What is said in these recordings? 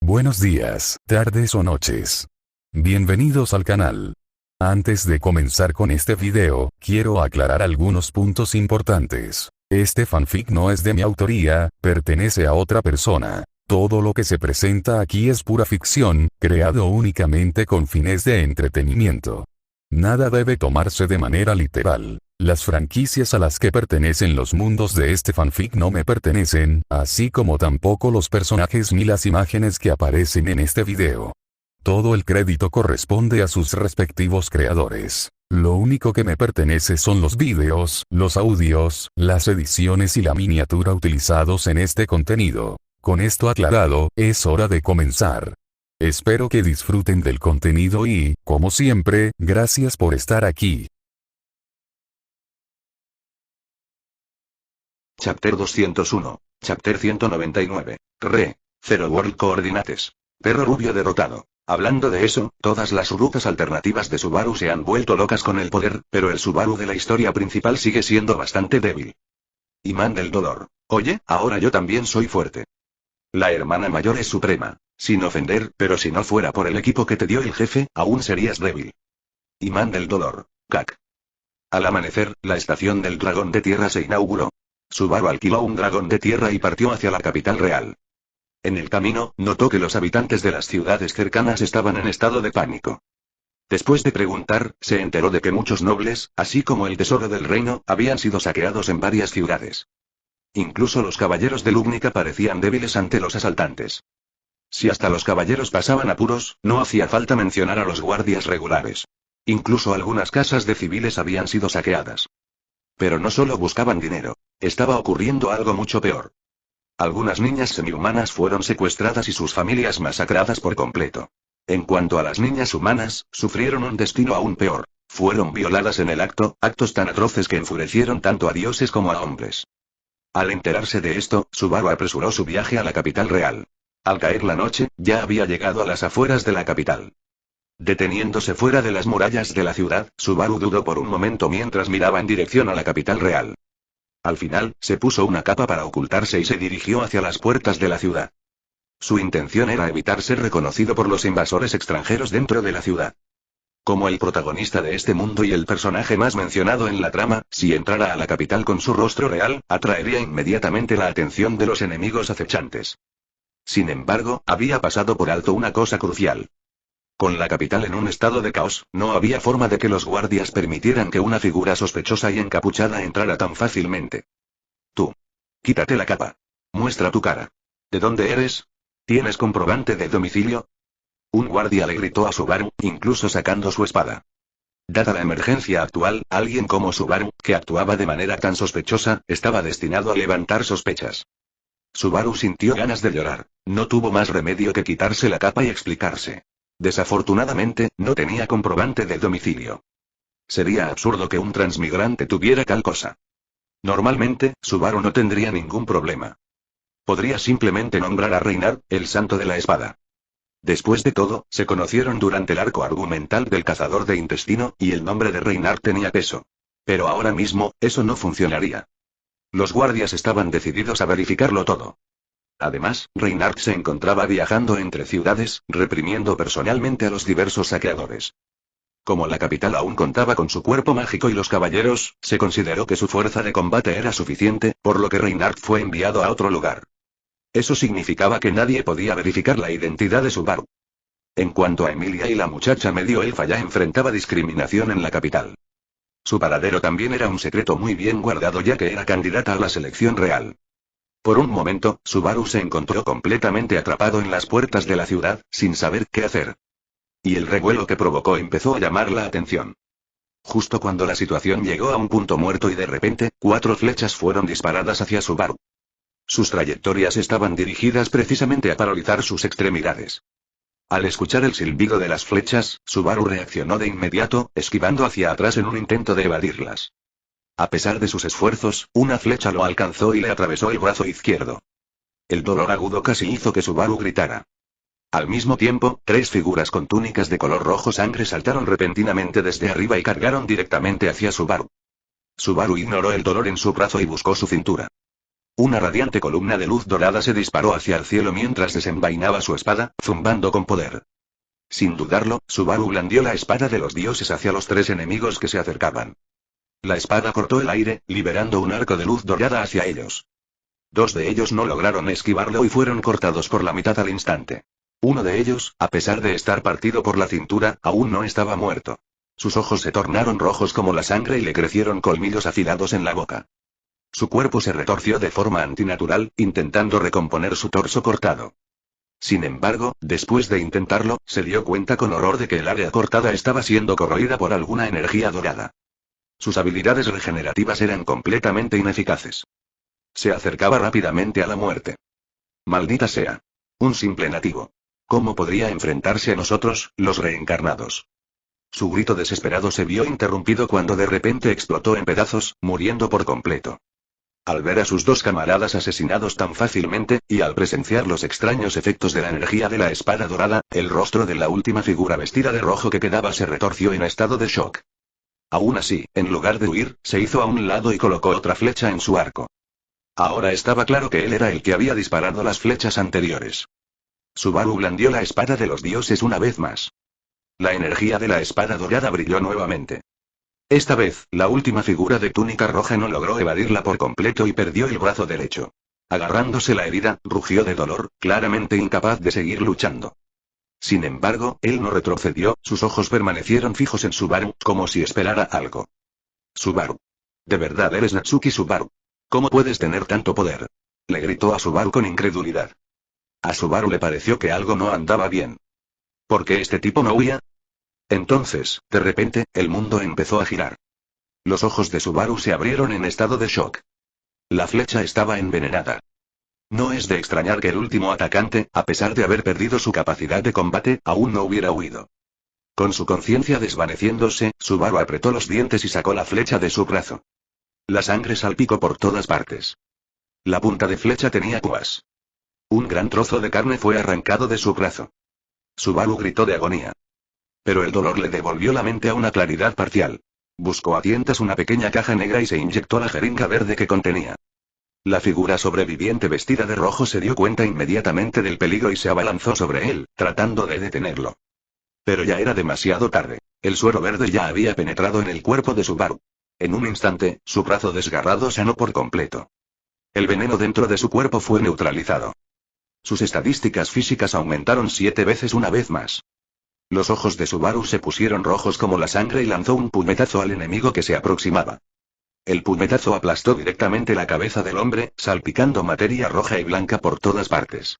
Buenos días, tardes o noches. Bienvenidos al canal. Antes de comenzar con este video, quiero aclarar algunos puntos importantes. Este fanfic no es de mi autoría, pertenece a otra persona. Todo lo que se presenta aquí es pura ficción, creado únicamente con fines de entretenimiento. Nada debe tomarse de manera literal. Las franquicias a las que pertenecen los mundos de este fanfic no me pertenecen, así como tampoco los personajes ni las imágenes que aparecen en este video. Todo el crédito corresponde a sus respectivos creadores. Lo único que me pertenece son los vídeos, los audios, las ediciones y la miniatura utilizados en este contenido. Con esto aclarado, es hora de comenzar. Espero que disfruten del contenido y, como siempre, gracias por estar aquí. Chapter 201. Chapter 199. Zero World Coordinates. Perro rubio derrotado. Hablando de eso, todas las rutas alternativas de Subaru se han vuelto locas con el poder, pero el Subaru de la historia principal sigue siendo bastante débil. Imán del dolor. Oye, ahora yo también soy fuerte. La hermana mayor es suprema. Sin ofender, pero si no fuera por el equipo que te dio el jefe, aún serías débil. Imán del dolor. Cac. Al amanecer, la estación del dragón de tierra se inauguró. Subaru alquiló un dragón de tierra y partió hacia la capital real. En el camino, notó que los habitantes de las ciudades cercanas estaban en estado de pánico. Después de preguntar, se enteró de que muchos nobles, así como el tesoro del reino, habían sido saqueados en varias ciudades. Incluso los caballeros de Lubnica parecían débiles ante los asaltantes. Si hasta los caballeros pasaban apuros, no hacía falta mencionar a los guardias regulares. Incluso algunas casas de civiles habían sido saqueadas. Pero no solo buscaban dinero. Estaba ocurriendo algo mucho peor. Algunas niñas semihumanas fueron secuestradas y sus familias masacradas por completo. En cuanto a las niñas humanas, sufrieron un destino aún peor. Fueron violadas en el acto, actos tan atroces que enfurecieron tanto a dioses como a hombres. Al enterarse de esto, Subaru apresuró su viaje a la capital real. Al caer la noche, ya había llegado a las afueras de la capital. Deteniéndose fuera de las murallas de la ciudad, Subaru dudó por un momento mientras miraba en dirección a la capital real. Al final, se puso una capa para ocultarse y se dirigió hacia las puertas de la ciudad. Su intención era evitar ser reconocido por los invasores extranjeros dentro de la ciudad. Como el protagonista de este mundo y el personaje más mencionado en la trama, si entrara a la capital con su rostro real, atraería inmediatamente la atención de los enemigos acechantes. Sin embargo, había pasado por alto una cosa crucial. Con la capital en un estado de caos, no había forma de que los guardias permitieran que una figura sospechosa y encapuchada entrara tan fácilmente. Tú. Quítate la capa. Muestra tu cara. ¿De dónde eres? ¿Tienes comprobante de domicilio? Un guardia le gritó a Subaru, incluso sacando su espada. Dada la emergencia actual, alguien como Subaru, que actuaba de manera tan sospechosa, estaba destinado a levantar sospechas. Subaru sintió ganas de llorar. No tuvo más remedio que quitarse la capa y explicarse. Desafortunadamente, no tenía comprobante de domicilio. Sería absurdo que un transmigrante tuviera tal cosa. Normalmente, Subaru no tendría ningún problema. Podría simplemente nombrar a Reinhardt, el santo de la espada. Después de todo, se conocieron durante el arco argumental del cazador de intestino, y el nombre de Reinhardt tenía peso. Pero ahora mismo, eso no funcionaría. Los guardias estaban decididos a verificarlo todo. Además, Reinhardt se encontraba viajando entre ciudades, reprimiendo personalmente a los diversos saqueadores. Como la capital aún contaba con su cuerpo mágico y los caballeros, se consideró que su fuerza de combate era suficiente, por lo que Reinhardt fue enviado a otro lugar. Eso significaba que nadie podía verificar la identidad de Subaru. En cuanto a Emilia y la muchacha medio elfa, ya enfrentaba discriminación en la capital. Su paradero también era un secreto muy bien guardado, ya que era candidata a la selección real. Por un momento, Subaru se encontró completamente atrapado en las puertas de la ciudad, sin saber qué hacer. Y el revuelo que provocó empezó a llamar la atención. Justo cuando la situación llegó a un punto muerto y de repente, 4 flechas fueron disparadas hacia Subaru. Sus trayectorias estaban dirigidas precisamente a paralizar sus extremidades. Al escuchar el silbido de las flechas, Subaru reaccionó de inmediato, esquivando hacia atrás en un intento de evadirlas. A pesar de sus esfuerzos, una flecha lo alcanzó y le atravesó el brazo izquierdo. El dolor agudo casi hizo que Subaru gritara. Al mismo tiempo, 3 figuras con túnicas de color rojo sangre saltaron repentinamente desde arriba y cargaron directamente hacia Subaru. Subaru ignoró el dolor en su brazo y buscó su cintura. Una radiante columna de luz dorada se disparó hacia el cielo mientras desenvainaba su espada, zumbando con poder. Sin dudarlo, Subaru blandió la espada de los dioses hacia los 3 enemigos que se acercaban. La espada cortó el aire, liberando un arco de luz dorada hacia ellos. 2 de ellos no lograron esquivarlo y fueron cortados por la mitad al instante. Uno de ellos, a pesar de estar partido por la cintura, aún no estaba muerto. Sus ojos se tornaron rojos como la sangre y le crecieron colmillos afilados en la boca. Su cuerpo se retorció de forma antinatural, intentando recomponer su torso cortado. Sin embargo, después de intentarlo, se dio cuenta con horror de que el área cortada estaba siendo corroída por alguna energía dorada. Sus habilidades regenerativas eran completamente ineficaces. Se acercaba rápidamente a la muerte. Maldita sea. Un simple nativo. ¿Cómo podría enfrentarse a nosotros, los reencarnados? Su grito desesperado se vio interrumpido cuando de repente explotó en pedazos, muriendo por completo. Al ver a sus 2 camaradas asesinados tan fácilmente, y al presenciar los extraños efectos de la energía de la espada dorada, el rostro de la última figura vestida de rojo que quedaba se retorció en estado de shock. Aún así, en lugar de huir, se hizo a un lado y colocó otra flecha en su arco. Ahora estaba claro que él era el que había disparado las flechas anteriores. Subaru blandió la espada de los dioses una vez más. La energía de la espada dorada brilló nuevamente. Esta vez, la última figura de túnica roja no logró evadirla por completo y perdió el brazo derecho. Agarrándose la herida, rugió de dolor, claramente incapaz de seguir luchando. Sin embargo, él no retrocedió, sus ojos permanecieron fijos en Subaru, como si esperara algo. Subaru. ¿De verdad eres Natsuki Subaru? ¿Cómo puedes tener tanto poder? Le gritó a Subaru con incredulidad. A Subaru le pareció que algo no andaba bien. ¿Por qué este tipo no huía? Entonces, de repente, el mundo empezó a girar. Los ojos de Subaru se abrieron en estado de shock. La flecha estaba envenenada. No es de extrañar que el último atacante, a pesar de haber perdido su capacidad de combate, aún no hubiera huido. Con su conciencia desvaneciéndose, Subaru apretó los dientes y sacó la flecha de su brazo. La sangre salpicó por todas partes. La punta de flecha tenía púas. Un gran trozo de carne fue arrancado de su brazo. Subaru gritó de agonía. Pero el dolor le devolvió la mente a una claridad parcial. Buscó a tientas una pequeña caja negra y se inyectó la jeringa verde que contenía. La figura sobreviviente vestida de rojo se dio cuenta inmediatamente del peligro y se abalanzó sobre él, tratando de detenerlo. Pero ya era demasiado tarde. El suero verde ya había penetrado en el cuerpo de Subaru. En un instante, su brazo desgarrado sanó por completo. El veneno dentro de su cuerpo fue neutralizado. Sus estadísticas físicas aumentaron 7 veces una vez más. Los ojos de Subaru se pusieron rojos como la sangre y lanzó un puñetazo al enemigo que se aproximaba. El puñetazo aplastó directamente la cabeza del hombre, salpicando materia roja y blanca por todas partes.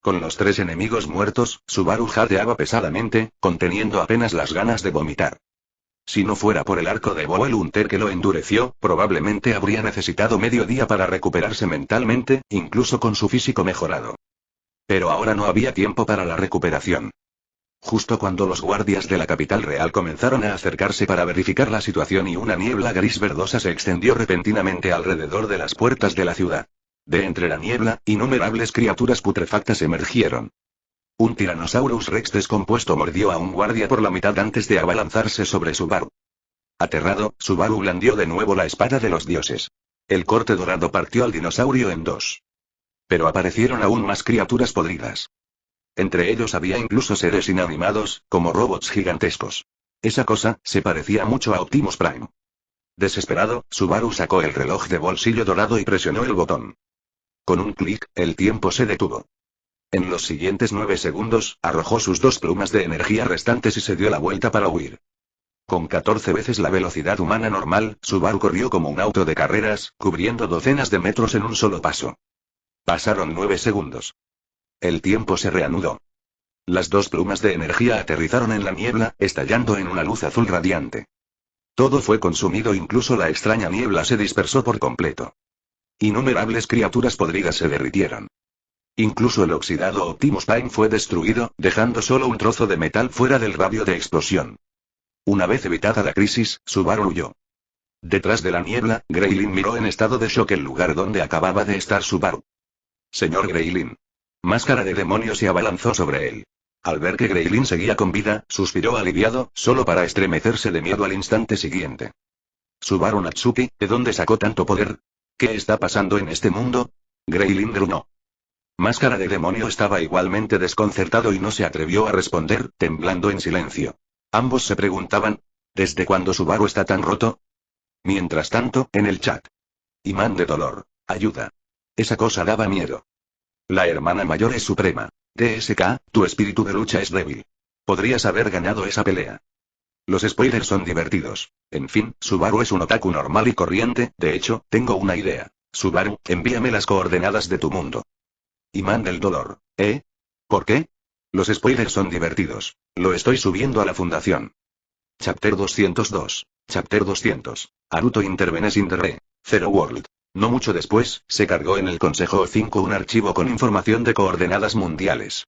Con los 3 enemigos muertos, Subaru jadeaba pesadamente, conteniendo apenas las ganas de vomitar. Si no fuera por el arco de Boelunter que lo endureció, probablemente habría necesitado medio día para recuperarse mentalmente, incluso con su físico mejorado. Pero ahora no había tiempo para la recuperación. Justo cuando los guardias de la capital real comenzaron a acercarse para verificar la situación y una niebla gris verdosa se extendió repentinamente alrededor de las puertas de la ciudad. De entre la niebla, innumerables criaturas putrefactas emergieron. Un Tyrannosaurus Rex descompuesto mordió a un guardia por la mitad antes de abalanzarse sobre Subaru. Aterrado, Subaru blandió de nuevo la espada de los dioses. El corte dorado partió al dinosaurio en 2. Pero aparecieron aún más criaturas podridas. Entre ellos había incluso seres inanimados, como robots gigantescos. Esa cosa, se parecía mucho a Optimus Prime. Desesperado, Subaru sacó el reloj de bolsillo dorado y presionó el botón. Con un clic, el tiempo se detuvo. En los siguientes 9 segundos, arrojó sus 2 plumas de energía restantes y se dio la vuelta para huir. Con 14 veces la velocidad humana normal, Subaru corrió como un auto de carreras, cubriendo docenas de metros en un solo paso. Pasaron 9 segundos. El tiempo se reanudó. Las 2 plumas de energía aterrizaron en la niebla, estallando en una luz azul radiante. Todo fue consumido, incluso la extraña niebla se dispersó por completo. Innumerables criaturas podridas se derritieron. Incluso el oxidado Optimus Prime fue destruido, dejando solo un trozo de metal fuera del radio de explosión. Una vez evitada la crisis, Subaru huyó. Detrás de la niebla, Greylin miró en estado de shock el lugar donde acababa de estar Subaru. Señor Greylin. Máscara de demonio se abalanzó sobre él. Al ver que Greylin seguía con vida, suspiró aliviado, solo para estremecerse de miedo al instante siguiente. Subaru Natsuki, ¿de dónde sacó tanto poder? ¿Qué está pasando en este mundo? Greylin gruñó. Máscara de Demonio estaba igualmente desconcertado y no se atrevió a responder, temblando en silencio. Ambos se preguntaban, ¿desde cuándo Subaru está tan roto? Mientras tanto, en el chat. Imán de dolor. Ayuda. Esa cosa daba miedo. La hermana mayor es suprema. DSK, tu espíritu de lucha es débil. Podrías haber ganado esa pelea. Los spoilers son divertidos. En fin, Subaru es un otaku normal y corriente. De hecho, tengo una idea. Subaru, envíame las coordenadas de tu mundo. Imán del dolor. ¿Eh? ¿Por qué? Los spoilers son divertidos. Lo estoy subiendo a la fundación. Chapter 202. Chapter 200. Naruto intervenes in the Zero World. No mucho después, se cargó en el Consejo O5 un archivo con información de coordenadas mundiales.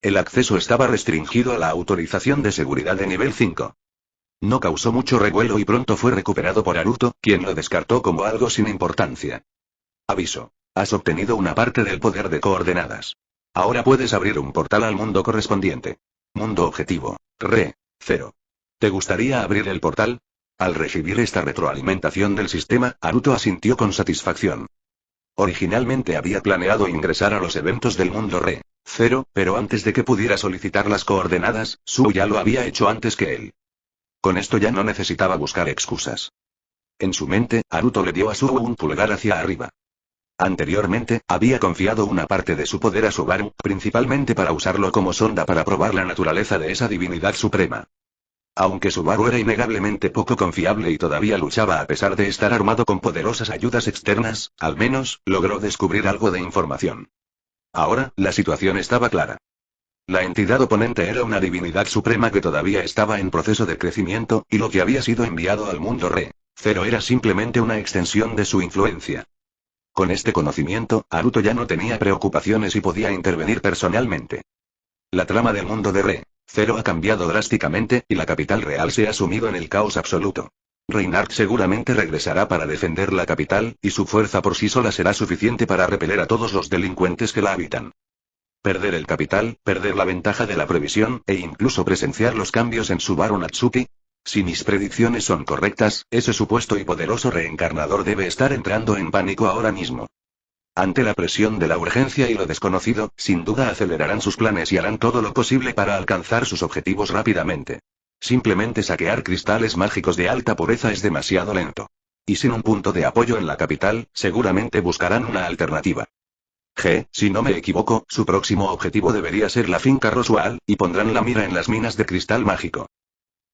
El acceso estaba restringido a la autorización de seguridad de nivel 5. No causó mucho revuelo y pronto fue recuperado por Naruto, quien lo descartó como algo sin importancia. Aviso. Has obtenido una parte del poder de coordenadas. Ahora puedes abrir un portal al mundo correspondiente. Mundo objetivo. 0. ¿Te gustaría abrir el portal? Al recibir esta retroalimentación del sistema, Naruto asintió con satisfacción. Originalmente había planeado ingresar a los eventos del mundo 0, pero antes de que pudiera solicitar las coordenadas, Su ya lo había hecho antes que él. Con esto ya no necesitaba buscar excusas. En su mente, Naruto le dio a Su un pulgar hacia arriba. Anteriormente, había confiado una parte de su poder a Subaru, principalmente para usarlo como sonda para probar la naturaleza de esa divinidad suprema. Aunque Subaru era innegablemente poco confiable y todavía luchaba a pesar de estar armado con poderosas ayudas externas, al menos, logró descubrir algo de información. Ahora, la situación estaba clara. La entidad oponente era una divinidad suprema que todavía estaba en proceso de crecimiento, y lo que había sido enviado al mundo 0 era simplemente una extensión de su influencia. Con este conocimiento, Naruto ya no tenía preocupaciones y podía intervenir personalmente. La trama del mundo de 0 ha cambiado drásticamente, y la capital real se ha sumido en el caos absoluto. Reinhardt seguramente regresará para defender la capital, y su fuerza por sí sola será suficiente para repeler a todos los delincuentes que la habitan. Perder el capital, perder la ventaja de la previsión, e incluso presenciar los cambios en Subaru Natsuki. Si mis predicciones son correctas, ese supuesto y poderoso reencarnador debe estar entrando en pánico ahora mismo. Ante la presión de la urgencia y lo desconocido, sin duda acelerarán sus planes y harán todo lo posible para alcanzar sus objetivos rápidamente. Simplemente saquear cristales mágicos de alta pureza es demasiado lento. Y sin un punto de apoyo en la capital, seguramente buscarán una alternativa. Si no me equivoco, su próximo objetivo debería ser la finca Roswell, y pondrán la mira en las minas de cristal mágico.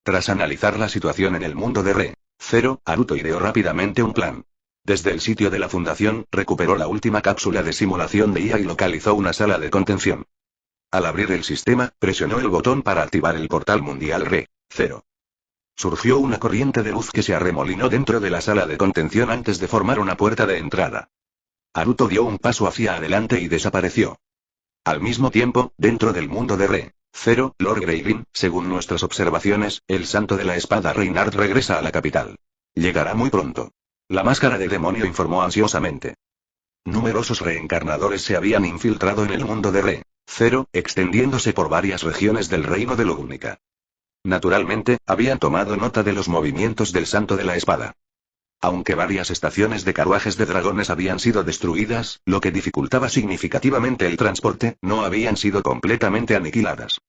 Tras analizar la situación en el mundo de 0, Naruto ideó rápidamente un plan. Desde el sitio de la fundación, recuperó la última cápsula de simulación de IA y localizó una sala de contención. Al abrir el sistema, presionó el botón para activar el portal mundial 0. Surgió una corriente de luz que se arremolinó dentro de la sala de contención antes de formar una puerta de entrada. Naruto dio un paso hacia adelante y desapareció. Al mismo tiempo, dentro del mundo de 0, Lord Greylin, según nuestras observaciones, el santo de la espada Reinhardt regresa a la capital. Llegará muy pronto. La máscara de demonio informó ansiosamente. Numerosos reencarnadores se habían infiltrado en el mundo de 0, extendiéndose por varias regiones del reino de Logúnica. Naturalmente, habían tomado nota de los movimientos del santo de la espada. Aunque varias estaciones de carruajes de dragones habían sido destruidas, lo que dificultaba significativamente el transporte, no habían sido completamente aniquiladas.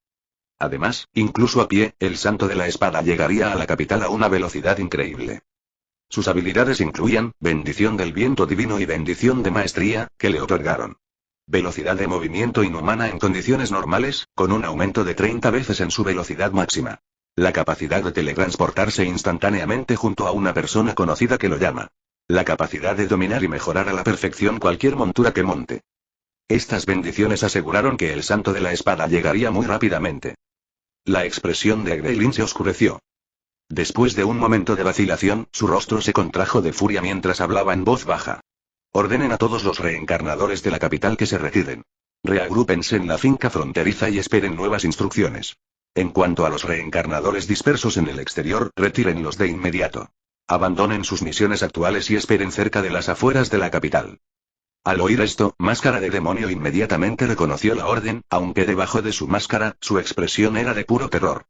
Además, incluso a pie, el santo de la espada llegaría a la capital a una velocidad increíble. Sus habilidades incluían, bendición del viento divino y bendición de maestría, que le otorgaron velocidad de movimiento inhumana en condiciones normales, con un aumento de 30 veces en su velocidad máxima. La capacidad de teletransportarse instantáneamente junto a una persona conocida que lo llama. La capacidad de dominar y mejorar a la perfección cualquier montura que monte. Estas bendiciones aseguraron que el santo de la espada llegaría muy rápidamente. La expresión de Greylin se oscureció. Después de un momento de vacilación, su rostro se contrajo de furia mientras hablaba en voz baja. Ordenen a todos los reencarnadores de la capital que se retiren. Reagrúpense en la finca fronteriza y esperen nuevas instrucciones. En cuanto a los reencarnadores dispersos en el exterior, retírenlos de inmediato. Abandonen sus misiones actuales y esperen cerca de las afueras de la capital. Al oír esto, Máscara de Demonio inmediatamente reconoció la orden, aunque debajo de su máscara, su expresión era de puro terror.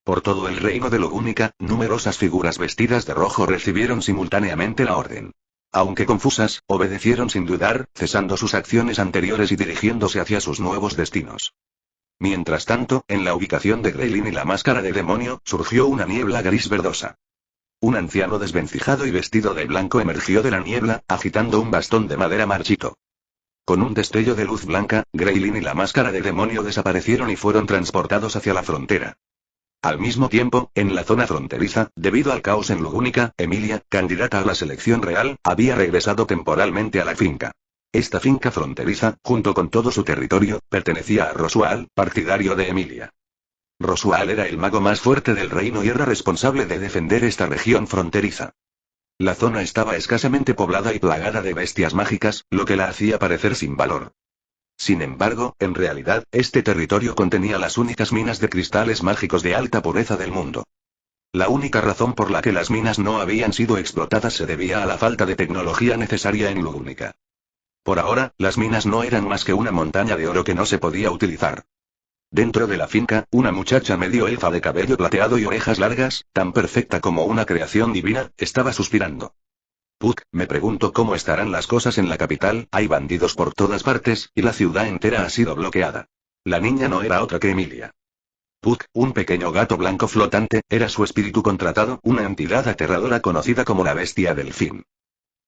Por todo el reino de Logúnica, numerosas figuras vestidas de rojo recibieron simultáneamente la orden. Aunque confusas, obedecieron sin dudar, cesando sus acciones anteriores y dirigiéndose hacia sus nuevos destinos. Mientras tanto, en la ubicación de Greylin y la máscara de demonio, surgió una niebla gris verdosa. Un anciano desvencijado y vestido de blanco emergió de la niebla, agitando un bastón de madera marchito. Con un destello de luz blanca, Greylin y la máscara de demonio desaparecieron y fueron transportados hacia la frontera. Al mismo tiempo, en la zona fronteriza, debido al caos en Lugúnica, Emilia, candidata a la selección real, había regresado temporalmente a la finca. Esta finca fronteriza, junto con todo su territorio, pertenecía a Rosual, partidario de Emilia. Rosual era el mago más fuerte del reino y era responsable de defender esta región fronteriza. La zona estaba escasamente poblada y plagada de bestias mágicas, lo que la hacía parecer sin valor. Sin embargo, en realidad, este territorio contenía las únicas minas de cristales mágicos de alta pureza del mundo. La única razón por la que las minas no habían sido explotadas se debía a la falta de tecnología necesaria en Lugúnica. Por ahora, las minas no eran más que una montaña de oro que no se podía utilizar. Dentro de la finca, una muchacha medio elfa de cabello plateado y orejas largas, tan perfecta como una creación divina, estaba suspirando. Puck, me pregunto cómo estarán las cosas en la capital, hay bandidos por todas partes, y la ciudad entera ha sido bloqueada. La niña no era otra que Emilia. Puck, un pequeño gato blanco flotante, era su espíritu contratado, una entidad aterradora conocida como la bestia delfín.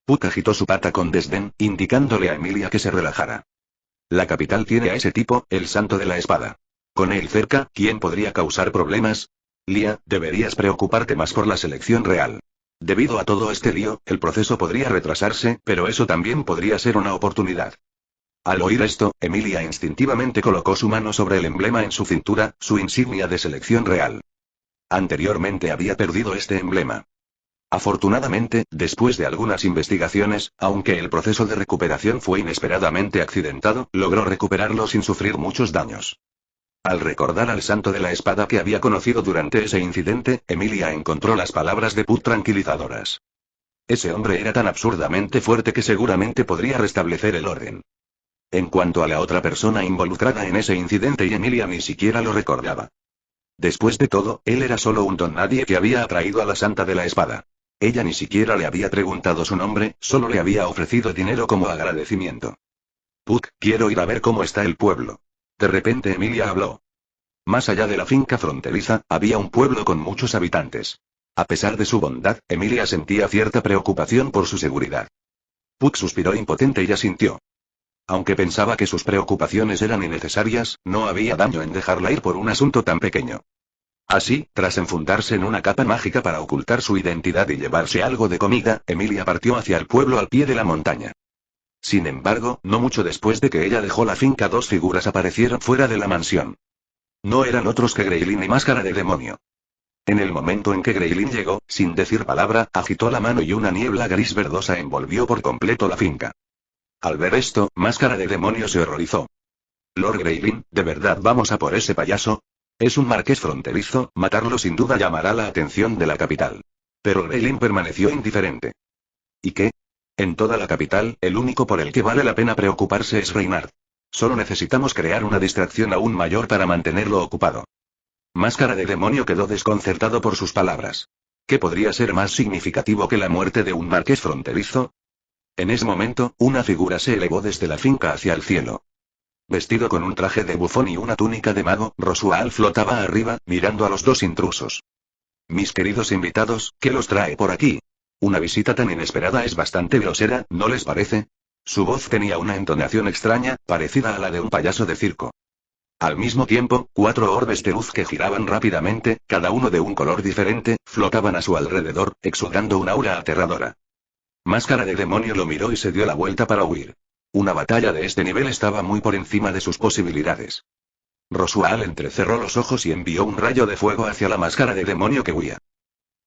Puck agitó su pata con desdén, indicándole a Emilia que se relajara. La capital tiene a ese tipo, el santo de la espada. Con él cerca, ¿quién podría causar problemas? Lia, deberías preocuparte más por la selección real. Debido a todo este lío, el proceso podría retrasarse, pero eso también podría ser una oportunidad. Al oír esto, Emilia instintivamente colocó su mano sobre el emblema en su cintura, su insignia de selección real. Anteriormente había perdido este emblema. Afortunadamente, después de algunas investigaciones, aunque el proceso de recuperación fue inesperadamente accidentado, logró recuperarlo sin sufrir muchos daños. Al recordar al santo de la espada que había conocido durante ese incidente, Emilia encontró las palabras de Puck tranquilizadoras. Ese hombre era tan absurdamente fuerte que seguramente podría restablecer el orden. En cuanto a la otra persona involucrada en ese incidente, y Emilia ni siquiera lo recordaba. Después de todo, él era solo un don nadie que había atraído a la santa de la espada. Ella ni siquiera le había preguntado su nombre, solo le había ofrecido dinero como agradecimiento. Puck, quiero ir a ver cómo está el pueblo. De repente Emilia habló. Más allá de la finca fronteriza, había un pueblo con muchos habitantes. A pesar de su bondad, Emilia sentía cierta preocupación por su seguridad. Puck suspiró impotente y asintió. Aunque pensaba que sus preocupaciones eran innecesarias, no había daño en dejarla ir por un asunto tan pequeño. Así, tras enfundarse en una capa mágica para ocultar su identidad y llevarse algo de comida, Emilia partió hacia el pueblo al pie de la montaña. Sin embargo, no mucho después de que ella dejó la finca, dos figuras aparecieron fuera de la mansión. No eran otros que Greylin y Máscara de Demonio. En el momento en que Greylin llegó, sin decir palabra, agitó la mano y una niebla gris verdosa envolvió por completo la finca. Al ver esto, Máscara de Demonio se horrorizó. Lord Greylin, ¿de verdad vamos a por ese payaso? Es un marqués fronterizo, matarlo sin duda llamará la atención de la capital. Pero Greylin permaneció indiferente. ¿Y qué? En toda la capital, el único por el que vale la pena preocuparse es Reynard. Solo necesitamos crear una distracción aún mayor para mantenerlo ocupado. Máscara de Demonio quedó desconcertado por sus palabras. ¿Qué podría ser más significativo que la muerte de un marqués fronterizo? En ese momento, una figura se elevó desde la finca hacia el cielo. Vestido con un traje de bufón y una túnica de mago, Rosual flotaba arriba, mirando a los dos intrusos. Mis queridos invitados, ¿qué los trae por aquí? Una visita tan inesperada es bastante grosera, ¿no les parece? Su voz tenía una entonación extraña, parecida a la de un payaso de circo. Al mismo tiempo, 4 orbes de luz que giraban rápidamente, cada uno de un color diferente, flotaban a su alrededor, exudando un aura aterradora. Máscara de Demonio lo miró y se dio la vuelta para huir. Una batalla de este nivel estaba muy por encima de sus posibilidades. Rosual entrecerró los ojos y envió un rayo de fuego hacia la Máscara de Demonio que huía.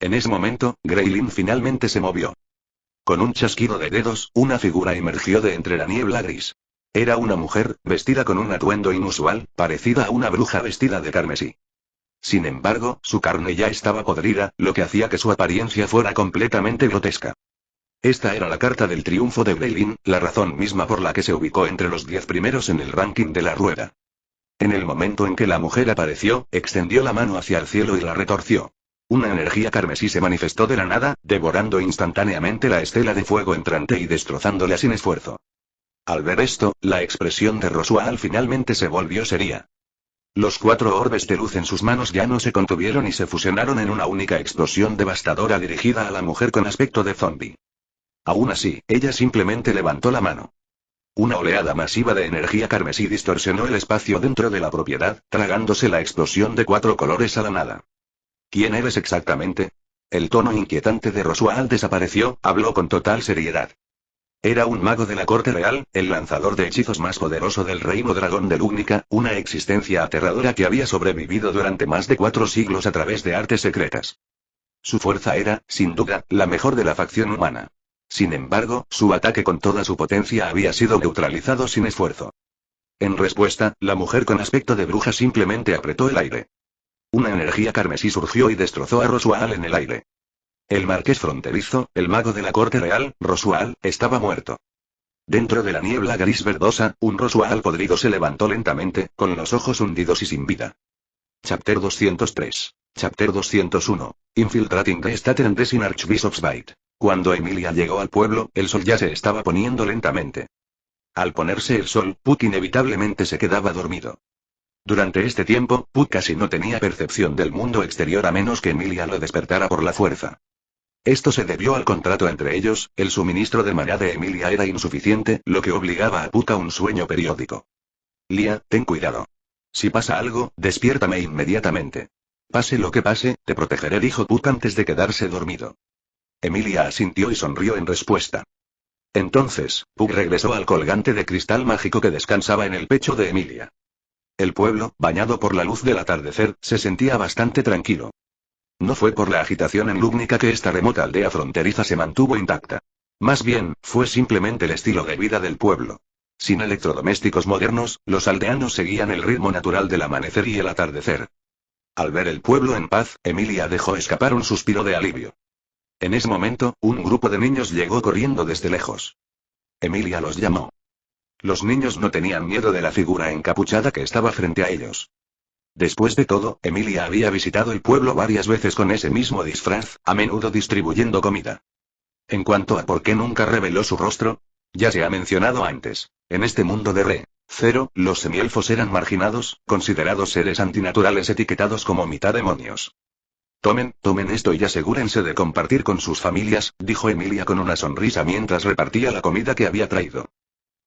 En ese momento, Greylin finalmente se movió. Con un chasquido de dedos, una figura emergió de entre la niebla gris. Era una mujer, vestida con un atuendo inusual, parecida a una bruja vestida de carmesí. Sin embargo, su carne ya estaba podrida, lo que hacía que su apariencia fuera completamente grotesca. Esta era la carta del triunfo de Greylin, la razón misma por la que se ubicó entre los 10 primeros en el ranking de la rueda. En el momento en que la mujer apareció, extendió la mano hacia el cielo y la retorció. Una energía carmesí se manifestó de la nada, devorando instantáneamente la estela de fuego entrante y destrozándola sin esfuerzo. Al ver esto, la expresión de Roswaal finalmente se volvió seria. Los 4 orbes de luz en sus manos ya no se contuvieron y se fusionaron en una única explosión devastadora dirigida a la mujer con aspecto de zombie. Aún así, ella simplemente levantó la mano. Una oleada masiva de energía carmesí distorsionó el espacio dentro de la propiedad, tragándose la explosión de 4 colores a la nada. ¿Quién eres exactamente? El tono inquietante de Roswaal desapareció, habló con total seriedad. Era un mago de la corte real, el lanzador de hechizos más poderoso del reino dragón de Lugnica, una existencia aterradora que había sobrevivido durante más de 4 siglos a través de artes secretas. Su fuerza era, sin duda, la mejor de la facción humana. Sin embargo, su ataque con toda su potencia había sido neutralizado sin esfuerzo. En respuesta, la mujer con aspecto de bruja simplemente apretó el aire. Una energía carmesí surgió y destrozó a Roswaal en el aire. El marqués fronterizo, el mago de la corte real, Roswaal, estaba muerto. Dentro de la niebla gris verdosa, un Roswaal podrido se levantó lentamente, con los ojos hundidos y sin vida. Chapter 203. Chapter 201. Infiltrating the State and Dressing Archbishop's Bite. Cuando Emilia llegó al pueblo, el sol ya se estaba poniendo lentamente. Al ponerse el sol, Puck inevitablemente se quedaba dormido. Durante este tiempo, Puck casi no tenía percepción del mundo exterior a menos que Emilia lo despertara por la fuerza. Esto se debió al contrato entre ellos, el suministro de maná de Emilia era insuficiente, lo que obligaba a Puck a un sueño periódico. Lia, ten cuidado. Si pasa algo, despiértame inmediatamente. Pase lo que pase, te protegeré, dijo Puck antes de quedarse dormido. Emilia asintió y sonrió en respuesta. Entonces, Puck regresó al colgante de cristal mágico que descansaba en el pecho de Emilia. El pueblo, bañado por la luz del atardecer, se sentía bastante tranquilo. No fue por la agitación en Lugnica que esta remota aldea fronteriza se mantuvo intacta. Más bien, fue simplemente el estilo de vida del pueblo. Sin electrodomésticos modernos, los aldeanos seguían el ritmo natural del amanecer y el atardecer. Al ver el pueblo en paz, Emilia dejó escapar un suspiro de alivio. En ese momento, un grupo de niños llegó corriendo desde lejos. Emilia los llamó. Los niños no tenían miedo de la figura encapuchada que estaba frente a ellos. Después de todo, Emilia había visitado el pueblo varias veces con ese mismo disfraz, a menudo distribuyendo comida. En cuanto a por qué nunca reveló su rostro, ya se ha mencionado antes. En este mundo de Re-0, los semielfos eran marginados, considerados seres antinaturales etiquetados como mitad demonios. Tomen esto y asegúrense de compartir con sus familias, dijo Emilia con una sonrisa mientras repartía la comida que había traído.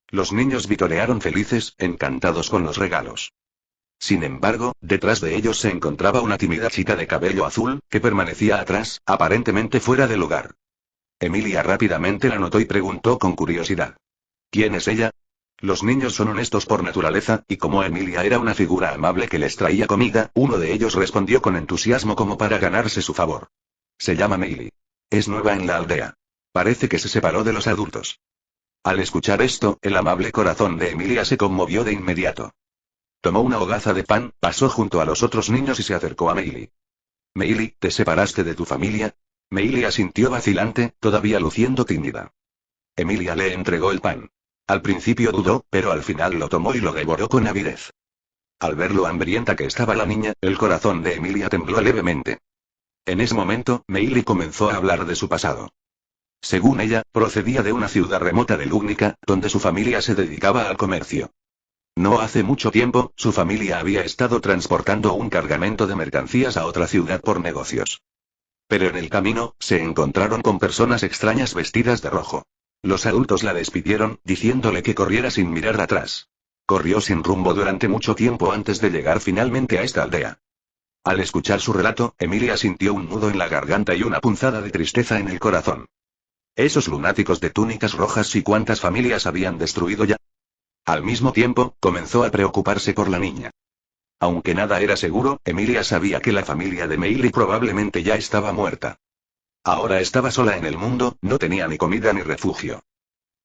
Los niños vitorearon felices, encantados con los regalos. Sin embargo, detrás de ellos se encontraba una tímida chica de cabello azul, que permanecía atrás, aparentemente fuera de lugar. Emilia rápidamente la notó y preguntó con curiosidad. ¿Quién es ella? Los niños son honestos por naturaleza, y como Emilia era una figura amable que les traía comida, uno de ellos respondió con entusiasmo como para ganarse su favor. Se llama Meili. Es nueva en la aldea. Parece que se separó de los adultos. Al escuchar esto, el amable corazón de Emilia se conmovió de inmediato. Tomó una hogaza de pan, pasó junto a los otros niños y se acercó a Meili. Meili, ¿te separaste de tu familia? Meili asintió vacilante, todavía luciendo tímida. Emilia le entregó el pan. Al principio dudó, pero al final lo tomó y lo devoró con avidez. Al ver lo hambrienta que estaba la niña, el corazón de Emilia tembló levemente. En ese momento, Meili comenzó a hablar de su pasado. Según ella, procedía de una ciudad remota de Lugnica, donde su familia se dedicaba al comercio. No hace mucho tiempo, su familia había estado transportando un cargamento de mercancías a otra ciudad por negocios. Pero en el camino, se encontraron con personas extrañas vestidas de rojo. Los adultos la despidieron, diciéndole que corriera sin mirar atrás. Corrió sin rumbo durante mucho tiempo antes de llegar finalmente a esta aldea. Al escuchar su relato, Emilia sintió un nudo en la garganta y una punzada de tristeza en el corazón. Esos lunáticos de túnicas rojas, ¿y cuántas familias habían destruido ya? Al mismo tiempo, comenzó a preocuparse por la niña. Aunque nada era seguro, Emilia sabía que la familia de Meili probablemente ya estaba muerta. Ahora estaba sola en el mundo, no tenía ni comida ni refugio.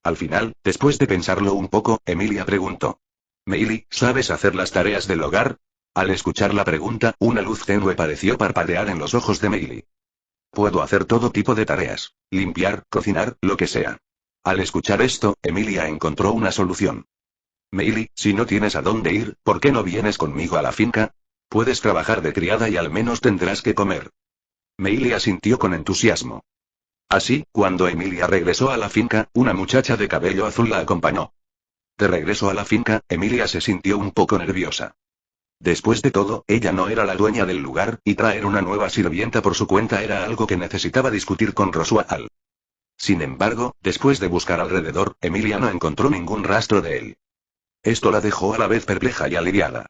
Al final, después de pensarlo un poco, Emilia preguntó. Meili, ¿sabes hacer las tareas del hogar? Al escuchar la pregunta, una luz tenue pareció parpadear en los ojos de Meili. Puedo hacer todo tipo de tareas. Limpiar, cocinar, lo que sea. Al escuchar esto, Emilia encontró una solución. Meili, si no tienes a dónde ir, ¿por qué no vienes conmigo a la finca? Puedes trabajar de criada y al menos tendrás que comer. Meili asintió con entusiasmo. Así, cuando Emilia regresó a la finca, una muchacha de cabello azul la acompañó. De regreso a la finca, Emilia se sintió un poco nerviosa. Después de todo, ella no era la dueña del lugar, y traer una nueva sirvienta por su cuenta era algo que necesitaba discutir con Roswaal. Sin embargo, después de buscar alrededor, Emilia no encontró ningún rastro de él. Esto la dejó a la vez perpleja y aliviada.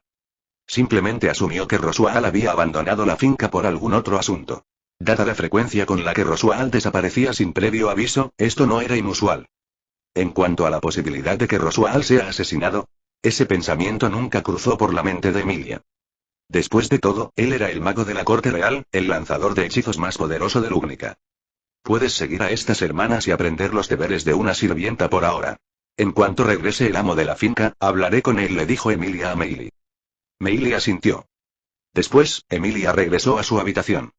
Simplemente asumió que Roswaal había abandonado la finca por algún otro asunto. Dada la frecuencia con la que Roswaal desaparecía sin previo aviso, esto no era inusual. En cuanto a la posibilidad de que Roswaal sea asesinado, ese pensamiento nunca cruzó por la mente de Emilia. Después de todo, él era el mago de la corte real, el lanzador de hechizos más poderoso de Lugnica. Puedes seguir a estas hermanas y aprender los deberes de una sirvienta por ahora. En cuanto regrese el amo de la finca, hablaré con él, le dijo Emilia a Meili. Meili asintió. Después, Emilia regresó a su habitación.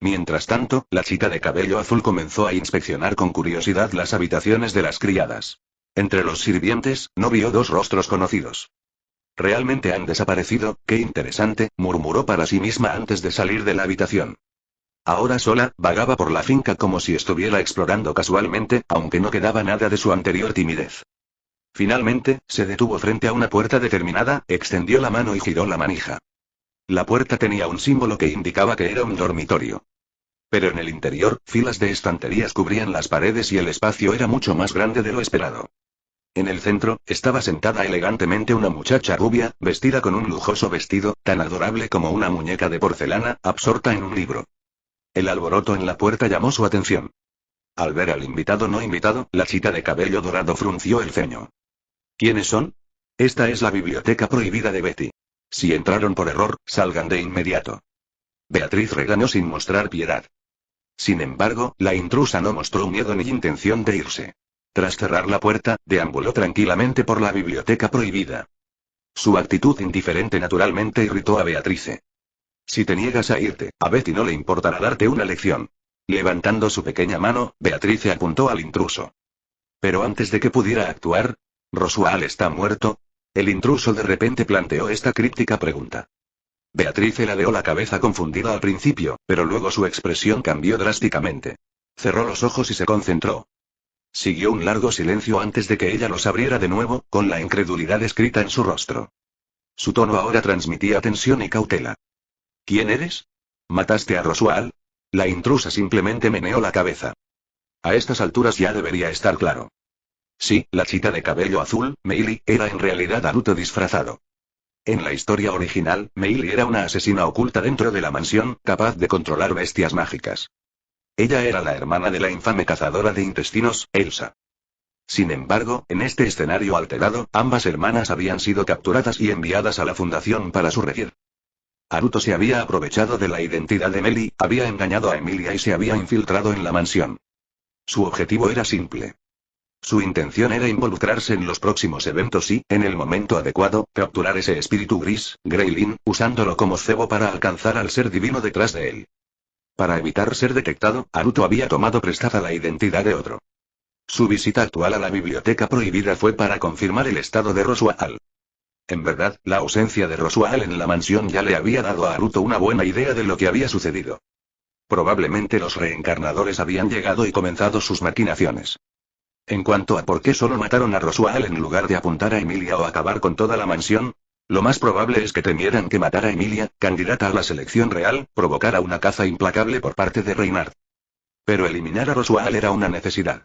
Mientras tanto, la chica de cabello azul comenzó a inspeccionar con curiosidad las habitaciones de las criadas. Entre los sirvientes, no vio dos rostros conocidos. ¿Realmente han desaparecido? Qué interesante, murmuró para sí misma antes de salir de la habitación. Ahora sola, vagaba por la finca como si estuviera explorando casualmente, aunque no quedaba nada de su anterior timidez. Finalmente, se detuvo frente a una puerta determinada, extendió la mano y giró la manija. La puerta tenía un símbolo que indicaba que era un dormitorio. Pero en el interior, filas de estanterías cubrían las paredes y el espacio era mucho más grande de lo esperado. En el centro, estaba sentada elegantemente una muchacha rubia, vestida con un lujoso vestido, tan adorable como una muñeca de porcelana, absorta en un libro. El alboroto en la puerta llamó su atención. Al ver al invitado no invitado, la chica de cabello dorado frunció el ceño. ¿Quiénes son? Esta es la biblioteca prohibida de Betty. Si entraron por error, salgan de inmediato. Beatriz regañó sin mostrar piedad. Sin embargo, la intrusa no mostró miedo ni intención de irse. Tras cerrar la puerta, deambuló tranquilamente por la biblioteca prohibida. Su actitud indiferente naturalmente irritó a Beatriz. Si te niegas a irte, a Betty no le importará darte una lección. Levantando su pequeña mano, Beatriz apuntó al intruso. Pero antes de que pudiera actuar, ¿Roswaal está muerto? El intruso de repente planteó esta críptica pregunta. Beatriz ladeó la cabeza confundida al principio, pero luego su expresión cambió drásticamente. Cerró los ojos y se concentró. Siguió un largo silencio antes de que ella los abriera de nuevo, con la incredulidad escrita en su rostro. Su tono ahora transmitía tensión y cautela. ¿Quién eres? ¿Mataste a Roswaal? La intrusa simplemente meneó la cabeza. A estas alturas ya debería estar claro. Sí, la chica de cabello azul, Meili, era en realidad Haruto disfrazado. En la historia original, Meili era una asesina oculta dentro de la mansión, capaz de controlar bestias mágicas. Ella era la hermana de la infame cazadora de intestinos, Elsa. Sin embargo, en este escenario alterado, ambas hermanas habían sido capturadas y enviadas a la fundación para su regir. Haruto se había aprovechado de la identidad de Meili, había engañado a Emilia y se había infiltrado en la mansión. Su objetivo era simple. Su intención era involucrarse en los próximos eventos y, en el momento adecuado, capturar ese espíritu gris, Greylin, usándolo como cebo para alcanzar al ser divino detrás de él. Para evitar ser detectado, Haruto había tomado prestada la identidad de otro. Su visita actual a la biblioteca prohibida fue para confirmar el estado de Roswaal. En verdad, la ausencia de Roswaal en la mansión ya le había dado a Haruto una buena idea de lo que había sucedido. Probablemente los reencarnadores habían llegado y comenzado sus maquinaciones. En cuanto a por qué solo mataron a Roswaal en lugar de apuntar a Emilia o acabar con toda la mansión, lo más probable es que temieran que matar a Emilia, candidata a la selección real, provocara una caza implacable por parte de Reinhardt. Pero eliminar a Roswaal era una necesidad.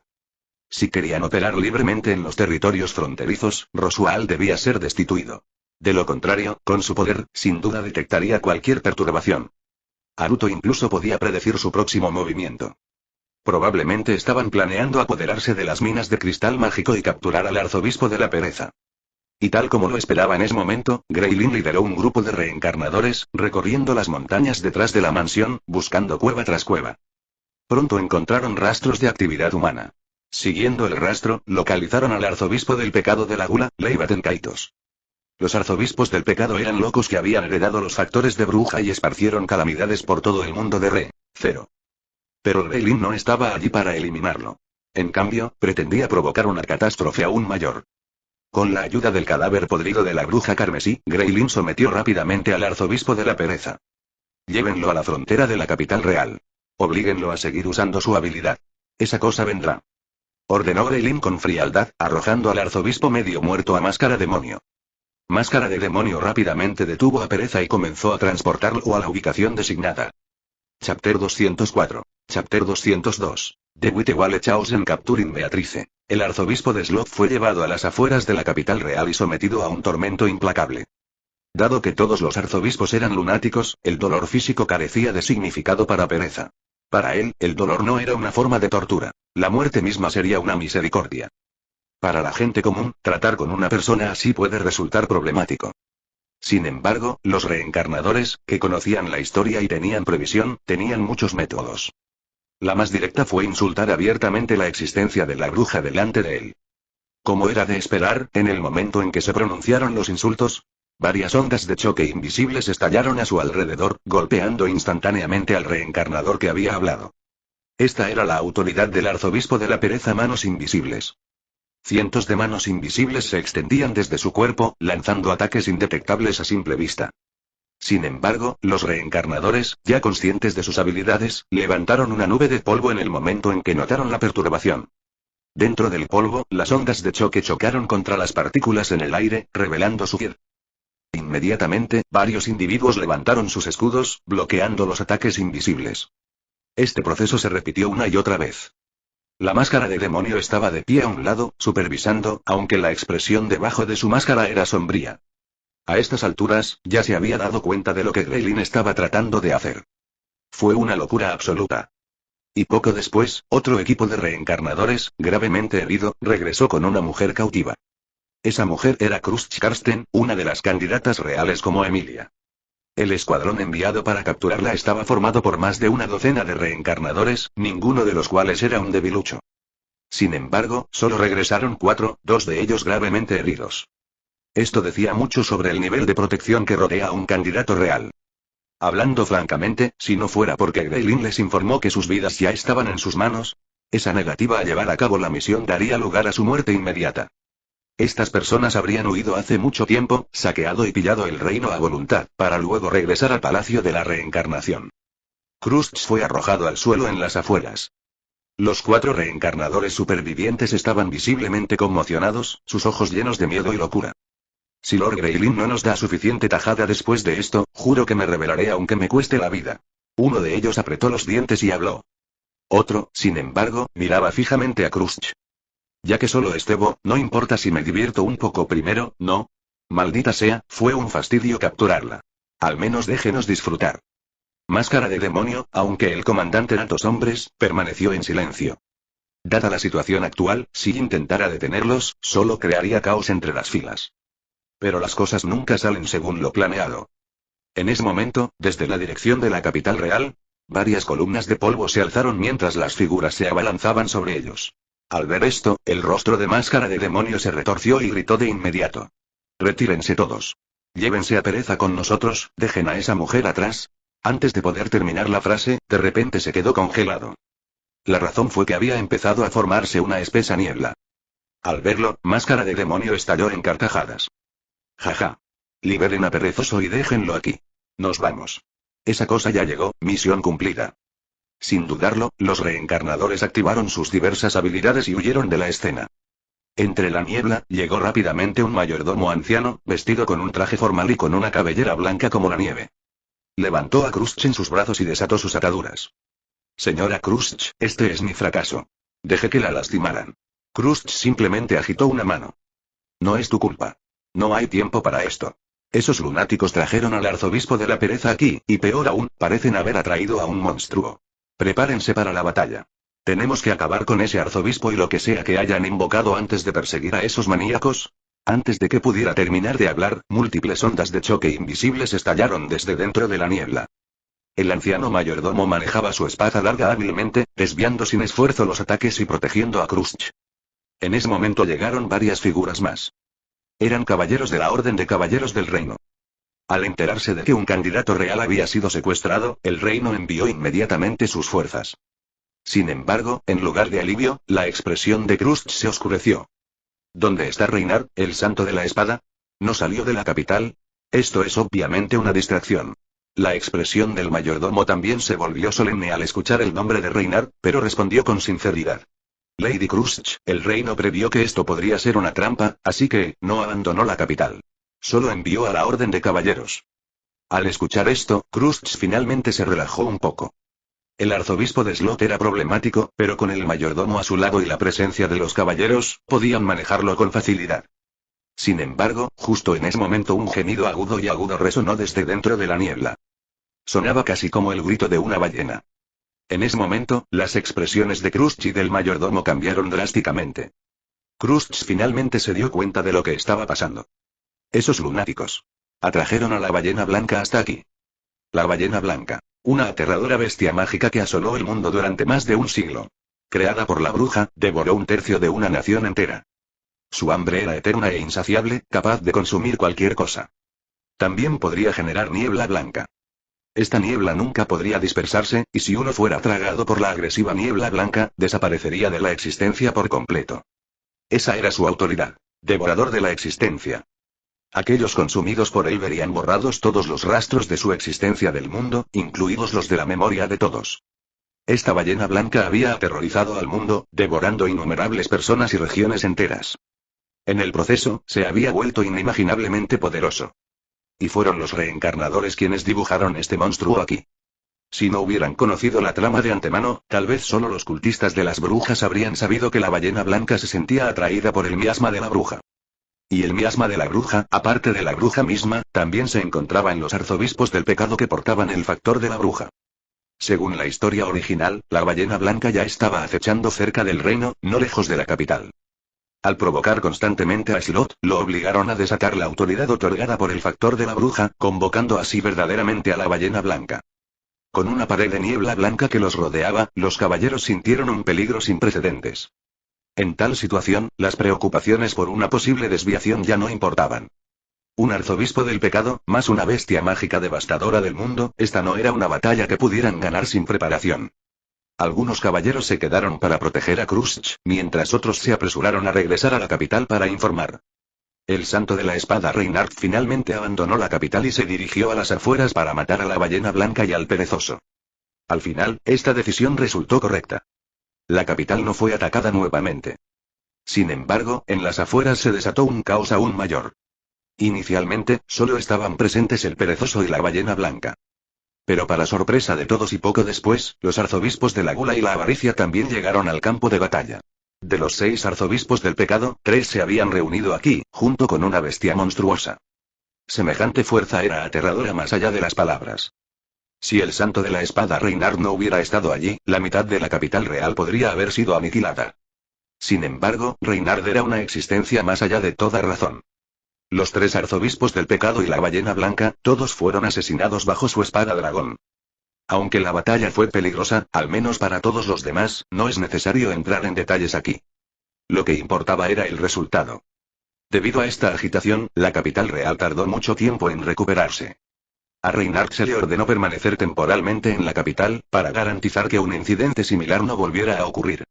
Si querían operar libremente en los territorios fronterizos, Roswaal debía ser destituido. De lo contrario, con su poder, sin duda detectaría cualquier perturbación. Haruto incluso podía predecir su próximo movimiento. Probablemente estaban planeando apoderarse de las minas de cristal mágico y capturar al arzobispo de la pereza. Y tal como lo esperaba en ese momento, Greylin lideró un grupo de reencarnadores, recorriendo las montañas detrás de la mansión, buscando cueva tras cueva. Pronto encontraron rastros de actividad humana. Siguiendo el rastro, localizaron al arzobispo del pecado de la gula, Leibaten Kaitos. Los arzobispos del pecado eran locos que habían heredado los factores de bruja y esparcieron calamidades por todo el mundo de Re-0. Pero Greylin no estaba allí para eliminarlo. En cambio, pretendía provocar una catástrofe aún mayor. Con la ayuda del cadáver podrido de la bruja carmesí, Greylin sometió rápidamente al arzobispo de la pereza. Llévenlo a la frontera de la capital real. Oblíguenlo a seguir usando su habilidad. Esa cosa vendrá. Ordenó Greylin con frialdad, arrojando al arzobispo medio muerto a Máscara Demonio. Máscara de Demonio rápidamente detuvo a Pereza y comenzó a transportarlo a la ubicación designada. Chapter 204. Chapter 202. The Witewale Chosen Capturing Beatrice. El arzobispo de Sloth fue llevado a las afueras de la capital real y sometido a un tormento implacable. Dado que todos los arzobispos eran lunáticos, el dolor físico carecía de significado para Pereza. Para él, el dolor no era una forma de tortura. La muerte misma sería una misericordia. Para la gente común, tratar con una persona así puede resultar problemático. Sin embargo, los reencarnadores, que conocían la historia y tenían previsión, tenían muchos métodos. La más directa fue insultar abiertamente la existencia de la bruja delante de él. Como era de esperar, en el momento en que se pronunciaron los insultos, varias ondas de choque invisibles estallaron a su alrededor, golpeando instantáneamente al reencarnador que había hablado. Esta era la autoridad del arzobispo de la pereza, manos invisibles. Cientos de manos invisibles se extendían desde su cuerpo, lanzando ataques indetectables a simple vista. Sin embargo, los reencarnadores, ya conscientes de sus habilidades, levantaron una nube de polvo en el momento en que notaron la perturbación. Dentro del polvo, las ondas de choque chocaron contra las partículas en el aire, revelando su piel. Inmediatamente, varios individuos levantaron sus escudos, bloqueando los ataques invisibles. Este proceso se repitió una y otra vez. La máscara de demonio estaba de pie a un lado, supervisando, aunque la expresión debajo de su máscara era sombría. A estas alturas, ya se había dado cuenta de lo que Greylin estaba tratando de hacer. Fue una locura absoluta. Y poco después, otro equipo de reencarnadores, gravemente herido, regresó con una mujer cautiva. Esa mujer era Crust Karsten, una de las candidatas reales como Emilia. El escuadrón enviado para capturarla estaba formado por más de una docena de reencarnadores, ninguno de los cuales era un debilucho. Sin embargo, solo regresaron 4, 2 de ellos gravemente heridos. Esto decía mucho sobre el nivel de protección que rodea a un candidato real. Hablando francamente, si no fuera porque Greylin les informó que sus vidas ya estaban en sus manos, esa negativa a llevar a cabo la misión daría lugar a su muerte inmediata. Estas personas habrían huido hace mucho tiempo, saqueado y pillado el reino a voluntad, para luego regresar al palacio de la reencarnación. Crust fue arrojado al suelo en las afueras. Los 4 reencarnadores supervivientes estaban visiblemente conmocionados, sus ojos llenos de miedo y locura. Si Lord Greylin no nos da suficiente tajada después de esto, juro que me rebelaré aunque me cueste la vida. Uno de ellos apretó los dientes y habló. Otro, sin embargo, miraba fijamente a Crust. Ya que solo Estebo, no importa si me divierto un poco primero, ¿no? Maldita sea, fue un fastidio capturarla. Al menos déjenos disfrutar. Máscara de demonio, aunque el comandante era 2 hombres, permaneció en silencio. Dada la situación actual, si intentara detenerlos, solo crearía caos entre las filas. Pero las cosas nunca salen según lo planeado. En ese momento, desde la dirección de la capital real, varias columnas de polvo se alzaron mientras las figuras se abalanzaban sobre ellos. Al ver esto, el rostro de Máscara de Demonio se retorció y gritó de inmediato. Retírense todos. Llévense a Pereza con nosotros, dejen a esa mujer atrás. Antes de poder terminar la frase, de repente se quedó congelado. La razón fue que había empezado a formarse una espesa niebla. Al verlo, Máscara de Demonio estalló en carcajadas. Jaja. Liberen a Perezoso y déjenlo aquí. Nos vamos. Esa cosa ya llegó, misión cumplida. Sin dudarlo, los reencarnadores activaron sus diversas habilidades y huyeron de la escena. Entre la niebla, llegó rápidamente un mayordomo anciano, vestido con un traje formal y con una cabellera blanca como la nieve. Levantó a Crust en sus brazos y desató sus ataduras. Señora Crust, este es mi fracaso. Dejé que la lastimaran. Crust simplemente agitó una mano. No es tu culpa. No hay tiempo para esto. Esos lunáticos trajeron al arzobispo de la pereza aquí, y peor aún, parecen haber atraído a un monstruo. Prepárense para la batalla. Tenemos que acabar con ese arzobispo y lo que sea que hayan invocado antes de perseguir a esos maníacos. Antes de que pudiera terminar de hablar, múltiples ondas de choque invisibles estallaron desde dentro de la niebla. El anciano mayordomo manejaba su espada larga hábilmente, desviando sin esfuerzo los ataques y protegiendo a Crust. En ese momento llegaron varias figuras más. Eran caballeros de la Orden de Caballeros del Reino. Al enterarse de que un candidato real había sido secuestrado, el reino envió inmediatamente sus fuerzas. Sin embargo, en lugar de alivio, la expresión de Crust se oscureció. ¿Dónde está Reinar, el santo de la espada? ¿No salió de la capital? Esto es obviamente una distracción. La expresión del mayordomo también se volvió solemne al escuchar el nombre de Reynard, pero respondió con sinceridad. Lady Crush, el reino previó que esto podría ser una trampa, así que, no abandonó la capital. Solo envió a la orden de caballeros. Al escuchar esto, Crush finalmente se relajó un poco. El arzobispo de Slot era problemático, pero con el mayordomo a su lado y la presencia de los caballeros, podían manejarlo con facilidad. Sin embargo, justo en ese momento un gemido agudo resonó desde dentro de la niebla. Sonaba casi como el grito de una ballena. En ese momento, las expresiones de Crush y del mayordomo cambiaron drásticamente. Crush finalmente se dio cuenta de lo que estaba pasando. Esos lunáticos atrajeron a la ballena blanca hasta aquí. La ballena blanca. Una aterradora bestia mágica que asoló el mundo durante más de un siglo. Creada por la bruja, devoró un tercio de una nación entera. Su hambre era eterna e insaciable, capaz de consumir cualquier cosa. También podría generar niebla blanca. Esta niebla nunca podría dispersarse, y si uno fuera tragado por la agresiva niebla blanca, desaparecería de la existencia por completo. Esa era su autoridad. Devorador de la existencia. Aquellos consumidos por él verían borrados todos los rastros de su existencia del mundo, incluidos los de la memoria de todos. Esta ballena blanca había aterrorizado al mundo, devorando innumerables personas y regiones enteras. En el proceso, se había vuelto inimaginablemente poderoso. Y fueron los reencarnadores quienes dibujaron este monstruo aquí. Si no hubieran conocido la trama de antemano, tal vez solo los cultistas de las brujas habrían sabido que la ballena blanca se sentía atraída por el miasma de la bruja. Y el miasma de la bruja, aparte de la bruja misma, también se encontraba en los arzobispos del pecado que portaban el factor de la bruja. Según la historia original, la ballena blanca ya estaba acechando cerca del reino, no lejos de la capital. Al provocar constantemente a Slot, lo obligaron a desatar la autoridad otorgada por el factor de la bruja, convocando así verdaderamente a la ballena blanca. Con una pared de niebla blanca que los rodeaba, los caballeros sintieron un peligro sin precedentes. En tal situación, las preocupaciones por una posible desviación ya no importaban. Un arzobispo del pecado, más una bestia mágica devastadora del mundo, esta no era una batalla que pudieran ganar sin preparación. Algunos caballeros se quedaron para proteger a Crush, mientras otros se apresuraron a regresar a la capital para informar. El santo de la espada Reynard finalmente abandonó la capital y se dirigió a las afueras para matar a la ballena blanca y al perezoso. Al final, esta decisión resultó correcta. La capital no fue atacada nuevamente. Sin embargo, en las afueras se desató un caos aún mayor. Inicialmente, solo estaban presentes el perezoso y la ballena blanca. Pero para sorpresa de todos y poco después, los arzobispos de la gula y la avaricia también llegaron al campo de batalla. De los 6 arzobispos del pecado, 3 se habían reunido aquí, junto con una bestia monstruosa. Semejante fuerza era aterradora más allá de las palabras. Si el santo de la espada Reynard no hubiera estado allí, la mitad de la capital real podría haber sido aniquilada. Sin embargo, Reynard era una existencia más allá de toda razón. Los 3 arzobispos del pecado y la ballena blanca, todos fueron asesinados bajo su espada dragón. Aunque la batalla fue peligrosa, al menos para todos los demás, no es necesario entrar en detalles aquí. Lo que importaba era el resultado. Debido a esta agitación, la capital real tardó mucho tiempo en recuperarse. A Reynard se le ordenó permanecer temporalmente en la capital, para garantizar que un incidente similar no volviera a ocurrir.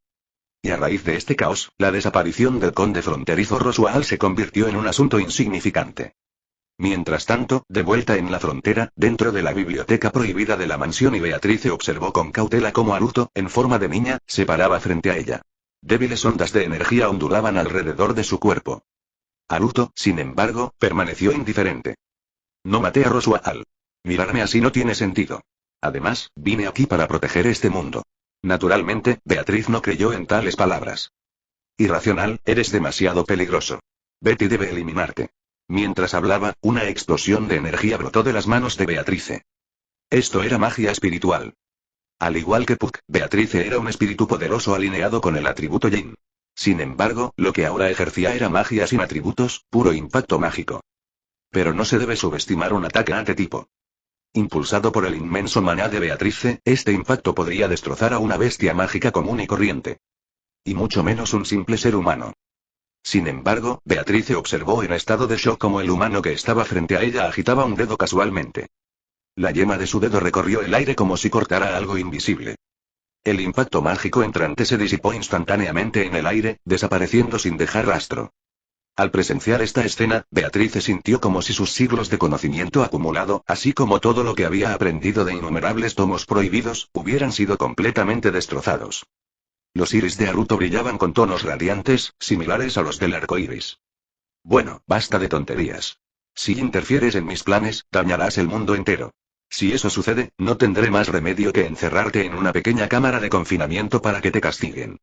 Y a raíz de este caos, la desaparición del conde fronterizo Roswell se convirtió en un asunto insignificante. Mientras tanto, de vuelta en la frontera, dentro de la biblioteca prohibida de la mansión, y Beatrice observó con cautela cómo Aruto, en forma de niña, se paraba frente a ella. Débiles ondas de energía ondulaban alrededor de su cuerpo. Aruto, sin embargo, permaneció indiferente. No maté a Roswell. Mirarme así no tiene sentido. Además, vine aquí para proteger este mundo. Naturalmente, Beatriz no creyó en tales palabras. Irracional, eres demasiado peligroso. Betty debe eliminarte. Mientras hablaba, una explosión de energía brotó de las manos de Beatrice. Esto era magia espiritual. Al igual que Puck, Beatrice era un espíritu poderoso alineado con el atributo Yin. Sin embargo, lo que ahora ejercía era magia sin atributos, puro impacto mágico. Pero no se debe subestimar un ataque de este tipo. Impulsado por el inmenso maná de Beatrice, este impacto podría destrozar a una bestia mágica común y corriente. Y mucho menos un simple ser humano. Sin embargo, Beatrice observó en estado de shock como el humano que estaba frente a ella agitaba un dedo casualmente. La yema de su dedo recorrió el aire como si cortara algo invisible. El impacto mágico entrante se disipó instantáneamente en el aire, desapareciendo sin dejar rastro. Al presenciar esta escena, Beatrice sintió como si sus siglos de conocimiento acumulado, así como todo lo que había aprendido de innumerables tomos prohibidos, hubieran sido completamente destrozados. Los iris de Haruto brillaban con tonos radiantes, similares a los del arco iris. Bueno, basta de tonterías. Si interfieres en mis planes, dañarás el mundo entero. Si eso sucede, no tendré más remedio que encerrarte en una pequeña cámara de confinamiento para que te castiguen.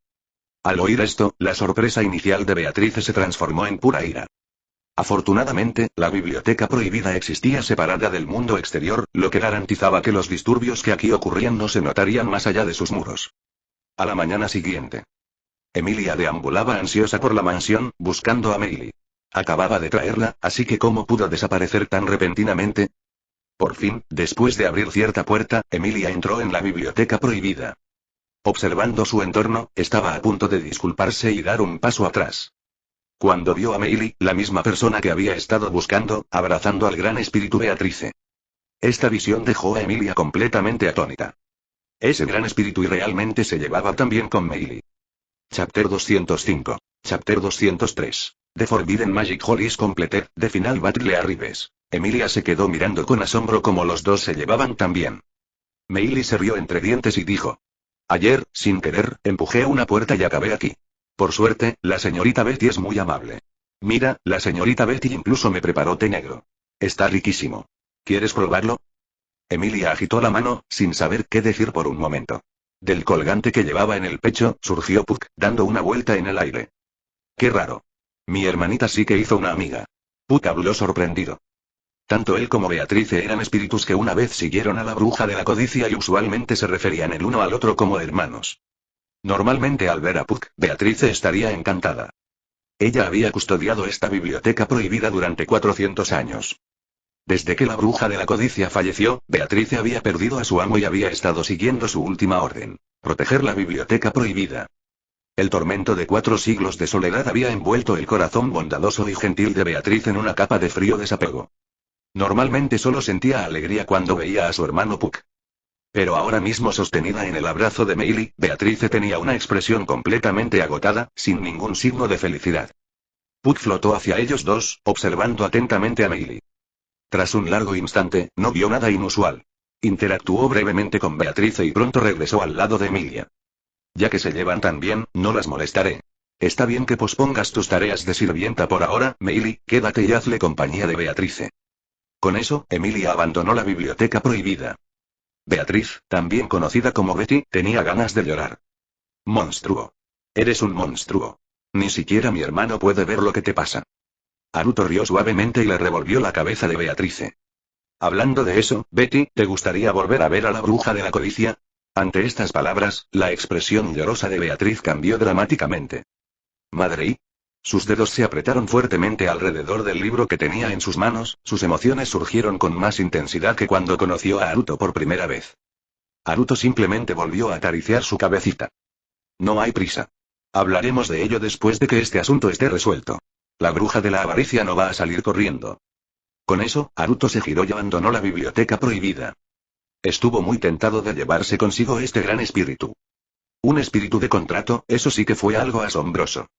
Al oír esto, la sorpresa inicial de Beatrice se transformó en pura ira. Afortunadamente, la biblioteca prohibida existía separada del mundo exterior, lo que garantizaba que los disturbios que aquí ocurrían no se notarían más allá de sus muros. A la mañana siguiente, Emilia deambulaba ansiosa por la mansión, buscando a Meili. Acababa de traerla, así que ¿cómo pudo desaparecer tan repentinamente? Por fin, después de abrir cierta puerta, Emilia entró en la biblioteca prohibida. Observando su entorno, estaba a punto de disculparse y dar un paso atrás. Cuando vio a Meili, la misma persona que había estado buscando, abrazando al gran espíritu Beatrice. Esta visión dejó a Emilia completamente atónita. Ese gran espíritu y realmente se llevaba tan bien con Meili. Chapter 205. Chapter 203. The Forbidden Magic Hall is completed, the final battle arrives. Emilia se quedó mirando con asombro como los dos se llevaban tan bien. Meili se rió entre dientes y dijo: ayer, sin querer, empujé una puerta y acabé aquí. Por suerte, la señorita Betty es muy amable. Mira, la señorita Betty incluso me preparó té negro. Está riquísimo. ¿Quieres probarlo? Emilia agitó la mano, sin saber qué decir por un momento. Del colgante que llevaba en el pecho, surgió Puck, dando una vuelta en el aire. ¡Qué raro! Mi hermanita sí que hizo una amiga. Puck habló sorprendido. Tanto él como Beatrice eran espíritus que una vez siguieron a la bruja de la codicia y usualmente se referían el uno al otro como hermanos. Normalmente al ver a Puck, Beatrice estaría encantada. Ella había custodiado esta biblioteca prohibida durante 400 años. Desde que la bruja de la codicia falleció, Beatrice había perdido a su amo y había estado siguiendo su última orden: proteger la biblioteca prohibida. El tormento de 4 siglos de soledad había envuelto el corazón bondadoso y gentil de Beatrice en una capa de frío desapego. Normalmente solo sentía alegría cuando veía a su hermano Puck. Pero ahora mismo, sostenida en el abrazo de Meili, Beatrice tenía una expresión completamente agotada, sin ningún signo de felicidad. Puck flotó hacia ellos dos, observando atentamente a Meili. Tras un largo instante, no vio nada inusual. Interactuó brevemente con Beatrice y pronto regresó al lado de Emilia. Ya que se llevan tan bien, no las molestaré. Está bien que pospongas tus tareas de sirvienta por ahora, Meili, quédate y hazle compañía de Beatrice. Con eso, Emilia abandonó la biblioteca prohibida. Beatriz, también conocida como Betty, tenía ganas de llorar. Monstruo. Eres un monstruo. Ni siquiera mi hermano puede ver lo que te pasa. Haruto rió suavemente y le revolvió la cabeza de Beatrice. Hablando de eso, Betty, ¿te gustaría volver a ver a la bruja de la codicia? Ante estas palabras, la expresión llorosa de Beatriz cambió dramáticamente. Madre y... Sus dedos se apretaron fuertemente alrededor del libro que tenía en sus manos, sus emociones surgieron con más intensidad que cuando conoció a Haruto por primera vez. Haruto simplemente volvió a acariciar su cabecita. No hay prisa. Hablaremos de ello después de que este asunto esté resuelto. La bruja de la avaricia no va a salir corriendo. Con eso, Haruto se giró y abandonó la biblioteca prohibida. Estuvo muy tentado de llevarse consigo este gran espíritu. Un espíritu de contrato, eso sí que fue algo asombroso.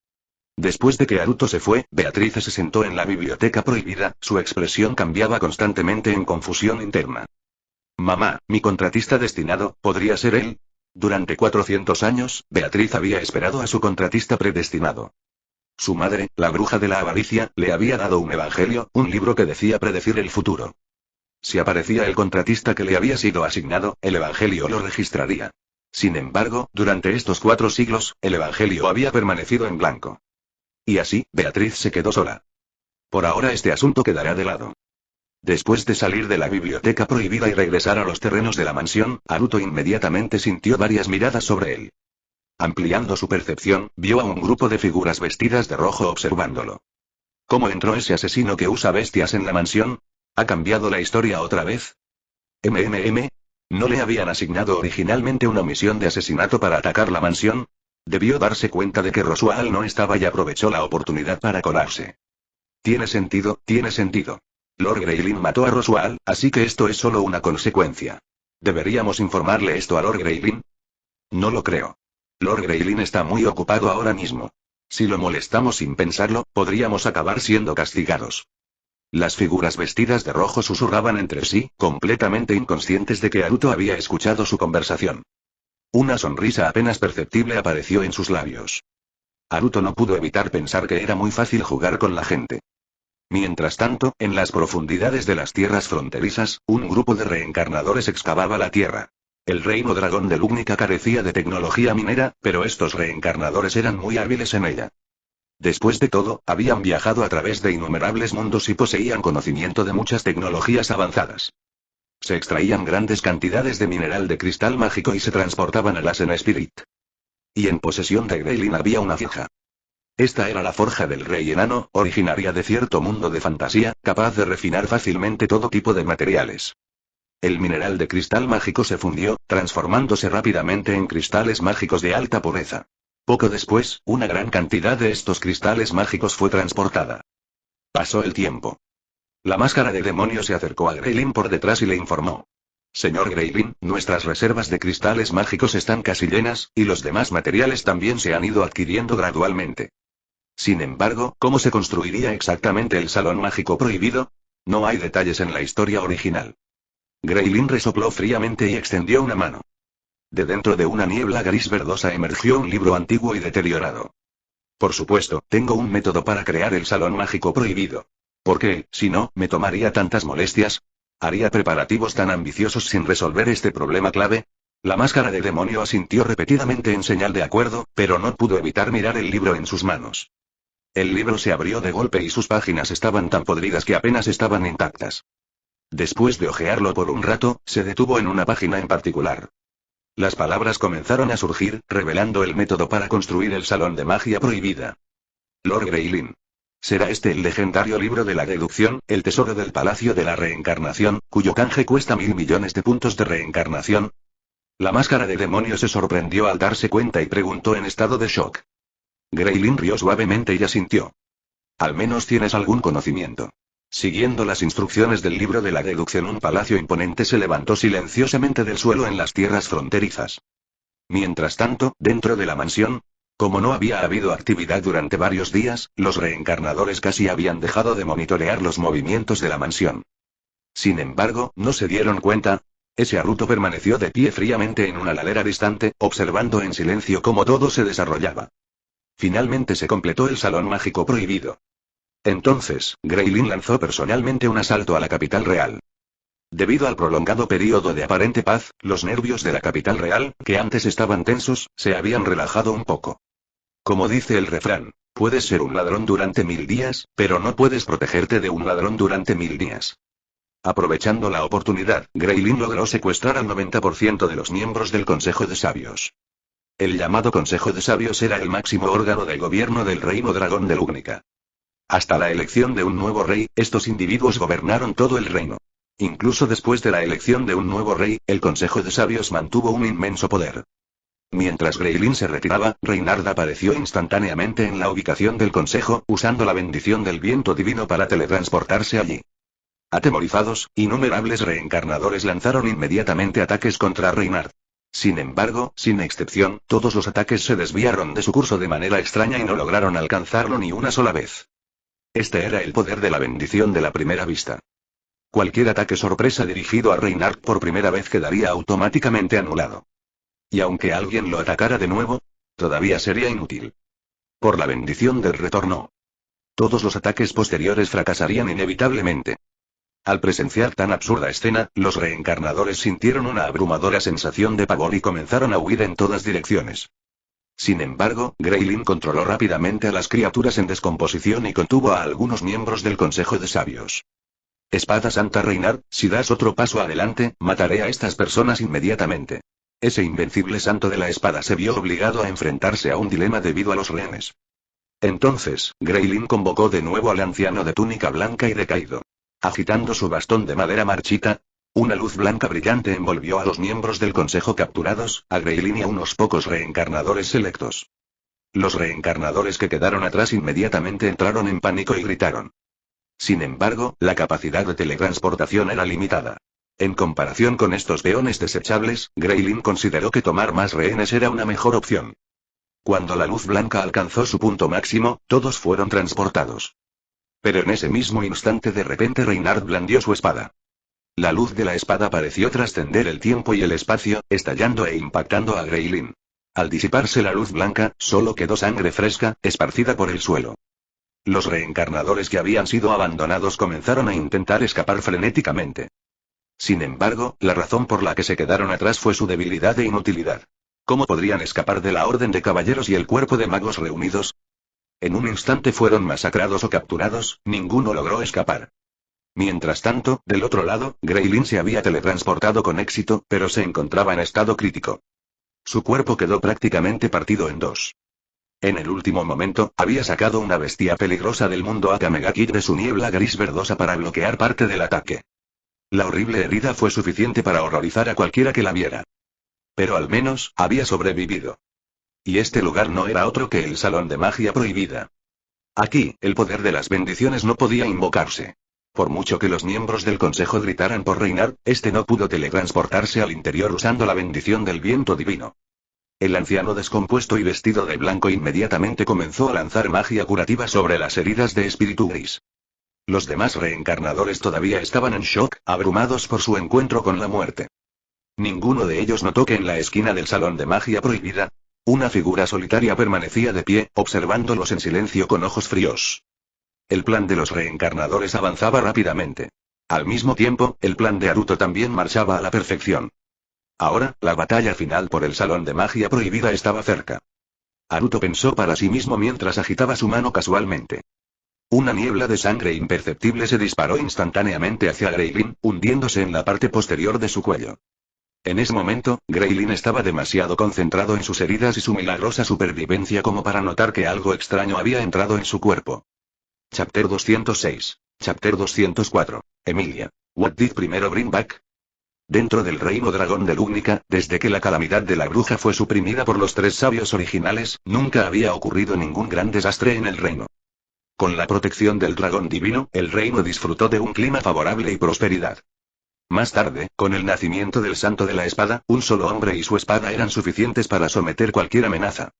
Después de que Haruto se fue, Beatrice se sentó en la biblioteca prohibida, su expresión cambiaba constantemente en confusión interna. Mamá, mi contratista destinado, ¿podría ser él? Durante 400 años, Beatriz había esperado a su contratista predestinado. Su madre, la bruja de la avaricia, le había dado un evangelio, un libro que decía predecir el futuro. Si aparecía el contratista que le había sido asignado, el evangelio lo registraría. Sin embargo, durante estos 4 siglos, el evangelio había permanecido en blanco. Y así, Beatriz se quedó sola. Por ahora este asunto quedará de lado. Después de salir de la biblioteca prohibida y regresar a los terrenos de la mansión, Haruto inmediatamente sintió varias miradas sobre él. Ampliando su percepción, vio a un grupo de figuras vestidas de rojo observándolo. ¿Cómo entró ese asesino que usa bestias en la mansión? ¿Ha cambiado la historia otra vez? ¿No le habían asignado originalmente una misión de asesinato para atacar la mansión? Debió darse cuenta de que Roswaal no estaba y aprovechó la oportunidad para colarse. Tiene sentido, tiene sentido. Lord Greylin mató a Roswaal, así que esto es solo una consecuencia. ¿Deberíamos informarle esto a Lord Greylin? No lo creo. Lord Greylin está muy ocupado ahora mismo. Si lo molestamos sin pensarlo, podríamos acabar siendo castigados. Las figuras vestidas de rojo susurraban entre sí, completamente inconscientes de que Haruto había escuchado su conversación. Una sonrisa apenas perceptible apareció en sus labios. Haruto no pudo evitar pensar que era muy fácil jugar con la gente. Mientras tanto, en las profundidades de las tierras fronterizas, un grupo de reencarnadores excavaba la tierra. El reino dragón de Lugnica carecía de tecnología minera, pero estos reencarnadores eran muy hábiles en ella. Después de todo, habían viajado a través de innumerables mundos y poseían conocimiento de muchas tecnologías avanzadas. Se extraían grandes cantidades de mineral de cristal mágico y se transportaban a Lassen Spirit. Y en posesión de Greylin había una fija. Esta era la forja del rey enano, originaria de cierto mundo de fantasía, capaz de refinar fácilmente todo tipo de materiales. El mineral de cristal mágico se fundió, transformándose rápidamente en cristales mágicos de alta pureza. Poco después, una gran cantidad de estos cristales mágicos fue transportada. Pasó el tiempo. La máscara de demonio se acercó a Greylin por detrás y le informó. Señor Greylin, nuestras reservas de cristales mágicos están casi llenas, y los demás materiales también se han ido adquiriendo gradualmente. Sin embargo, ¿cómo se construiría exactamente el salón mágico prohibido? No hay detalles en la historia original. Greylin resopló fríamente y extendió una mano. De dentro de una niebla gris verdosa emergió un libro antiguo y deteriorado. Por supuesto, tengo un método para crear el salón mágico prohibido. Porque, si no, me tomaría tantas molestias. ¿Haría preparativos tan ambiciosos sin resolver este problema clave? La máscara de demonio asintió repetidamente en señal de acuerdo, pero no pudo evitar mirar el libro en sus manos. El libro se abrió de golpe y sus páginas estaban tan podridas que apenas estaban intactas. Después de hojearlo por un rato, se detuvo en una página en particular. Las palabras comenzaron a surgir, revelando el método para construir el salón de magia prohibida. Lord Greylin. ¿Será este el legendario libro de la deducción, el tesoro del Palacio de la Reencarnación, cuyo canje cuesta 1000 millones de puntos de reencarnación? La máscara de demonio se sorprendió al darse cuenta y preguntó en estado de shock. Greylin rió suavemente y asintió. Al menos tienes algún conocimiento. Siguiendo las instrucciones del libro de la deducción, un palacio imponente se levantó silenciosamente del suelo en las tierras fronterizas. Mientras tanto, dentro de la mansión, como no había habido actividad durante varios días, los reencarnadores casi habían dejado de monitorear los movimientos de la mansión. Sin embargo, no se dieron cuenta. Ese Haruto permaneció de pie fríamente en una ladera distante, observando en silencio cómo todo se desarrollaba. Finalmente se completó el salón mágico prohibido. Entonces, Greylin lanzó personalmente un asalto a la capital real. Debido al prolongado período de aparente paz, los nervios de la capital real, que antes estaban tensos, se habían relajado un poco. Como dice el refrán, puedes ser un ladrón durante 1000 días, pero no puedes protegerte de un ladrón durante 1000 días. Aprovechando la oportunidad, Greylin logró secuestrar al 90% de los miembros del Consejo de Sabios. El llamado Consejo de Sabios era el máximo órgano del gobierno del Reino Dragón de Lugnica. Hasta la elección de un nuevo rey, estos individuos gobernaron todo el reino. Incluso después de la elección de un nuevo rey, el Consejo de Sabios mantuvo un inmenso poder. Mientras Greylin se retiraba, Reynard apareció instantáneamente en la ubicación del consejo, usando la bendición del viento divino para teletransportarse allí. Atemorizados, innumerables reencarnadores lanzaron inmediatamente ataques contra Reynard. Sin embargo, sin excepción, todos los ataques se desviaron de su curso de manera extraña y no lograron alcanzarlo ni una sola vez. Este era el poder de la bendición de la primera vista. Cualquier ataque sorpresa dirigido a Reynard por primera vez quedaría automáticamente anulado. Y aunque alguien lo atacara de nuevo, todavía sería inútil. Por la bendición del retorno, todos los ataques posteriores fracasarían inevitablemente. Al presenciar tan absurda escena, los reencarnadores sintieron una abrumadora sensación de pavor y comenzaron a huir en todas direcciones. Sin embargo, Greylin controló rápidamente a las criaturas en descomposición y contuvo a algunos miembros del Consejo de Sabios. Espada Santa Reynard, si das otro paso adelante, mataré a estas personas inmediatamente. Ese invencible santo de la espada se vio obligado a enfrentarse a un dilema debido a los rehenes. Entonces, Greylin convocó de nuevo al anciano de túnica blanca y decaído. Agitando su bastón de madera marchita, una luz blanca brillante envolvió a los miembros del consejo capturados, a Greylin y a unos pocos reencarnadores selectos. Los reencarnadores que quedaron atrás inmediatamente entraron en pánico y gritaron. Sin embargo, la capacidad de teletransportación era limitada. En comparación con estos peones desechables, Greylin consideró que tomar más rehenes era una mejor opción. Cuando la luz blanca alcanzó su punto máximo, todos fueron transportados. Pero en ese mismo instante de repente Reinhardt blandió su espada. La luz de la espada pareció trascender el tiempo y el espacio, estallando e impactando a Greylin. Al disiparse la luz blanca, solo quedó sangre fresca, esparcida por el suelo. Los reencarnadores que habían sido abandonados comenzaron a intentar escapar frenéticamente. Sin embargo, la razón por la que se quedaron atrás fue su debilidad e inutilidad. ¿Cómo podrían escapar de la Orden de Caballeros y el cuerpo de magos reunidos? En un instante fueron masacrados o capturados, ninguno logró escapar. Mientras tanto, del otro lado, Greylin se había teletransportado con éxito, pero se encontraba en estado crítico. Su cuerpo quedó prácticamente partido en dos. En el último momento, había sacado una bestia peligrosa del mundo Akamegakid de su niebla gris verdosa para bloquear parte del ataque. La horrible herida fue suficiente para horrorizar a cualquiera que la viera. Pero al menos, había sobrevivido. Y este lugar no era otro que el Salón de Magia Prohibida. Aquí, el poder de las bendiciones no podía invocarse. Por mucho que los miembros del consejo gritaran por Reinhardt, este no pudo teletransportarse al interior usando la bendición del viento divino. El anciano descompuesto y vestido de blanco inmediatamente comenzó a lanzar magia curativa sobre las heridas de espíritu gris. Los demás reencarnadores todavía estaban en shock, abrumados por su encuentro con la muerte. Ninguno de ellos notó que en la esquina del Salón de Magia Prohibida, una figura solitaria permanecía de pie, observándolos en silencio con ojos fríos. El plan de los reencarnadores avanzaba rápidamente. Al mismo tiempo, el plan de Haruto también marchaba a la perfección. Ahora, la batalla final por el Salón de Magia Prohibida estaba cerca. Haruto pensó para sí mismo mientras agitaba su mano casualmente. Una niebla de sangre imperceptible se disparó instantáneamente hacia Greylin, hundiéndose en la parte posterior de su cuello. En ese momento, Greylin estaba demasiado concentrado en sus heridas y su milagrosa supervivencia como para notar que algo extraño había entrado en su cuerpo. Chapter 206. Chapter 204. Emilia. What did primero bring back? Dentro del reino dragón de Lugnica, desde que la calamidad de la bruja fue suprimida por los tres sabios originales, nunca había ocurrido ningún gran desastre en el reino. Con la protección del dragón divino, el reino disfrutó de un clima favorable y prosperidad. Más tarde, con el nacimiento del Santo de la Espada, un solo hombre y su espada eran suficientes para someter cualquier amenaza.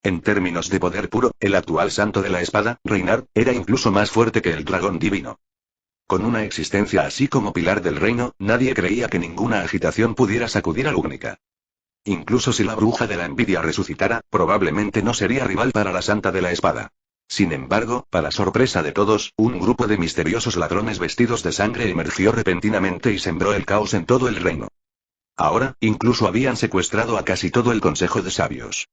En términos de poder puro, el actual Santo de la Espada, Reinhardt, era incluso más fuerte que el dragón divino. Con una existencia así como pilar del reino, nadie creía que ninguna agitación pudiera sacudir a Lugnica. Incluso si la bruja de la envidia resucitara, probablemente no sería rival para la Santa de la Espada. Sin embargo, para sorpresa de todos, un grupo de misteriosos ladrones vestidos de sangre emergió repentinamente y sembró el caos en todo el reino. Ahora, incluso habían secuestrado a casi todo el Consejo de Sabios.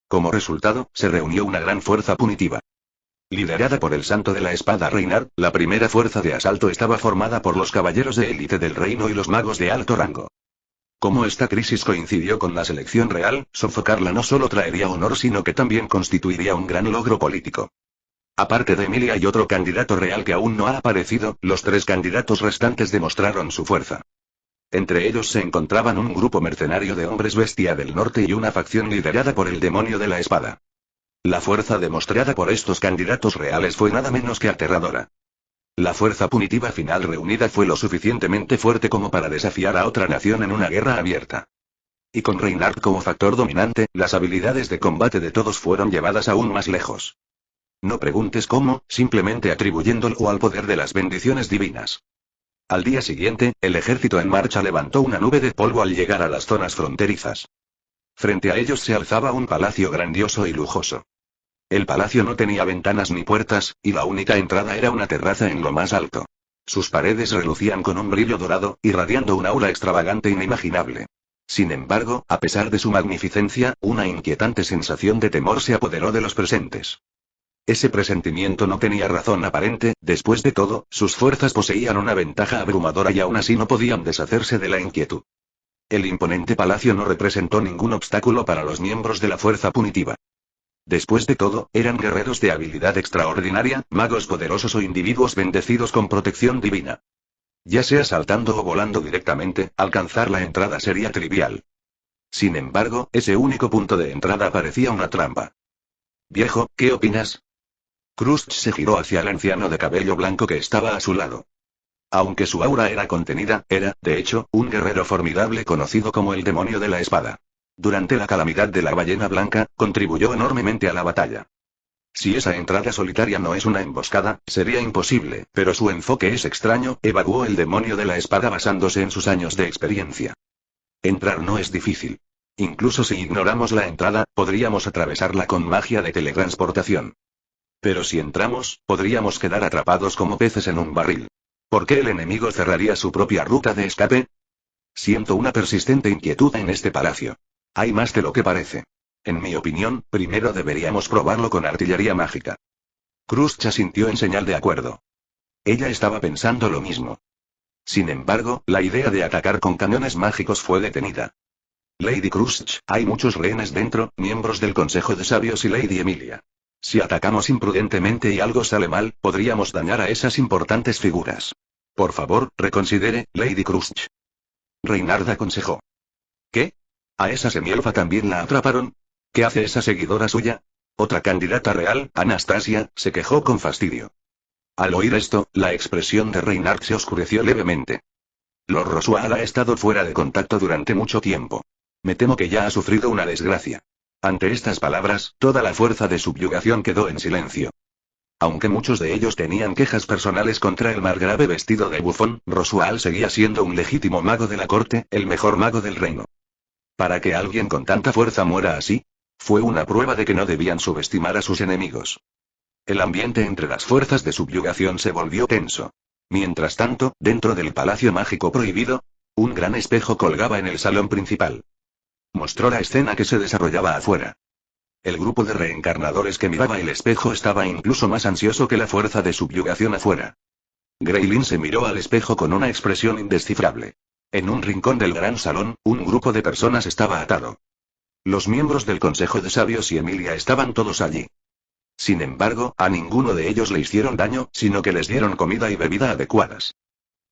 Como resultado, se reunió una gran fuerza punitiva. Liderada por el Santo de la Espada Reinhardt, la primera fuerza de asalto estaba formada por los caballeros de élite del reino y los magos de alto rango. Como esta crisis coincidió con la selección real, sofocarla no solo traería honor sino que también constituiría un gran logro político. Aparte de Emilia y otro candidato real que aún no ha aparecido, los tres candidatos restantes demostraron su fuerza. Entre ellos se encontraban un grupo mercenario de hombres bestia del norte y una facción liderada por el demonio de la espada. La fuerza demostrada por estos candidatos reales fue nada menos que aterradora. La fuerza punitiva final reunida fue lo suficientemente fuerte como para desafiar a otra nación en una guerra abierta. Y con Reinhardt como factor dominante, las habilidades de combate de todos fueron llevadas aún más lejos. No preguntes cómo, simplemente atribuyéndolo al poder de las bendiciones divinas. Al día siguiente, el ejército en marcha levantó una nube de polvo al llegar a las zonas fronterizas. Frente a ellos se alzaba un palacio grandioso y lujoso. El palacio no tenía ventanas ni puertas, y la única entrada era una terraza en lo más alto. Sus paredes relucían con un brillo dorado, irradiando un aura extravagante e inimaginable. Sin embargo, a pesar de su magnificencia, una inquietante sensación de temor se apoderó de los presentes. Ese presentimiento no tenía razón aparente, después de todo, sus fuerzas poseían una ventaja abrumadora y aún así no podían deshacerse de la inquietud. El imponente palacio no representó ningún obstáculo para los miembros de la fuerza punitiva. Después de todo, eran guerreros de habilidad extraordinaria, magos poderosos o individuos bendecidos con protección divina. Ya sea saltando o volando directamente, alcanzar la entrada sería trivial. Sin embargo, ese único punto de entrada parecía una trampa. Viejo, ¿qué opinas? Krust se giró hacia el anciano de cabello blanco que estaba a su lado. Aunque su aura era contenida, era, de hecho, un guerrero formidable conocido como el demonio de la espada. Durante la calamidad de la ballena blanca, contribuyó enormemente a la batalla. Si esa entrada solitaria no es una emboscada, sería imposible, pero su enfoque es extraño, evaluó el demonio de la espada basándose en sus años de experiencia. Entrar no es difícil. Incluso si ignoramos la entrada, podríamos atravesarla con magia de teletransportación. Pero si entramos, podríamos quedar atrapados como peces en un barril. ¿Por qué el enemigo cerraría su propia ruta de escape? Siento una persistente inquietud en este palacio. Hay más de lo que parece. En mi opinión, primero deberíamos probarlo con artillería mágica. Crusch asintió en señal de acuerdo. Ella estaba pensando lo mismo. Sin embargo, la idea de atacar con cañones mágicos fue detenida. Lady Crusch, hay muchos rehenes dentro, miembros del Consejo de Sabios y Lady Emilia. Si atacamos imprudentemente y algo sale mal, podríamos dañar a esas importantes figuras. Por favor, reconsidere, Lady Crusch. Reynard aconsejó. ¿Qué? ¿A esa semielfa también la atraparon? ¿Qué hace esa seguidora suya? Otra candidata real, Anastasia, se quejó con fastidio. Al oír esto, la expresión de Reynard se oscureció levemente. Lord Roswaal ha estado fuera de contacto durante mucho tiempo. Me temo que ya ha sufrido una desgracia. Ante estas palabras, toda la fuerza de subyugación quedó en silencio. Aunque muchos de ellos tenían quejas personales contra el margrave vestido de bufón, Roswaal seguía siendo un legítimo mago de la corte, el mejor mago del reino. Para que alguien con tanta fuerza muera así, fue una prueba de que no debían subestimar a sus enemigos. El ambiente entre las fuerzas de subyugación se volvió tenso. Mientras tanto, dentro del Palacio Mágico Prohibido, un gran espejo colgaba en el salón principal. Mostró la escena que se desarrollaba afuera. El grupo de reencarnadores que miraba el espejo estaba incluso más ansioso que la fuerza de subyugación afuera. Greylin se miró al espejo con una expresión indescifrable. En un rincón del gran salón, un grupo de personas estaba atado. Los miembros del Consejo de Sabios y Emilia estaban todos allí. Sin embargo, a ninguno de ellos le hicieron daño, sino que les dieron comida y bebida adecuadas.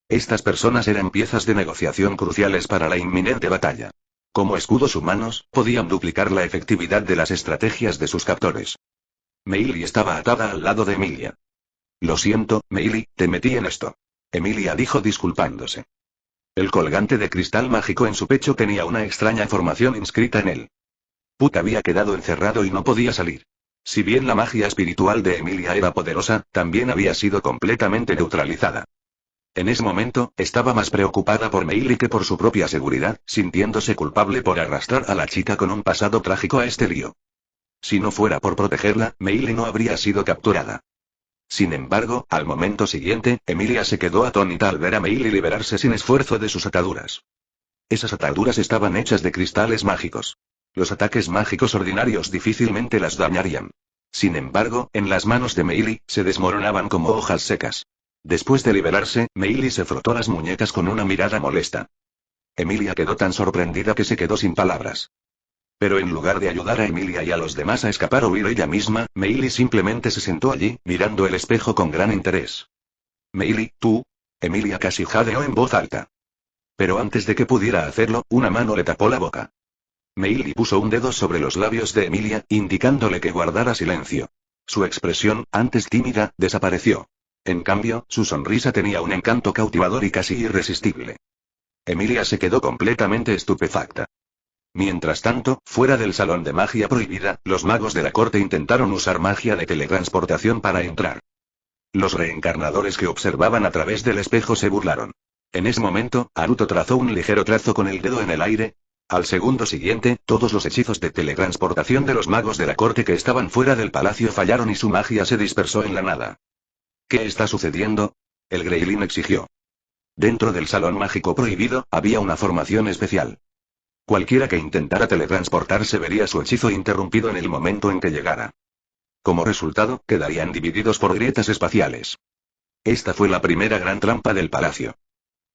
Estas personas eran piezas de negociación cruciales para la inminente batalla. Como escudos humanos, podían duplicar la efectividad de las estrategias de sus captores. Meili estaba atada al lado de Emilia. Lo siento, Meili, te metí en esto. Emilia dijo disculpándose. El colgante de cristal mágico en su pecho tenía una extraña formación inscrita en él. Puck había quedado encerrado y no podía salir. Si bien la magia espiritual de Emilia era poderosa, también había sido completamente neutralizada. En ese momento, estaba más preocupada por Meili que por su propia seguridad, sintiéndose culpable por arrastrar a la chica con un pasado trágico a este lío. Si no fuera por protegerla, Meili no habría sido capturada. Sin embargo, al momento siguiente, Emilia se quedó atónita al ver a Meili liberarse sin esfuerzo de sus ataduras. Esas ataduras estaban hechas de cristales mágicos. Los ataques mágicos ordinarios difícilmente las dañarían. Sin embargo, en las manos de Meili, se desmoronaban como hojas secas. Después de liberarse, Meili se frotó las muñecas con una mirada molesta. Emilia quedó tan sorprendida que se quedó sin palabras. Pero en lugar de ayudar a Emilia y a los demás a escapar o huir ella misma, Meili simplemente se sentó allí, mirando el espejo con gran interés. Meili, tú. Emilia casi jadeó en voz alta. Pero antes de que pudiera hacerlo, una mano le tapó la boca. Meili puso un dedo sobre los labios de Emilia, indicándole que guardara silencio. Su expresión, antes tímida, desapareció. En cambio, su sonrisa tenía un encanto cautivador y casi irresistible. Emilia se quedó completamente estupefacta. Mientras tanto, fuera del salón de magia prohibida, los magos de la corte intentaron usar magia de teletransportación para entrar. Los reencarnadores que observaban a través del espejo se burlaron. En ese momento, Haruto trazó un ligero trazo con el dedo en el aire. Al segundo siguiente, todos los hechizos de teletransportación de los magos de la corte que estaban fuera del palacio fallaron y su magia se dispersó en la nada. ¿Qué está sucediendo? El Greylin exigió. Dentro del salón mágico prohibido, había una formación especial. Cualquiera que intentara teletransportarse vería su hechizo interrumpido en el momento en que llegara. Como resultado, quedarían divididos por grietas espaciales. Esta fue la primera gran trampa del palacio.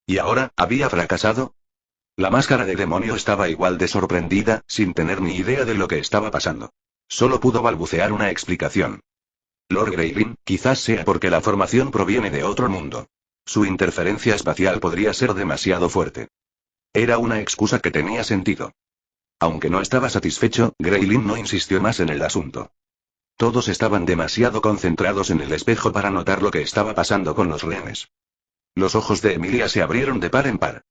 ¿Y ahora, había fracasado? La máscara de demonio estaba igual de sorprendida, sin tener ni idea de lo que estaba pasando. Solo pudo balbucear una explicación. Lord Greylin, quizás sea porque la formación proviene de otro mundo. Su interferencia espacial podría ser demasiado fuerte. Era una excusa que tenía sentido. Aunque no estaba satisfecho, Greylin no insistió más en el asunto. Todos estaban demasiado concentrados en el espejo para notar lo que estaba pasando con los rehenes. Los ojos de Emilia se abrieron de par en par.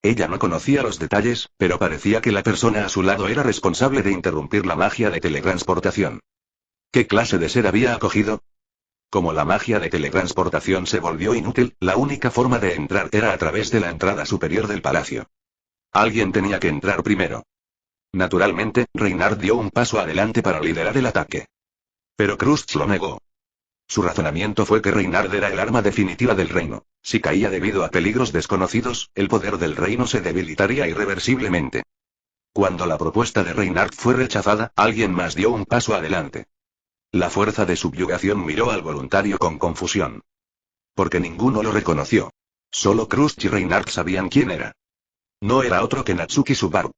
Ella no conocía los detalles, pero parecía que la persona a su lado era responsable de interrumpir la magia de teletransportación. ¿Qué clase de ser había acogido? Como la magia de teletransportación se volvió inútil, la única forma de entrar era a través de la entrada superior del palacio. Alguien tenía que entrar primero. Naturalmente, Reynard dio un paso adelante para liderar el ataque. Pero Krusty lo negó. Su razonamiento fue que Reynard era el arma definitiva del reino. Si caía debido a peligros desconocidos, el poder del reino se debilitaría irreversiblemente. Cuando la propuesta de Reynard fue rechazada, alguien más dio un paso adelante. La fuerza de subyugación miró al voluntario con confusión. Porque ninguno lo reconoció. Solo Krusty y Reynard sabían quién era. No era otro que Natsuki Subaru.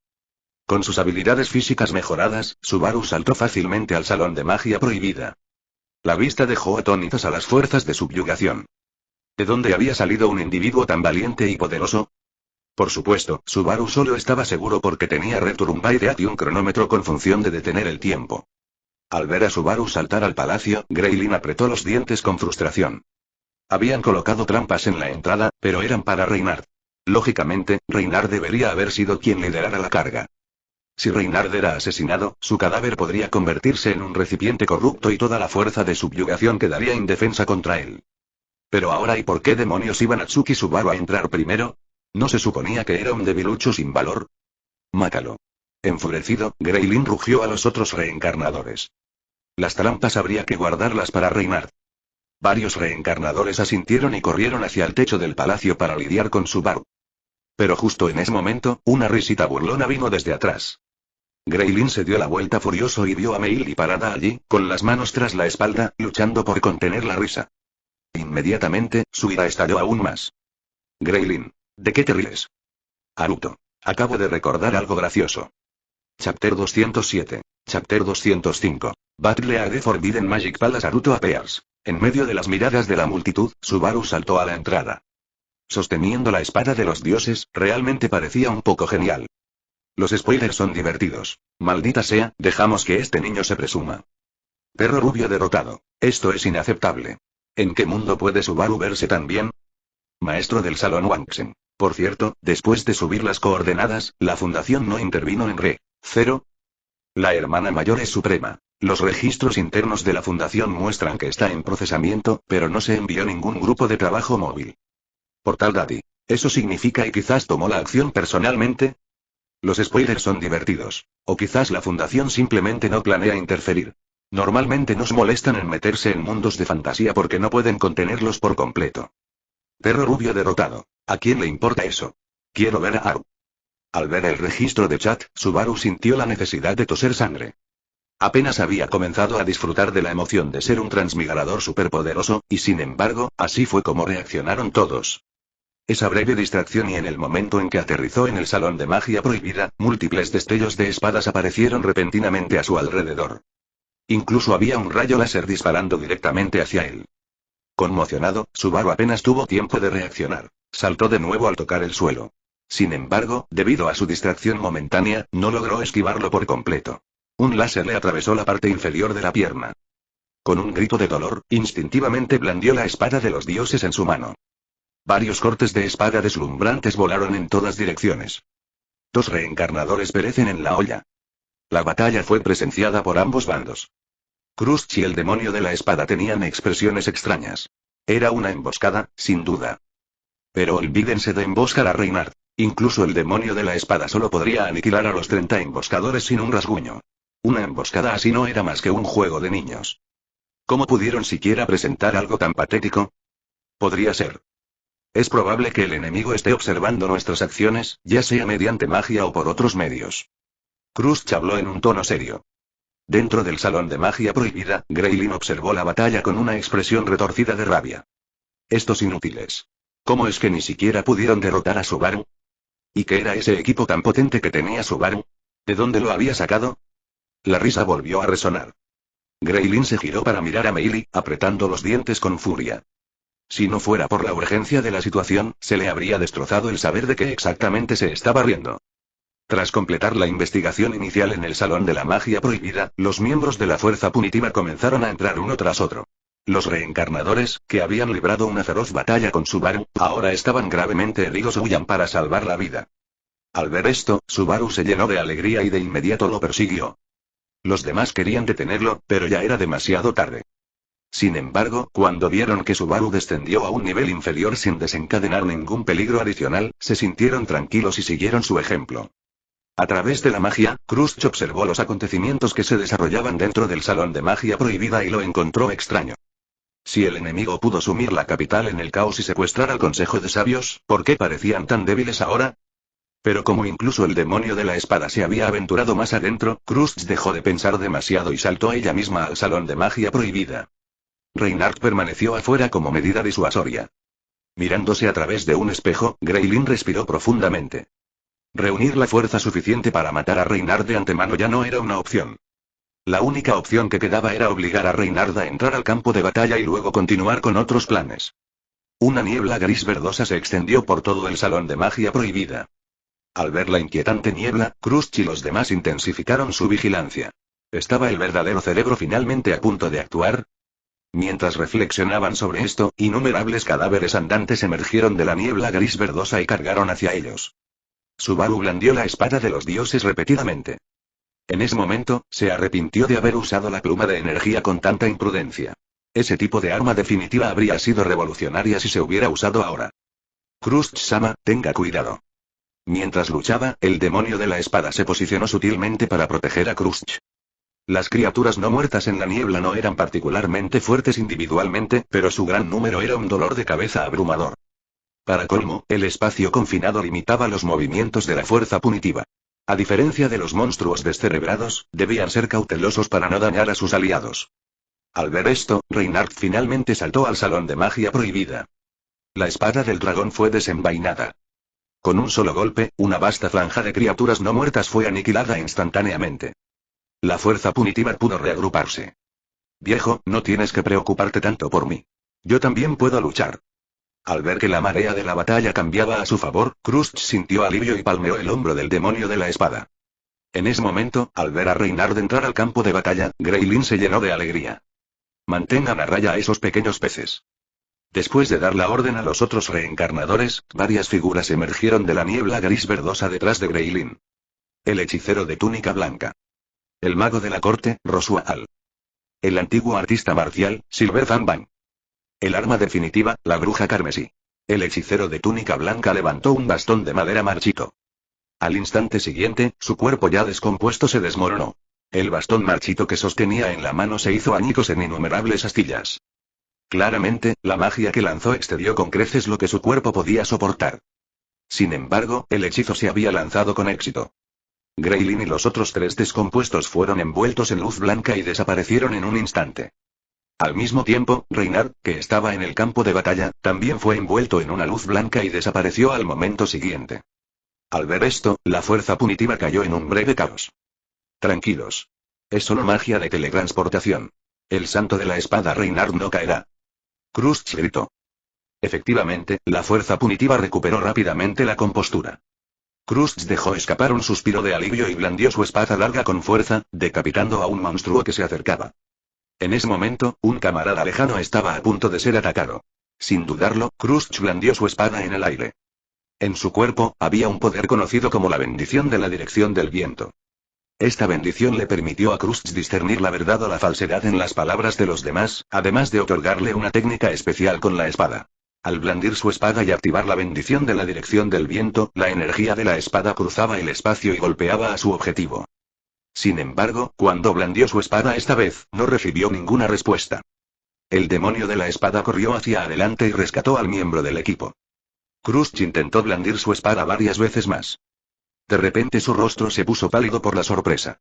Con sus habilidades físicas mejoradas, Subaru saltó fácilmente al salón de magia prohibida. La vista dejó atónitas a las fuerzas de subyugación. ¿De dónde había salido un individuo tan valiente y poderoso? Por supuesto, Subaru solo estaba seguro porque tenía Return by Death y un cronómetro con función de detener el tiempo. Al ver a Subaru saltar al palacio, Greylin apretó los dientes con frustración. Habían colocado trampas en la entrada, pero eran para Reynard. Lógicamente, Reynard debería haber sido quien liderara la carga. Si Reynard era asesinado, su cadáver podría convertirse en un recipiente corrupto y toda la fuerza de subyugación quedaría indefensa contra él. Pero ahora, ¿y por qué demonios iba Natsuki Subaru a entrar primero? ¿No se suponía que era un debilucho sin valor? Mátalo. Enfurecido, Greylin rugió a los otros reencarnadores. Las trampas habría que guardarlas para Reynard. Varios reencarnadores asintieron y corrieron hacia el techo del palacio para lidiar con Subaru. Pero justo en ese momento, una risita burlona vino desde atrás. Greylin se dio la vuelta furioso y vio a Meili parada allí, con las manos tras la espalda, luchando por contener la risa. Inmediatamente, su ira estalló aún más. Greylin, ¿de qué te ríes? Haruto, acabo de recordar algo gracioso. Chapter 207. Chapter 205. Battle at the Forbidden Magic Palace. Haruto appears. En medio de las miradas de la multitud, Subaru saltó a la entrada. Sosteniendo la espada de los dioses, realmente parecía un poco genial. Los spoilers son divertidos. Maldita sea, dejamos que este niño se presuma. Perro rubio derrotado. Esto es inaceptable. ¿En qué mundo puede Subaru verse tan bien? Maestro del salón Wanxen. Por cierto, después de subir las coordenadas, la fundación no intervino en Re-0. La hermana mayor es suprema. Los registros internos de la fundación muestran que está en procesamiento, pero no se envió ningún grupo de trabajo móvil. Portal Daddy. ¿Eso significa y quizás tomó la acción personalmente? Los spoilers son divertidos. O quizás la fundación simplemente no planea interferir. Normalmente nos molestan en meterse en mundos de fantasía porque no pueden contenerlos por completo. Perro rubio derrotado. ¿A quién le importa eso? Quiero ver a Haru. Al ver el registro de chat, Subaru sintió la necesidad de toser sangre. Apenas había comenzado a disfrutar de la emoción de ser un transmigrador superpoderoso, y sin embargo, así fue como reaccionaron todos. Esa breve distracción y en el momento en que aterrizó en el salón de magia prohibida, múltiples destellos de espadas aparecieron repentinamente a su alrededor. Incluso había un rayo láser disparando directamente hacia él. Conmocionado, Subaru apenas tuvo tiempo de reaccionar. Saltó de nuevo al tocar el suelo. Sin embargo, debido a su distracción momentánea, no logró esquivarlo por completo. Un láser le atravesó la parte inferior de la pierna. Con un grito de dolor, instintivamente blandió la espada de los dioses en su mano. Varios cortes de espada deslumbrantes volaron en todas direcciones. 2 reencarnadores perecen en la olla. La batalla fue presenciada por ambos bandos. Krusty y el demonio de la espada tenían expresiones extrañas. Era una emboscada, sin duda. Pero olvídense de emboscar a Reynard. Incluso el demonio de la espada solo podría aniquilar a los 30 emboscadores sin un rasguño. Una emboscada así no era más que un juego de niños. ¿Cómo pudieron siquiera presentar algo tan patético? Podría ser. Es probable que el enemigo esté observando nuestras acciones, ya sea mediante magia o por otros medios. Krusty habló en un tono serio. Dentro del salón de magia prohibida, Greylin observó la batalla con una expresión retorcida de rabia. Estos inútiles. ¿Cómo es que ni siquiera pudieron derrotar a Subaru? ¿Y qué era ese equipo tan potente que tenía Subaru? ¿De dónde lo había sacado? La risa volvió a resonar. Greylin se giró para mirar a Meili, apretando los dientes con furia. Si no fuera por la urgencia de la situación, se le habría destrozado el saber de qué exactamente se estaba riendo. Tras completar la investigación inicial en el salón de la magia prohibida, los miembros de la fuerza punitiva comenzaron a entrar uno tras otro. Los reencarnadores, que habían librado una feroz batalla con Subaru, ahora estaban gravemente heridos o huían para salvar la vida. Al ver esto, Subaru se llenó de alegría y de inmediato lo persiguió. Los demás querían detenerlo, pero ya era demasiado tarde. Sin embargo, cuando vieron que Subaru descendió a un nivel inferior sin desencadenar ningún peligro adicional, se sintieron tranquilos y siguieron su ejemplo. A través de la magia, Crust observó los acontecimientos que se desarrollaban dentro del salón de magia prohibida y lo encontró extraño. Si el enemigo pudo sumir la capital en el caos y secuestrar al Consejo de Sabios, ¿por qué parecían tan débiles ahora? Pero como incluso el demonio de la espada se había aventurado más adentro, Crust dejó de pensar demasiado y saltó ella misma al salón de magia prohibida. Reinhardt permaneció afuera como medida disuasoria. Mirándose a través de un espejo, Greylin respiró profundamente. Reunir la fuerza suficiente para matar a Reinhardt de antemano ya no era una opción. La única opción que quedaba era obligar a Reinhardt a entrar al campo de batalla y luego continuar con otros planes. Una niebla gris verdosa se extendió por todo el salón de magia prohibida. Al ver la inquietante niebla, Crust y los demás intensificaron su vigilancia. ¿Estaba el verdadero cerebro finalmente a punto de actuar? Mientras reflexionaban sobre esto, innumerables cadáveres andantes emergieron de la niebla gris verdosa y cargaron hacia ellos. Subaru blandió la espada de los dioses repetidamente. En ese momento, se arrepintió de haber usado la pluma de energía con tanta imprudencia. Ese tipo de arma definitiva habría sido revolucionaria si se hubiera usado ahora. Crust-sama, tenga cuidado. Mientras luchaba, el demonio de la espada se posicionó sutilmente para proteger a Crust. Las criaturas no muertas en la niebla no eran particularmente fuertes individualmente, pero su gran número era un dolor de cabeza abrumador. Para colmo, el espacio confinado limitaba los movimientos de la fuerza punitiva. A diferencia de los monstruos descerebrados, debían ser cautelosos para no dañar a sus aliados. Al ver esto, Reinhardt finalmente saltó al salón de magia prohibida. La espada del dragón fue desenvainada. Con un solo golpe, una vasta franja de criaturas no muertas fue aniquilada instantáneamente. La fuerza punitiva pudo reagruparse. Viejo, no tienes que preocuparte tanto por mí. Yo también puedo luchar. Al ver que la marea de la batalla cambiaba a su favor, Crust sintió alivio y palmeó el hombro del demonio de la espada. En ese momento, al ver a Reinhardt entrar al campo de batalla, Greylin se llenó de alegría. Mantengan a raya a esos pequeños peces. Después de dar la orden a los otros reencarnadores, varias figuras emergieron de la niebla gris verdosa detrás de Greylin. El hechicero de túnica blanca. El mago de la corte, Rosual. El antiguo artista marcial, Silver Fanbang. El arma definitiva, la bruja carmesí. El hechicero de túnica blanca levantó un bastón de madera marchito. Al instante siguiente, su cuerpo ya descompuesto se desmoronó. El bastón marchito que sostenía en la mano se hizo añicos en innumerables astillas. Claramente, la magia que lanzó excedió con creces lo que su cuerpo podía soportar. Sin embargo, el hechizo se había lanzado con éxito. Greylin y los otros tres descompuestos fueron envueltos en luz blanca y desaparecieron en un instante. Al mismo tiempo, Reinhardt, que estaba en el campo de batalla, también fue envuelto en una luz blanca y desapareció al momento siguiente. Al ver esto, la fuerza punitiva cayó en un breve caos. Tranquilos. Es solo magia de teletransportación. El santo de la espada Reinhardt no caerá. Crust gritó. Efectivamente, la fuerza punitiva recuperó rápidamente la compostura. Crust dejó escapar un suspiro de alivio y blandió su espada larga con fuerza, decapitando a un monstruo que se acercaba. En ese momento, un camarada lejano estaba a punto de ser atacado. Sin dudarlo, Crust blandió su espada en el aire. En su cuerpo, había un poder conocido como la bendición de la dirección del viento. Esta bendición le permitió a Crust discernir la verdad o la falsedad en las palabras de los demás, además de otorgarle una técnica especial con la espada. Al blandir su espada y activar la bendición de la dirección del viento, la energía de la espada cruzaba el espacio y golpeaba a su objetivo. Sin embargo, cuando blandió su espada esta vez, no recibió ninguna respuesta. El demonio de la espada corrió hacia adelante y rescató al miembro del equipo. Crust intentó blandir su espada varias veces más. De repente su rostro se puso pálido por la sorpresa.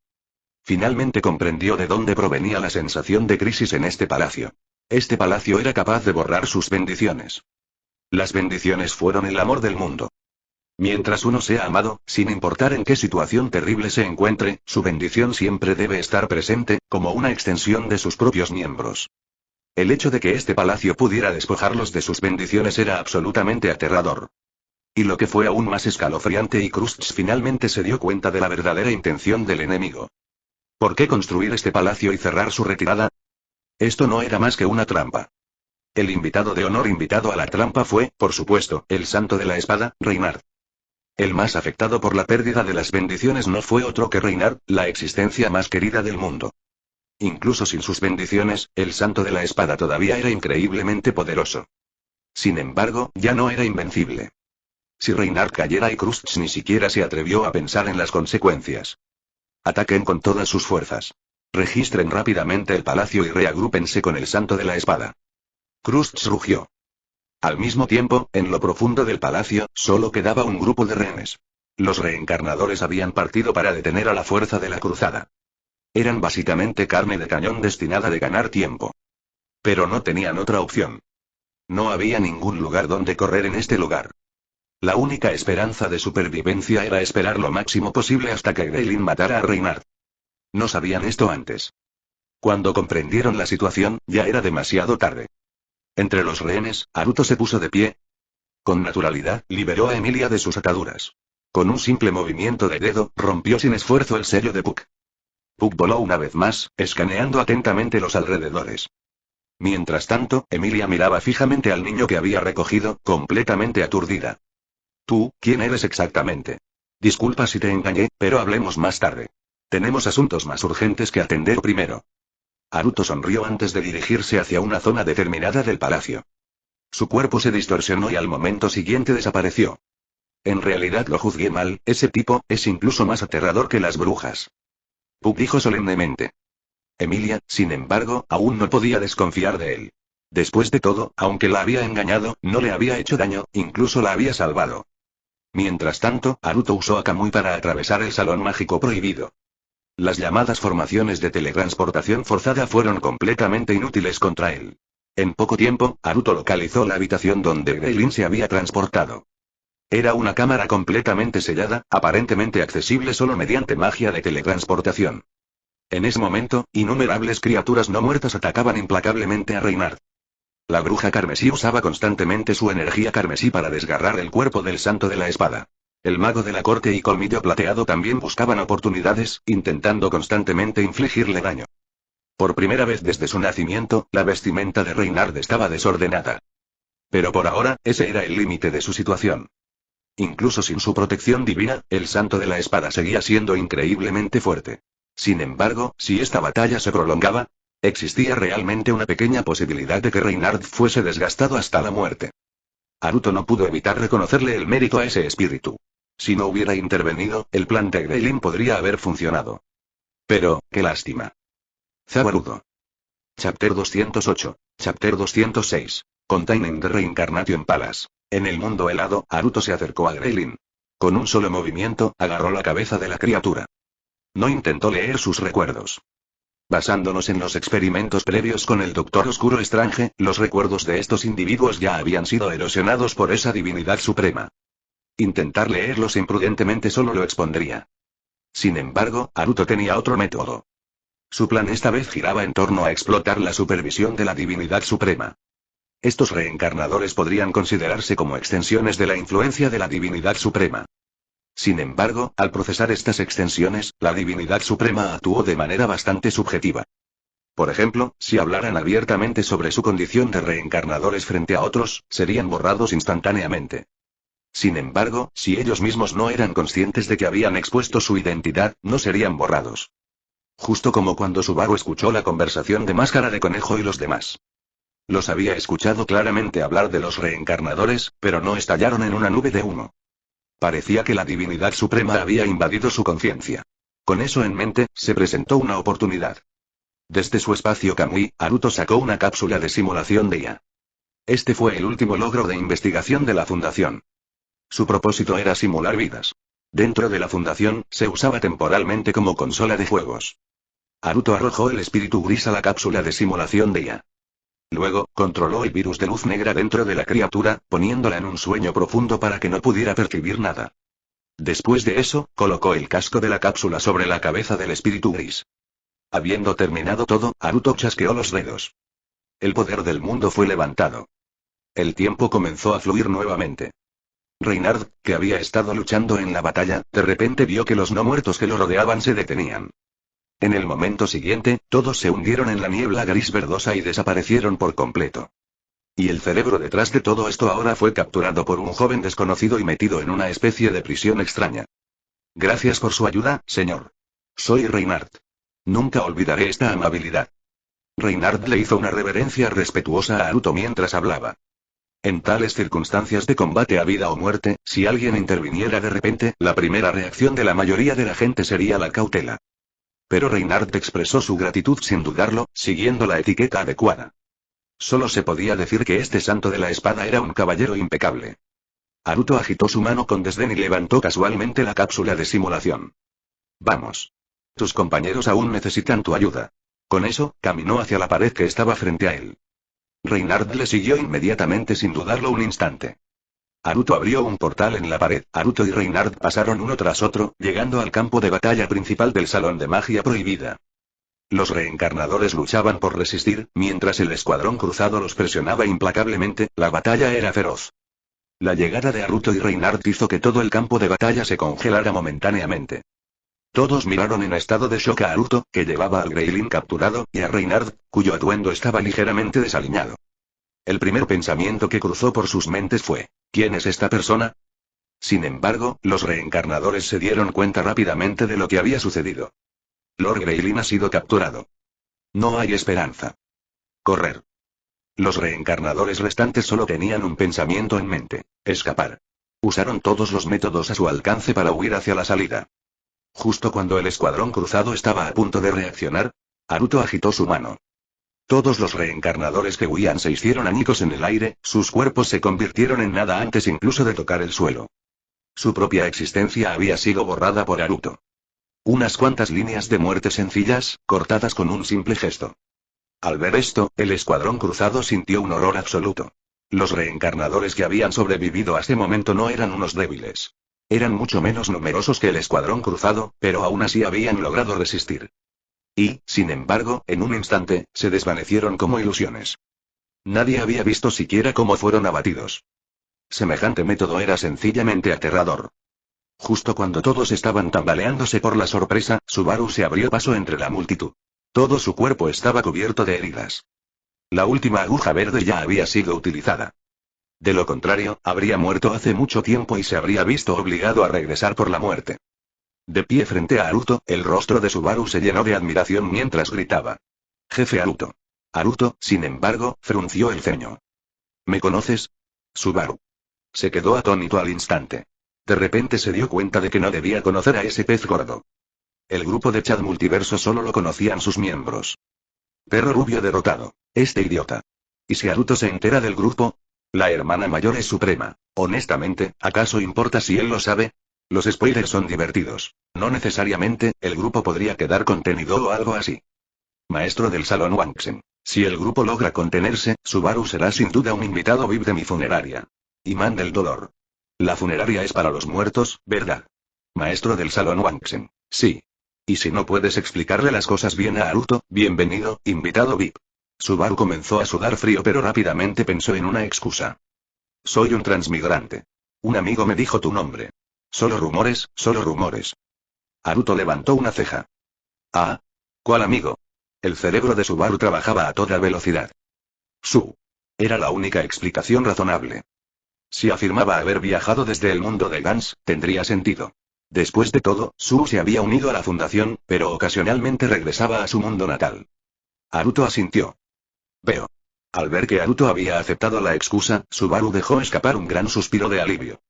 Finalmente comprendió de dónde provenía la sensación de crisis en este palacio. Este palacio era capaz de borrar sus bendiciones. Las bendiciones fueron el amor del mundo. Mientras uno sea amado, sin importar en qué situación terrible se encuentre, su bendición siempre debe estar presente, como una extensión de sus propios miembros. El hecho de que este palacio pudiera despojarlos de sus bendiciones era absolutamente aterrador. Y lo que fue aún más escalofriante, y Crust finalmente se dio cuenta de la verdadera intención del enemigo. ¿Por qué construir este palacio y cerrar su retirada? Esto no era más que una trampa. El invitado de honor invitado a la trampa fue, por supuesto, el santo de la espada, Reynard. El más afectado por la pérdida de las bendiciones no fue otro que Reynard, la existencia más querida del mundo. Incluso sin sus bendiciones, el santo de la espada todavía era increíblemente poderoso. Sin embargo, ya no era invencible. Si Reynard cayera y Krusty ni siquiera se atrevió a pensar en las consecuencias. Ataquen con todas sus fuerzas. Registren rápidamente el palacio y reagrúpense con el santo de la espada. Krusty rugió. Al mismo tiempo, en lo profundo del palacio, solo quedaba un grupo de rehenes. Los reencarnadores habían partido para detener a la fuerza de la cruzada. Eran básicamente carne de cañón destinada a ganar tiempo. Pero no tenían otra opción. No había ningún lugar donde correr en este lugar. La única esperanza de supervivencia era esperar lo máximo posible hasta que Greylin matara a Reynard. No sabían esto antes. Cuando comprendieron la situación, ya era demasiado tarde. Entre los rehenes, Haruto se puso de pie. Con naturalidad, liberó a Emilia de sus ataduras. Con un simple movimiento de dedo, rompió sin esfuerzo el sello de Puck. Puck voló una vez más, escaneando atentamente los alrededores. Mientras tanto, Emilia miraba fijamente al niño que había recogido, completamente aturdida. ¿Tú, quién eres exactamente? Disculpa si te engañé, pero hablemos más tarde. Tenemos asuntos más urgentes que atender primero. Haruto sonrió antes de dirigirse hacia una zona determinada del palacio. Su cuerpo se distorsionó y al momento siguiente desapareció. En realidad lo juzgué mal, ese tipo, es incluso más aterrador que las brujas. Puck dijo solemnemente. Emilia, sin embargo, aún no podía desconfiar de él. Después de todo, aunque la había engañado, no le había hecho daño, incluso la había salvado. Mientras tanto, Haruto usó a Kamui para atravesar el salón mágico prohibido. Las llamadas formaciones de teletransportación forzada fueron completamente inútiles contra él. En poco tiempo, Haruto localizó la habitación donde Greylin se había transportado. Era una cámara completamente sellada, aparentemente accesible solo mediante magia de teletransportación. En ese momento, innumerables criaturas no muertas atacaban implacablemente a Reynard. La bruja carmesí usaba constantemente su energía carmesí para desgarrar el cuerpo del santo de la espada. El mago de la corte y Colmillo Plateado también buscaban oportunidades, intentando constantemente infligirle daño. Por primera vez desde su nacimiento, la vestimenta de Reynard estaba desordenada. Pero por ahora, ese era el límite de su situación. Incluso sin su protección divina, el santo de la espada seguía siendo increíblemente fuerte. Sin embargo, si esta batalla se prolongaba, existía realmente una pequeña posibilidad de que Reynard fuese desgastado hasta la muerte. Haruto no pudo evitar reconocerle el mérito a ese espíritu. Si no hubiera intervenido, el plan de Greylin podría haber funcionado. Pero, qué lástima. Zabarudo. Chapter 208. Chapter 206. Containing the Reincarnation Palace. En el mundo helado, Haruto se acercó a Greylin. Con un solo movimiento, agarró la cabeza de la criatura. No intentó leer sus recuerdos. Basándonos en los experimentos previos con el Doctor Oscuro Strange, los recuerdos de estos individuos ya habían sido erosionados por esa divinidad suprema. Intentar leerlos imprudentemente solo lo expondría. Sin embargo, Haruto tenía otro método. Su plan esta vez giraba en torno a explotar la supervisión de la divinidad suprema. Estos reencarnadores podrían considerarse como extensiones de la influencia de la divinidad suprema. Sin embargo, al procesar estas extensiones, la divinidad suprema actuó de manera bastante subjetiva. Por ejemplo, si hablaran abiertamente sobre su condición de reencarnadores frente a otros, serían borrados instantáneamente. Sin embargo, si ellos mismos no eran conscientes de que habían expuesto su identidad, no serían borrados. Justo como cuando Subaru escuchó la conversación de Máscara de Conejo y los demás. Los había escuchado claramente hablar de los reencarnadores, pero no estallaron en una nube de humo. Parecía que la divinidad suprema había invadido su conciencia. Con eso en mente, se presentó una oportunidad. Desde su espacio Kamui, Haruto sacó una cápsula de simulación de IA. Este fue el último logro de investigación de la Fundación. Su propósito era simular vidas. Dentro de la Fundación, se usaba temporalmente como consola de juegos. Haruto arrojó el espíritu gris a la cápsula de simulación de IA. Luego, controló el virus de luz negra dentro de la criatura, poniéndola en un sueño profundo para que no pudiera percibir nada. Después de eso, colocó el casco de la cápsula sobre la cabeza del espíritu gris. Habiendo terminado todo, Haruto chasqueó los dedos. El poder del mundo fue levantado. El tiempo comenzó a fluir nuevamente. Reynard, que había estado luchando en la batalla, de repente vio que los no muertos que lo rodeaban se detenían. En el momento siguiente, todos se hundieron en la niebla gris verdosa y desaparecieron por completo. Y el cerebro detrás de todo esto ahora fue capturado por un joven desconocido y metido en una especie de prisión extraña. Gracias por su ayuda, señor. Soy Reinhardt. Nunca olvidaré esta amabilidad. Reinhardt le hizo una reverencia respetuosa a Naruto mientras hablaba. En tales circunstancias de combate a vida o muerte, si alguien interviniera de repente, la primera reacción de la mayoría de la gente sería la cautela. Pero Reinhardt expresó su gratitud sin dudarlo, siguiendo la etiqueta adecuada. Solo se podía decir que este santo de la espada era un caballero impecable. Naruto agitó su mano con desdén y levantó casualmente la cápsula de simulación. Vamos. Tus compañeros aún necesitan tu ayuda. Con eso, caminó hacia la pared que estaba frente a él. Reinhardt le siguió inmediatamente sin dudarlo un instante. Naruto abrió un portal en la pared. Naruto y Reinhardt pasaron uno tras otro, llegando al campo de batalla principal del Salón de Magia Prohibida. Los reencarnadores luchaban por resistir, mientras el escuadrón cruzado los presionaba implacablemente. La batalla era feroz. La llegada de Naruto y Reinhardt hizo que todo el campo de batalla se congelara momentáneamente. Todos miraron en estado de shock a Naruto, que llevaba al Greylin capturado, y a Reinhardt, cuyo atuendo estaba ligeramente desaliñado. El primer pensamiento que cruzó por sus mentes fue: ¿quién es esta persona? Sin embargo, los reencarnadores se dieron cuenta rápidamente de lo que había sucedido. Lord Greylin ha sido capturado. No hay esperanza. Correr. Los reencarnadores restantes solo tenían un pensamiento en mente: escapar. Usaron todos los métodos a su alcance para huir hacia la salida. Justo cuando el escuadrón cruzado estaba a punto de reaccionar, Naruto agitó su mano. Todos los reencarnadores que huían se hicieron añicos en el aire, sus cuerpos se convirtieron en nada antes incluso de tocar el suelo. Su propia existencia había sido borrada por Naruto. Unas cuantas líneas de muerte sencillas, cortadas con un simple gesto. Al ver esto, el escuadrón cruzado sintió un horror absoluto. Los reencarnadores que habían sobrevivido a ese momento no eran unos débiles. Eran mucho menos numerosos que el escuadrón cruzado, pero aún así habían logrado resistir. Y, sin embargo, en un instante, se desvanecieron como ilusiones. Nadie había visto siquiera cómo fueron abatidos. Semejante método era sencillamente aterrador. Justo cuando todos estaban tambaleándose por la sorpresa, Subaru se abrió paso entre la multitud. Todo su cuerpo estaba cubierto de heridas. La última aguja verde ya había sido utilizada. De lo contrario, habría muerto hace mucho tiempo y se habría visto obligado a regresar por la muerte. De pie frente a Naruto, el rostro de Subaru se llenó de admiración mientras gritaba: Jefe Naruto. Naruto, sin embargo, frunció el ceño. ¿Me conoces? Subaru. Se quedó atónito al instante. De repente se dio cuenta de que no debía conocer a ese pez gordo. El grupo de Chad Multiverso solo lo conocían sus miembros. Perro rubio derrotado. Este idiota. ¿Y si Naruto se entera del grupo? La hermana mayor es suprema. Honestamente, ¿acaso importa si él lo sabe? Los spoilers son divertidos. No necesariamente, el grupo podría quedar contenido o algo así. Maestro del Salón Wanksen. Si el grupo logra contenerse, Subaru será sin duda un invitado VIP de mi funeraria. Imán del dolor. La funeraria es para los muertos, ¿verdad? Maestro del Salón Wanksen. Sí. Y si no puedes explicarle las cosas bien a Naruto, bienvenido, invitado VIP. Subaru comenzó a sudar frío pero rápidamente pensó en una excusa. Soy un transmigrante. Un amigo me dijo tu nombre. Solo rumores, solo rumores. Naruto levantó una ceja. Ah. ¿Cuál amigo? El cerebro de Subaru trabajaba a toda velocidad. Era la única explicación razonable. Si afirmaba haber viajado desde el mundo de Gans, tendría sentido. Después de todo, Su se había unido a la fundación, pero ocasionalmente regresaba a su mundo natal. Naruto asintió. Veo. Al ver que Naruto había aceptado la excusa, Subaru dejó escapar un gran suspiro de alivio.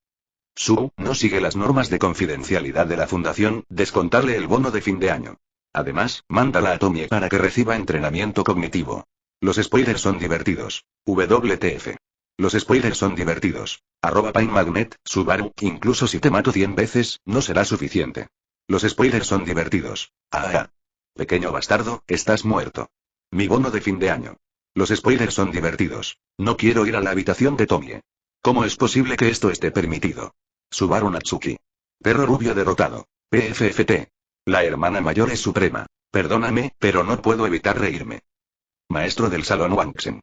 Su no sigue las normas de confidencialidad de la fundación, descontarle el bono de fin de año. Además, mándala a Tomie para que reciba entrenamiento cognitivo. Los spoilers son divertidos. WTF. Los spoilers son divertidos. @PainMagnet, Subaru, incluso si te mato 100 veces, no será suficiente. Los spoilers son divertidos. Pequeño bastardo, estás muerto. Mi bono de fin de año. Los spoilers son divertidos. No quiero ir a la habitación de Tomie. ¿Cómo es posible que esto esté permitido? Subaru Natsuki. Perro rubio derrotado. PFFT. La hermana mayor es suprema. Perdóname, pero no puedo evitar reírme. Maestro del Salón Wanksen.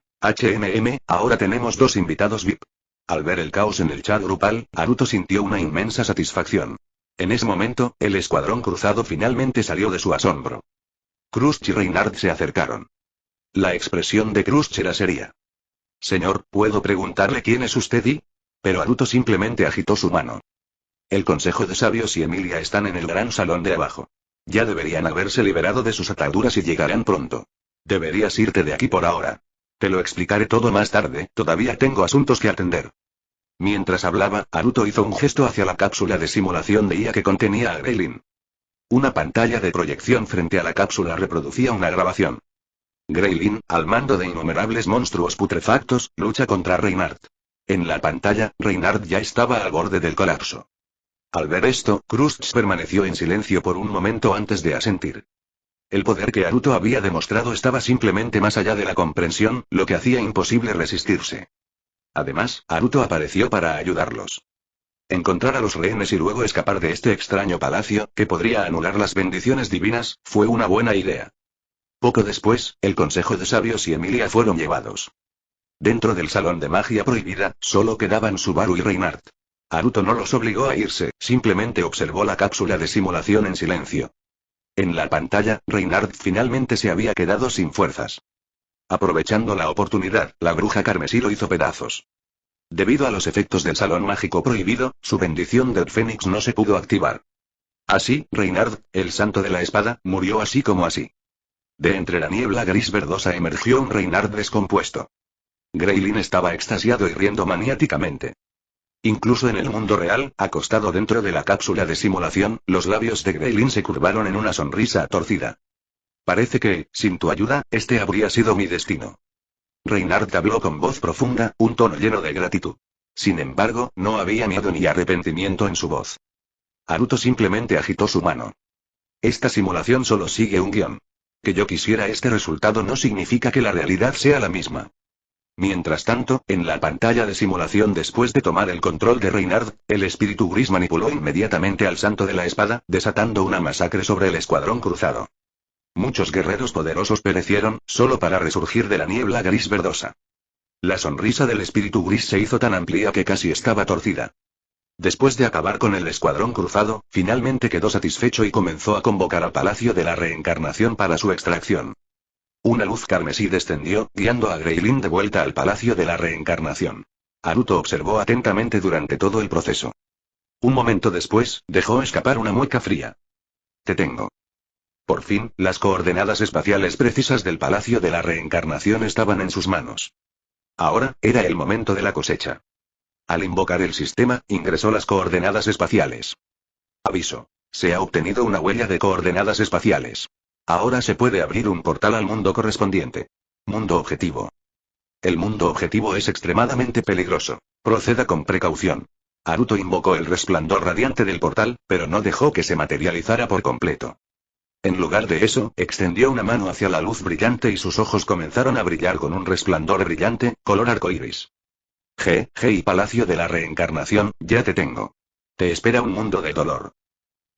Ahora tenemos 2 invitados VIP. Al ver el caos en el chat grupal, Naruto sintió una inmensa satisfacción. En ese momento, el escuadrón cruzado finalmente salió de su asombro. Crush y Reinhardt se acercaron. La expresión de Crush era seria. Señor, ¿puedo preguntarle quién es usted? Pero Haruto simplemente agitó su mano. El Consejo de Sabios y Emilia están en el gran salón de abajo. Ya deberían haberse liberado de sus ataduras y llegarán pronto. Deberías irte de aquí por ahora. Te lo explicaré todo más tarde, todavía tengo asuntos que atender. Mientras hablaba, Haruto hizo un gesto hacia la cápsula de simulación de IA que contenía a Greylin. Una pantalla de proyección frente a la cápsula reproducía una grabación. Greylin, al mando de innumerables monstruos putrefactos, lucha contra Reinhardt. En la pantalla, Reinhardt ya estaba al borde del colapso. Al ver esto, Crush permaneció en silencio por un momento antes de asentir. El poder que Haruto había demostrado estaba simplemente más allá de la comprensión, lo que hacía imposible resistirse. Además, Haruto apareció para ayudarlos. Encontrar a los rehenes y luego escapar de este extraño palacio, que podría anular las bendiciones divinas, fue una buena idea. Poco después, el Consejo de Sabios y Emilia fueron llevados. Dentro del salón de magia prohibida, solo quedaban Subaru y Reinhardt. Haruto no los obligó a irse, simplemente observó la cápsula de simulación en silencio. En la pantalla, Reinhardt finalmente se había quedado sin fuerzas. Aprovechando la oportunidad, la bruja carmesí lo hizo pedazos. Debido a los efectos del salón mágico prohibido, su bendición del Fénix no se pudo activar. Así, Reinhardt, el santo de la espada, murió así como así. De entre la niebla gris verdosa emergió un Reinhardt descompuesto. Greylin estaba extasiado y riendo maniáticamente. Incluso en el mundo real, acostado dentro de la cápsula de simulación, los labios de Greylin se curvaron en una sonrisa torcida. Parece que, sin tu ayuda, este habría sido mi destino. Reinhardt habló con voz profunda, un tono lleno de gratitud. Sin embargo, no había miedo ni arrepentimiento en su voz. Haruto simplemente agitó su mano. Esta simulación solo sigue un guión. Que yo quisiera este resultado no significa que la realidad sea la misma. Mientras tanto, en la pantalla de simulación después de tomar el control de Reinhardt, el espíritu gris manipuló inmediatamente al santo de la espada, desatando una masacre sobre el escuadrón cruzado. Muchos guerreros poderosos perecieron, solo para resurgir de la niebla gris verdosa. La sonrisa del espíritu gris se hizo tan amplia que casi estaba torcida. Después de acabar con el escuadrón cruzado, finalmente quedó satisfecho y comenzó a convocar al Palacio de la Reencarnación para su extracción. Una luz carmesí descendió, guiando a Greylin de vuelta al Palacio de la Reencarnación. Haruto observó atentamente durante todo el proceso. Un momento después, dejó escapar una mueca fría. Te tengo. Por fin, las coordenadas espaciales precisas del Palacio de la Reencarnación estaban en sus manos. Ahora, era el momento de la cosecha. Al invocar el sistema, ingresó las coordenadas espaciales. Aviso. Se ha obtenido una huella de coordenadas espaciales. Ahora se puede abrir un portal al mundo correspondiente. Mundo objetivo. El mundo objetivo es extremadamente peligroso. Proceda con precaución. Haruto invocó el resplandor radiante del portal, pero no dejó que se materializara por completo. En lugar de eso, extendió una mano hacia la luz brillante y sus ojos comenzaron a brillar con un resplandor brillante, color arcoíris. Y Palacio de la Reencarnación, ya te tengo. Te espera un mundo de dolor.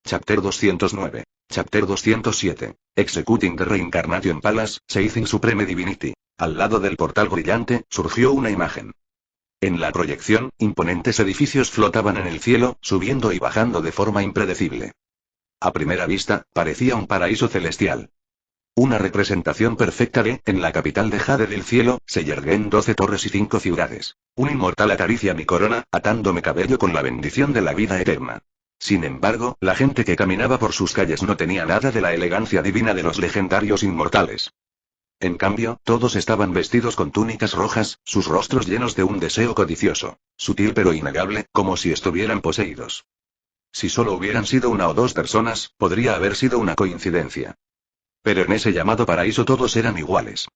Chapter 209. Chapter 207. Executing the Reincarnation Palace, Seizing Supreme Divinity. Al lado del portal brillante, surgió una imagen. En la proyección, imponentes edificios flotaban en el cielo, subiendo y bajando de forma impredecible. A primera vista, parecía un paraíso celestial. Una representación perfecta de, en la capital de Jade del cielo, se yerguen 12 torres y 5 ciudades. Un inmortal acaricia mi corona, atándome cabello con la bendición de la vida eterna. Sin embargo, la gente que caminaba por sus calles no tenía nada de la elegancia divina de los legendarios inmortales. En cambio, todos estaban vestidos con túnicas rojas, sus rostros llenos de un deseo codicioso, sutil pero innegable, como si estuvieran poseídos. Si solo hubieran sido una o dos personas, podría haber sido una coincidencia. Pero en ese llamado paraíso todos eran iguales.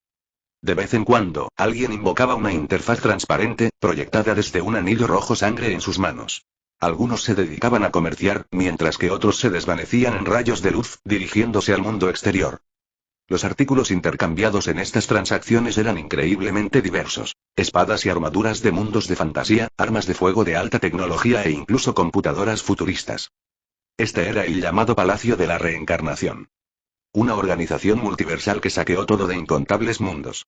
De vez en cuando, alguien invocaba una interfaz transparente, proyectada desde un anillo rojo sangre en sus manos. Algunos se dedicaban a comerciar, mientras que otros se desvanecían en rayos de luz, dirigiéndose al mundo exterior. Los artículos intercambiados en estas transacciones eran increíblemente diversos. Espadas y armaduras de mundos de fantasía, armas de fuego de alta tecnología e incluso computadoras futuristas. Este era el llamado Palacio de la Reencarnación. Una organización multiversal que saqueó todo de incontables mundos.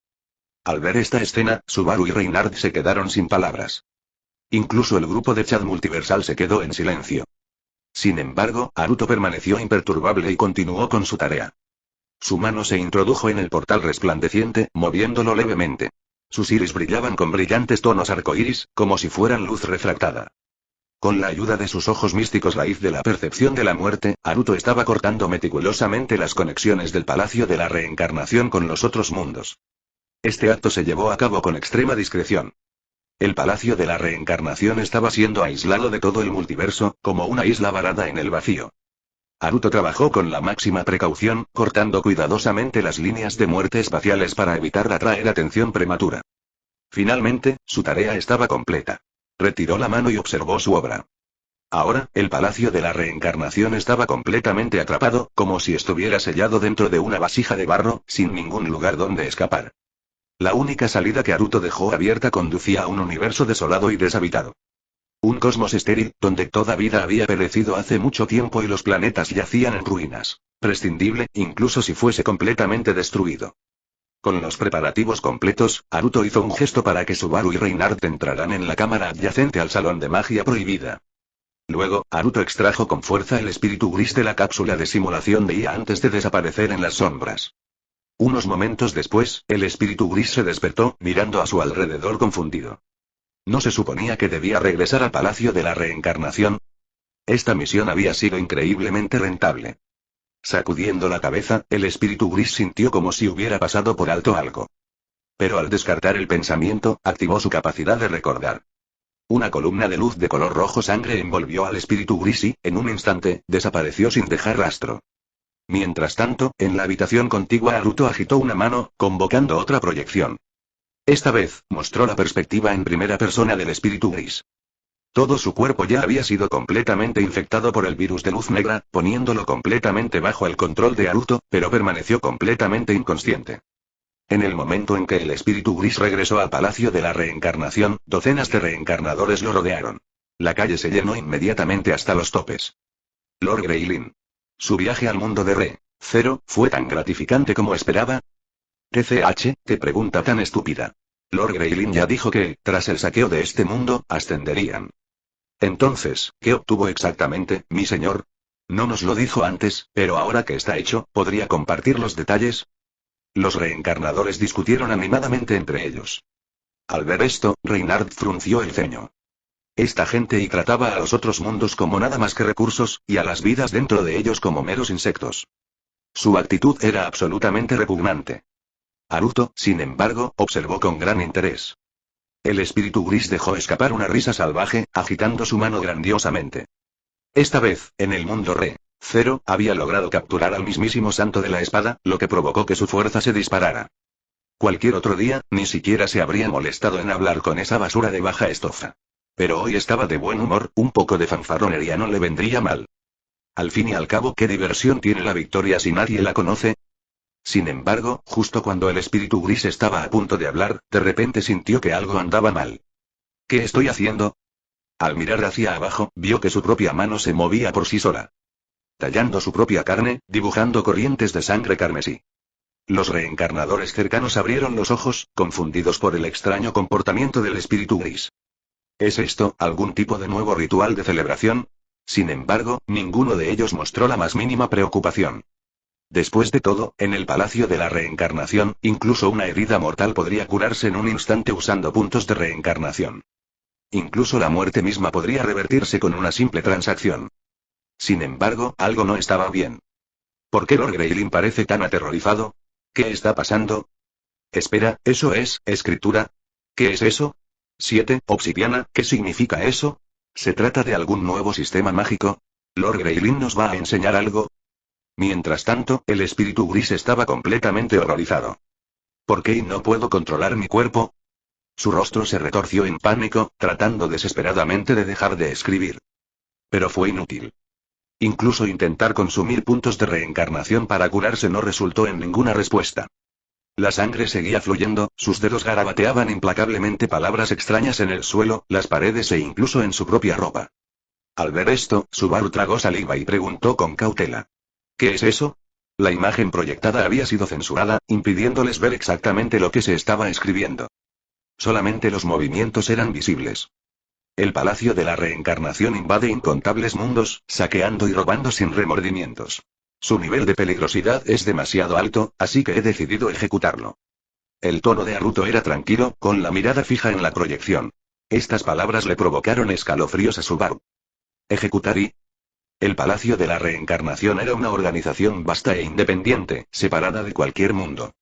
Al ver esta escena, Subaru y Reinhardt se quedaron sin palabras. Incluso el grupo de chat multiversal se quedó en silencio. Sin embargo, Haruto permaneció imperturbable y continuó con su tarea. Su mano se introdujo en el portal resplandeciente, moviéndolo levemente. Sus iris brillaban con brillantes tonos arcoíris, como si fueran luz refractada. Con la ayuda de sus ojos místicos raíz de la percepción de la muerte, Haruto estaba cortando meticulosamente las conexiones del Palacio de la Reencarnación con los otros mundos. Este acto se llevó a cabo con extrema discreción. El Palacio de la Reencarnación estaba siendo aislado de todo el multiverso, como una isla varada en el vacío. Haruto trabajó con la máxima precaución, cortando cuidadosamente las líneas de muerte espaciales para evitar atraer atención prematura. Finalmente, su tarea estaba completa. Retiró la mano y observó su obra. Ahora, el Palacio de la Reencarnación estaba completamente atrapado, como si estuviera sellado dentro de una vasija de barro, sin ningún lugar donde escapar. La única salida que Haruto dejó abierta conducía a un universo desolado y deshabitado. Un cosmos estéril, donde toda vida había perecido hace mucho tiempo y los planetas yacían en ruinas. Prescindible, incluso si fuese completamente destruido. Con los preparativos completos, Haruto hizo un gesto para que Subaru y Reinhardt entraran en la cámara adyacente al salón de magia prohibida. Luego, Haruto extrajo con fuerza el espíritu gris de la cápsula de simulación de IA antes de desaparecer en las sombras. Unos momentos después, el espíritu gris se despertó, mirando a su alrededor confundido. ¿No se suponía que debía regresar al Palacio de la Reencarnación? Esta misión había sido increíblemente rentable. Sacudiendo la cabeza, el espíritu gris sintió como si hubiera pasado por alto algo. Pero al descartar el pensamiento, activó su capacidad de recordar. Una columna de luz de color rojo sangre envolvió al espíritu gris y, en un instante, desapareció sin dejar rastro. Mientras tanto, en la habitación contigua Haruto agitó una mano, convocando otra proyección. Esta vez, mostró la perspectiva en primera persona del espíritu gris. Todo su cuerpo ya había sido completamente infectado por el virus de luz negra, poniéndolo completamente bajo el control de Haruto, pero permaneció completamente inconsciente. En el momento en que el espíritu gris regresó al Palacio de la Reencarnación, docenas de reencarnadores lo rodearon. La calle se llenó inmediatamente hasta los topes. Lord Greylin. Su viaje al mundo de Re-Zero, ¿fue tan gratificante como esperaba? TCH, qué pregunta tan estúpida. Lord Greylin ya dijo que, tras el saqueo de este mundo, ascenderían. Entonces, ¿qué obtuvo exactamente, mi señor? No nos lo dijo antes, pero ahora que está hecho, ¿podría compartir los detalles? Los reencarnadores discutieron animadamente entre ellos. Al ver esto, Reinhardt frunció el ceño. Esta gente y trataba a los otros mundos como nada más que recursos, y a las vidas dentro de ellos como meros insectos. Su actitud era absolutamente repugnante. Haruto, sin embargo, observó con gran interés. El espíritu gris dejó escapar una risa salvaje, agitando su mano grandiosamente. Esta vez, en el mundo Re-Zero, había logrado capturar al mismísimo santo de la espada, lo que provocó que su fuerza se disparara. Cualquier otro día, ni siquiera se habría molestado en hablar con esa basura de baja estofa. Pero hoy estaba de buen humor, un poco de fanfarronería no le vendría mal. Al fin y al cabo, ¿qué diversión tiene la victoria si nadie la conoce? Sin embargo, justo cuando el espíritu gris estaba a punto de hablar, de repente sintió que algo andaba mal. ¿Qué estoy haciendo? Al mirar hacia abajo, vio que su propia mano se movía por sí sola. Tallando su propia carne, dibujando corrientes de sangre carmesí. Los reencarnadores cercanos abrieron los ojos, confundidos por el extraño comportamiento del espíritu gris. ¿Es esto algún tipo de nuevo ritual de celebración? Sin embargo, ninguno de ellos mostró la más mínima preocupación. Después de todo, en el Palacio de la Reencarnación, incluso una herida mortal podría curarse en un instante usando puntos de reencarnación. Incluso la muerte misma podría revertirse con una simple transacción. Sin embargo, algo no estaba bien. ¿Por qué Lord Greylin parece tan aterrorizado? ¿Qué está pasando? Espera, ¿eso es escritura? ¿Qué es eso? 7, obsidiana, ¿qué significa eso? ¿Se trata de algún nuevo sistema mágico? ¿Lord Greylin nos va a enseñar algo? Mientras tanto, el espíritu gris estaba completamente horrorizado. ¿Por qué no puedo controlar mi cuerpo? Su rostro se retorció en pánico, tratando desesperadamente de dejar de escribir. Pero fue inútil. Incluso intentar consumir puntos de reencarnación para curarse no resultó en ninguna respuesta. La sangre seguía fluyendo, sus dedos garabateaban implacablemente palabras extrañas en el suelo, las paredes e incluso en su propia ropa. Al ver esto, Subaru tragó saliva y preguntó con cautela. ¿Qué es eso? La imagen proyectada había sido censurada, impidiéndoles ver exactamente lo que se estaba escribiendo. Solamente los movimientos eran visibles. El Palacio de la Reencarnación invade incontables mundos, saqueando y robando sin remordimientos. Su nivel de peligrosidad es demasiado alto, así que he decidido ejecutarlo. El tono de Naruto era tranquilo, con la mirada fija en la proyección. Estas palabras le provocaron escalofríos a Subaru. Ejecutar y... El Palacio de la Reencarnación era una organización vasta e independiente, separada de cualquier mundo.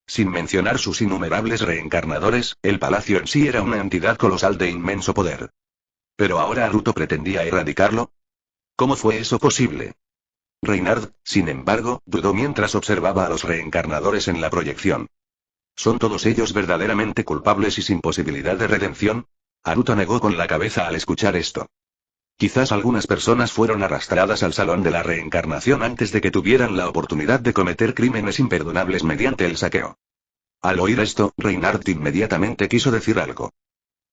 Sin mencionar sus innumerables reencarnadores, el palacio en sí era una entidad colosal de inmenso poder. Pero ahora Naruto pretendía erradicarlo. ¿Cómo fue eso posible? Reinhard, sin embargo, dudó mientras observaba a los reencarnadores en la proyección. ¿Son todos ellos verdaderamente culpables y sin posibilidad de redención? Naruto negó con la cabeza al escuchar esto. Quizás algunas personas fueron arrastradas al salón de la reencarnación antes de que tuvieran la oportunidad de cometer crímenes imperdonables mediante el saqueo. Al oír esto, Reinhardt inmediatamente quiso decir algo.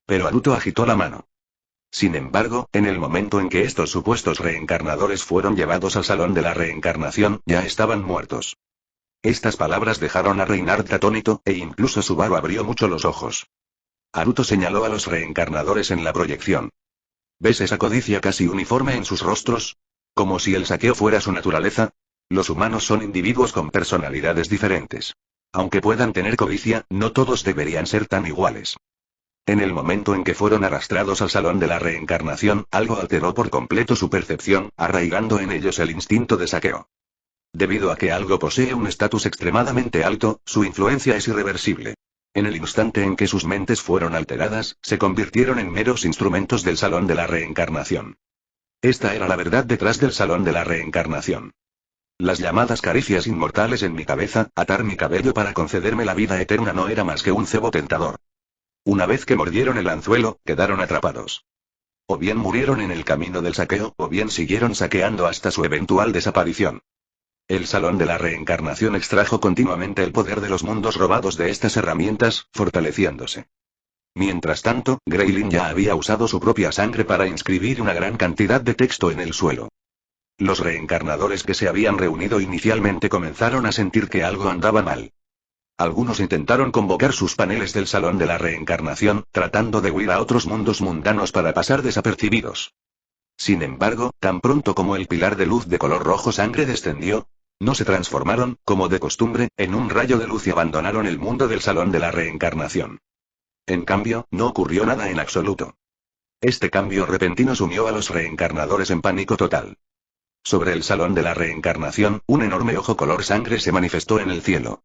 Pero Naruto agitó la mano. Sin embargo, en el momento en que estos supuestos reencarnadores fueron llevados al salón de la reencarnación, ya estaban muertos. Estas palabras dejaron a Reinhardt atónito, e incluso Subaru abrió mucho los ojos. Naruto señaló a los reencarnadores en la proyección. ¿Ves esa codicia casi uniforme en sus rostros? Como si el saqueo fuera su naturaleza. Los humanos son individuos con personalidades diferentes. Aunque puedan tener codicia, no todos deberían ser tan iguales. En el momento en que fueron arrastrados al salón de la reencarnación, algo alteró por completo su percepción, arraigando en ellos el instinto de saqueo. Debido a que algo posee un estatus extremadamente alto, su influencia es irreversible. En el instante en que sus mentes fueron alteradas, se convirtieron en meros instrumentos del salón de la reencarnación. Esta era la verdad detrás del salón de la reencarnación. Las llamadas caricias inmortales en mi cabeza, atar mi cabello para concederme la vida eterna no era más que un cebo tentador. Una vez que mordieron el anzuelo, quedaron atrapados. O bien murieron en el camino del saqueo, o bien siguieron saqueando hasta su eventual desaparición. El salón de la reencarnación extrajo continuamente el poder de los mundos robados de estas herramientas, fortaleciéndose. Mientras tanto, Greylin ya había usado su propia sangre para inscribir una gran cantidad de texto en el suelo. Los reencarnadores que se habían reunido inicialmente comenzaron a sentir que algo andaba mal. Algunos intentaron convocar sus paneles del salón de la reencarnación, tratando de huir a otros mundos mundanos para pasar desapercibidos. Sin embargo, tan pronto como el pilar de luz de color rojo sangre descendió, no se transformaron, como de costumbre, en un rayo de luz y abandonaron el mundo del salón de la reencarnación. En cambio, no ocurrió nada en absoluto. Este cambio repentino sumió a los reencarnadores en pánico total. Sobre el salón de la reencarnación, un enorme ojo color sangre se manifestó en el cielo.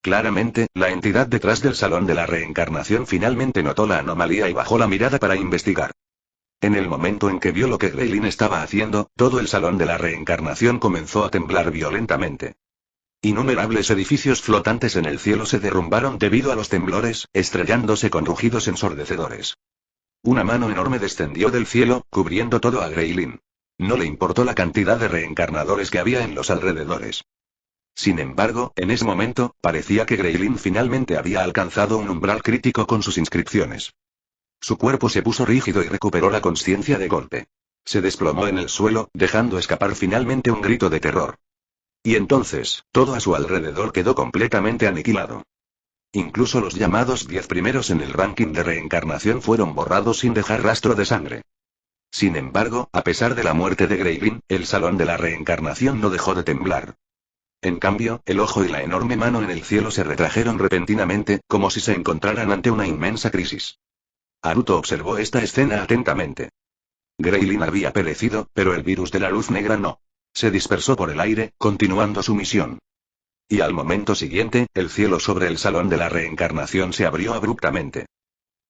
Claramente, la entidad detrás del salón de la reencarnación finalmente notó la anomalía y bajó la mirada para investigar. En el momento en que vio lo que Greylin estaba haciendo, todo el salón de la reencarnación comenzó a temblar violentamente. Innumerables edificios flotantes en el cielo se derrumbaron debido a los temblores, estrellándose con rugidos ensordecedores. Una mano enorme descendió del cielo, cubriendo todo a Greylin. No le importó la cantidad de reencarnadores que había en los alrededores. Sin embargo, en ese momento, parecía que Greylin finalmente había alcanzado un umbral crítico con sus inscripciones. Su cuerpo se puso rígido y recuperó la conciencia de golpe. Se desplomó en el suelo, dejando escapar finalmente un grito de terror. Y entonces, todo a su alrededor quedó completamente aniquilado. Incluso los llamados 10 primeros en el ranking de reencarnación fueron borrados sin dejar rastro de sangre. Sin embargo, a pesar de la muerte de Greylin, el salón de la reencarnación no dejó de temblar. En cambio, el ojo y la enorme mano en el cielo se retrajeron repentinamente, como si se encontraran ante una inmensa crisis. Naruto observó esta escena atentamente. Greylin había perecido, pero el virus de la luz negra no. Se dispersó por el aire, continuando su misión. Y al momento siguiente, el cielo sobre el salón de la reencarnación se abrió abruptamente.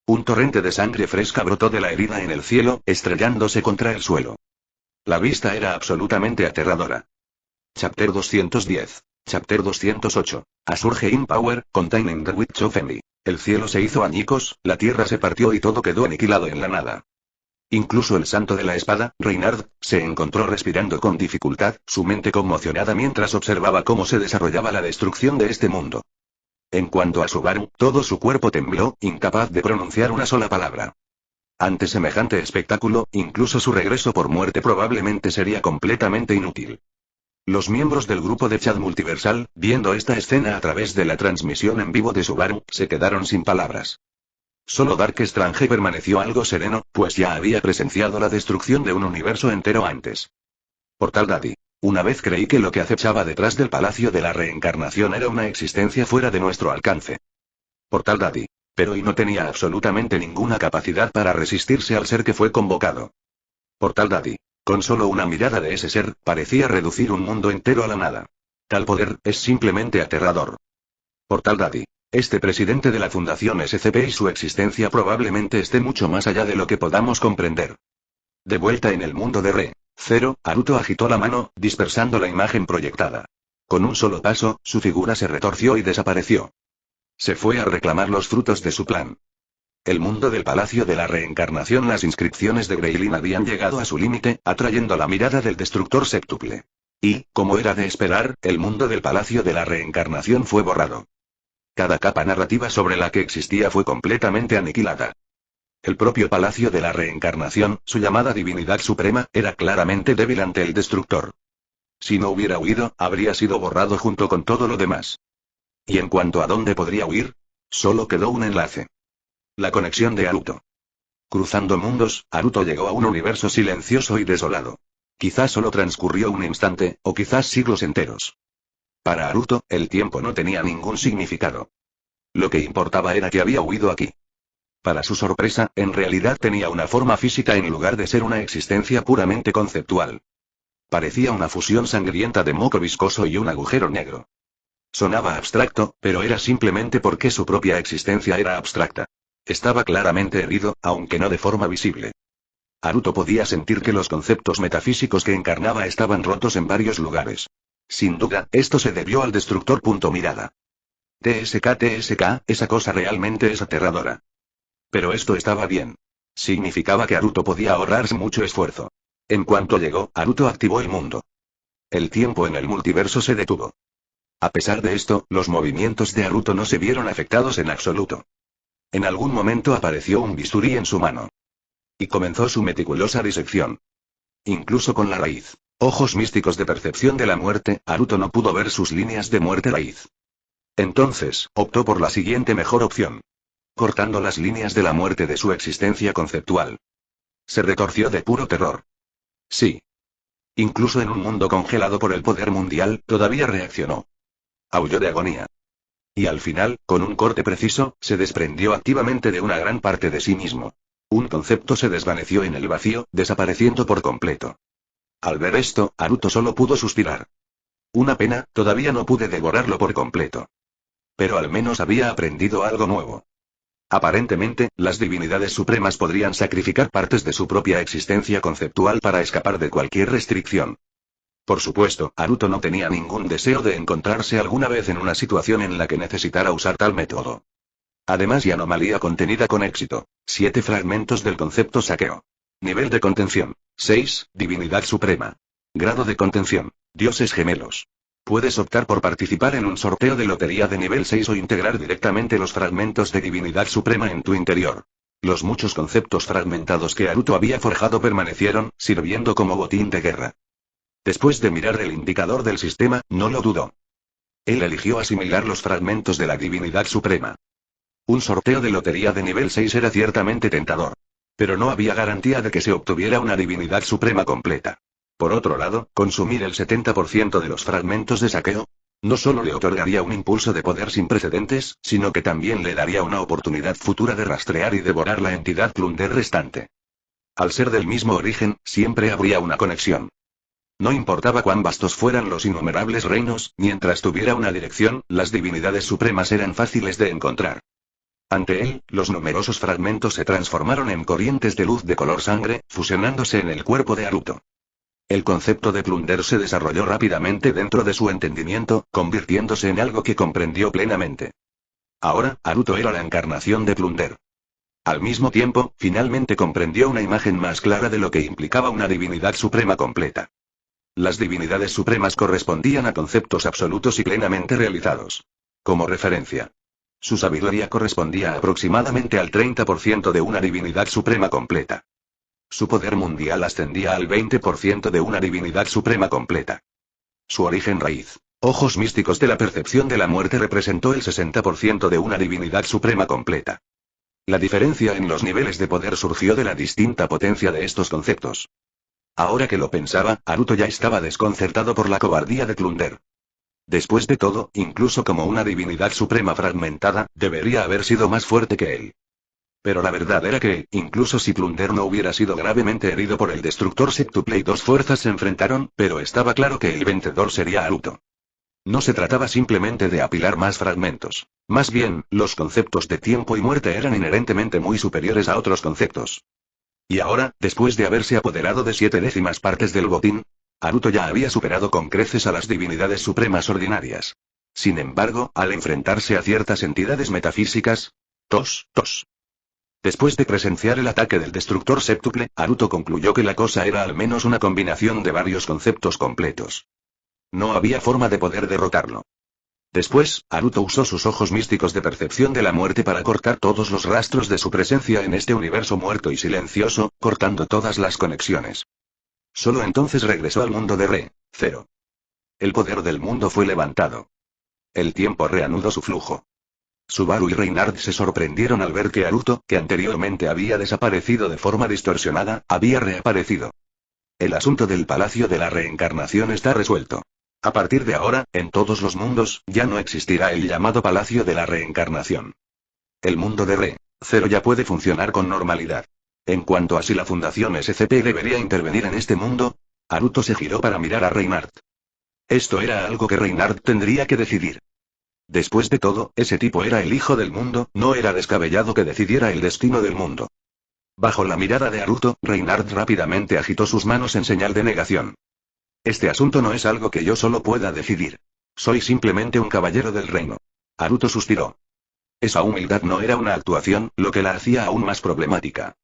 Un torrente de sangre fresca brotó de la herida en el cielo, estrellándose contra el suelo. La vista era absolutamente aterradora. Chapter 210. Chapter 208. Asurge in Power, containing the Witch of Envy. El cielo se hizo añicos, la tierra se partió y todo quedó aniquilado en la nada. Incluso el santo de la espada, Reinhard, se encontró respirando con dificultad, su mente conmocionada mientras observaba cómo se desarrollaba la destrucción de este mundo. En cuanto a Subaru, todo su cuerpo tembló, incapaz de pronunciar una sola palabra. Ante semejante espectáculo, incluso su regreso por muerte probablemente sería completamente inútil. Los miembros del grupo de chat multiversal, viendo esta escena a través de la transmisión en vivo de Subaru, se quedaron sin palabras. Solo Dark Strange permaneció algo sereno, pues ya había presenciado la destrucción de un universo entero antes. Portal Daddy. Una vez creí que lo que acechaba detrás del Palacio de la Reencarnación era una existencia fuera de nuestro alcance. Portal Daddy. Pero y no tenía absolutamente ninguna capacidad para resistirse al ser que fue convocado. Portal Daddy. Con solo una mirada de ese ser, parecía reducir un mundo entero a la nada. Tal poder, es simplemente aterrador. Portal Daddy. Este presidente de la Fundación SCP y su existencia probablemente esté mucho más allá de lo que podamos comprender. De vuelta en el mundo de Re-Zero, Haruto agitó la mano, dispersando la imagen proyectada. Con un solo paso, su figura se retorció y desapareció. Se fue a reclamar los frutos de su plan. El mundo del Palacio de la Reencarnación. Las inscripciones de Greylin habían llegado a su límite, atrayendo la mirada del Destructor Séptuple. Y, como era de esperar, el mundo del Palacio de la Reencarnación fue borrado. Cada capa narrativa sobre la que existía fue completamente aniquilada. El propio Palacio de la Reencarnación, su llamada Divinidad Suprema, era claramente débil ante el Destructor. Si no hubiera huido, habría sido borrado junto con todo lo demás. Y en cuanto a dónde podría huir, solo quedó un enlace. La conexión de Haruto. Cruzando mundos, Haruto llegó a un universo silencioso y desolado. Quizás solo transcurrió un instante, o quizás siglos enteros. Para Haruto, el tiempo no tenía ningún significado. Lo que importaba era que había huido aquí. Para su sorpresa, en realidad tenía una forma física en lugar de ser una existencia puramente conceptual. Parecía una fusión sangrienta de moco viscoso y un agujero negro. Sonaba abstracto, pero era simplemente porque su propia existencia era abstracta. Estaba claramente herido, aunque no de forma visible. Haruto podía sentir que los conceptos metafísicos que encarnaba estaban rotos en varios lugares. Sin duda, esto se debió al destructor. Mirada. TSK, esa cosa realmente es aterradora. Pero esto estaba bien. Significaba que Haruto podía ahorrarse mucho esfuerzo. En cuanto llegó, Haruto activó el mundo. El tiempo en el multiverso se detuvo. A pesar de esto, los movimientos de Haruto no se vieron afectados en absoluto. En algún momento apareció un bisturí en su mano. Y comenzó su meticulosa disección. Incluso con la raíz, ojos místicos de percepción de la muerte, Haruto no pudo ver sus líneas de muerte raíz. Entonces, optó por la siguiente mejor opción. Cortando las líneas de la muerte de su existencia conceptual. Se retorció de puro terror. Sí. Incluso en un mundo congelado por el poder mundial, todavía reaccionó. Aulló de agonía. Y al final, con un corte preciso, se desprendió activamente de una gran parte de sí mismo. Un concepto se desvaneció en el vacío, desapareciendo por completo. Al ver esto, Haruto solo pudo suspirar. Una pena, todavía no pude devorarlo por completo. Pero al menos había aprendido algo nuevo. Aparentemente, las divinidades supremas podrían sacrificar partes de su propia existencia conceptual para escapar de cualquier restricción. Por supuesto, Haruto no tenía ningún deseo de encontrarse alguna vez en una situación en la que necesitara usar tal método. Además y anomalía contenida con éxito. 7 fragmentos del concepto saqueo. Nivel de contención. 6, Divinidad Suprema. Grado de contención. Dioses gemelos. Puedes optar por participar en un sorteo de lotería de nivel 6 o integrar directamente los fragmentos de Divinidad Suprema en tu interior. Los muchos conceptos fragmentados que Haruto había forjado permanecieron, sirviendo como botín de guerra. Después de mirar el indicador del sistema, no lo dudó. Él eligió asimilar los fragmentos de la Divinidad Suprema. Un sorteo de lotería de nivel 6 era ciertamente tentador. Pero no había garantía de que se obtuviera una Divinidad Suprema completa. Por otro lado, consumir el 70% de los fragmentos de saqueo no solo le otorgaría un impulso de poder sin precedentes, sino que también le daría una oportunidad futura de rastrear y devorar la entidad Plunder restante. Al ser del mismo origen, siempre habría una conexión. No importaba cuán vastos fueran los innumerables reinos, mientras tuviera una dirección, las divinidades supremas eran fáciles de encontrar. Ante él, los numerosos fragmentos se transformaron en corrientes de luz de color sangre, fusionándose en el cuerpo de Haruto. El concepto de Plunder se desarrolló rápidamente dentro de su entendimiento, convirtiéndose en algo que comprendió plenamente. Ahora, Haruto era la encarnación de Plunder. Al mismo tiempo, finalmente comprendió una imagen más clara de lo que implicaba una divinidad suprema completa. Las divinidades supremas correspondían a conceptos absolutos y plenamente realizados. Como referencia, su sabiduría correspondía aproximadamente al 30% de una divinidad suprema completa. Su poder mundial ascendía al 20% de una divinidad suprema completa. Su origen raíz, ojos místicos de la percepción de la muerte, representó el 60% de una divinidad suprema completa. La diferencia en los niveles de poder surgió de la distinta potencia de estos conceptos. Ahora que lo pensaba, Naruto ya estaba desconcertado por la cobardía de Plunder. Después de todo, incluso como una divinidad suprema fragmentada, debería haber sido más fuerte que él. Pero la verdad era que, incluso si Plunder no hubiera sido gravemente herido por el destructor séptuple y dos fuerzas se enfrentaron, pero estaba claro que el vencedor sería Naruto. No se trataba simplemente de apilar más fragmentos. Más bien, los conceptos de tiempo y muerte eran inherentemente muy superiores a otros conceptos. Y ahora, después de haberse apoderado de 7/10 partes del botín, Naruto ya había superado con creces a las divinidades supremas ordinarias. Sin embargo, al enfrentarse a ciertas entidades metafísicas... tos. Después de presenciar el ataque del destructor séptuple, Naruto concluyó que la cosa era al menos una combinación de varios conceptos completos. No había forma de poder derrotarlo. Después, Naruto usó sus ojos místicos de percepción de la muerte para cortar todos los rastros de su presencia en este universo muerto y silencioso, cortando todas las conexiones. Solo entonces regresó al mundo de Re-0. El poder del mundo fue levantado. El tiempo reanudó su flujo. Subaru y Reinhardt se sorprendieron al ver que Naruto, que anteriormente había desaparecido de forma distorsionada, había reaparecido. El asunto del Palacio de la Reencarnación está resuelto. A partir de ahora, en todos los mundos, ya no existirá el llamado Palacio de la Reencarnación. El mundo de Re-0 ya puede funcionar con normalidad. En cuanto a si la Fundación SCP debería intervenir en este mundo, Naruto se giró para mirar a Reinhardt. Esto era algo que Reinhardt tendría que decidir. Después de todo, ese tipo era el hijo del mundo, no era descabellado que decidiera el destino del mundo. Bajo la mirada de Naruto, Reinhardt rápidamente agitó sus manos en señal de negación. Este asunto no es algo que yo solo pueda decidir. Soy simplemente un caballero del reino. Naruto suspiró. Esa humildad no era una actuación, lo que la hacía aún más problemática.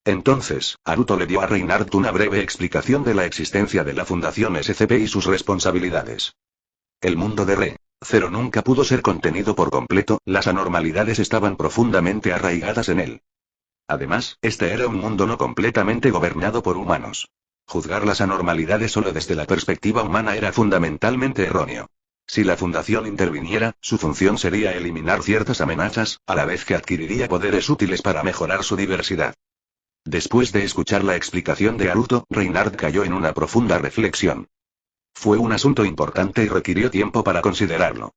Entonces, Naruto le dio a Reinhardt una breve explicación de la existencia de la Fundación SCP y sus responsabilidades. El mundo de Re-0 nunca pudo ser contenido por completo, las anormalidades estaban profundamente arraigadas en él. Además, este era un mundo no completamente gobernado por humanos. Juzgar las anormalidades solo desde la perspectiva humana era fundamentalmente erróneo. Si la Fundación interviniera, su función sería eliminar ciertas amenazas, a la vez que adquiriría poderes útiles para mejorar su diversidad. Después de escuchar la explicación de Naruto, Reinhardt cayó en una profunda reflexión. Fue un asunto importante y requirió tiempo para considerarlo.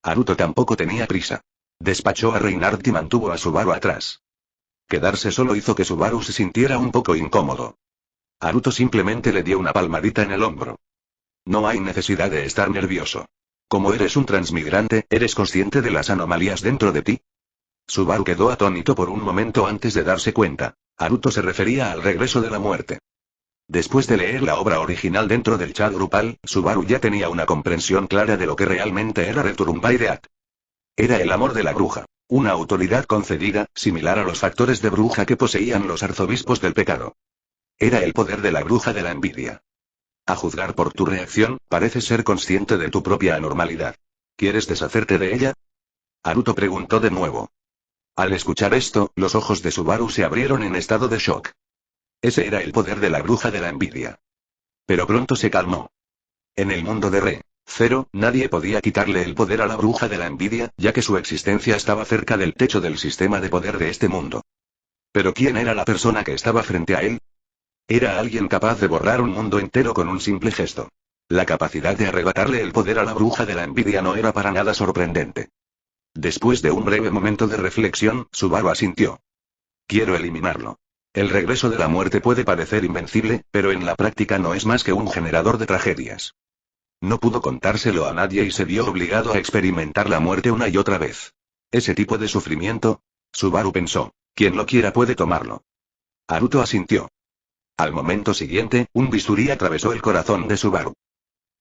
Naruto tampoco tenía prisa. Despachó a Reinhardt y mantuvo a Subaru atrás. Quedarse solo hizo que Subaru se sintiera un poco incómodo. Naruto simplemente le dio una palmadita en el hombro. No hay necesidad de estar nervioso. Como eres un transmigrante, ¿eres consciente de las anomalías dentro de ti? Subaru quedó atónito por un momento antes de darse cuenta. Naruto se refería al regreso de la muerte. Después de leer la obra original dentro del chat grupal, Subaru ya tenía una comprensión clara de lo que realmente era Return by Death. Era el amor de la bruja. Una autoridad concedida, similar a los factores de bruja que poseían los arzobispos del pecado. Era el poder de la bruja de la envidia. A juzgar por tu reacción, pareces ser consciente de tu propia anormalidad. ¿Quieres deshacerte de ella? Naruto preguntó de nuevo. Al escuchar esto, los ojos de Subaru se abrieron en estado de shock. Ese era el poder de la bruja de la envidia. Pero pronto se calmó. En el mundo de Re-0, nadie podía quitarle el poder a la bruja de la envidia, ya que su existencia estaba cerca del techo del sistema de poder de este mundo. Pero ¿quién era la persona que estaba frente a él? Era alguien capaz de borrar un mundo entero con un simple gesto. La capacidad de arrebatarle el poder a la bruja de la envidia no era para nada sorprendente. Después de un breve momento de reflexión, Subaru asintió. Quiero eliminarlo. El regreso de la muerte puede parecer invencible, pero en la práctica no es más que un generador de tragedias. No pudo contárselo a nadie y se vio obligado a experimentar la muerte una y otra vez. Ese tipo de sufrimiento, Subaru pensó, quien lo quiera puede tomarlo. Naruto asintió. Al momento siguiente, un bisturí atravesó el corazón de Subaru.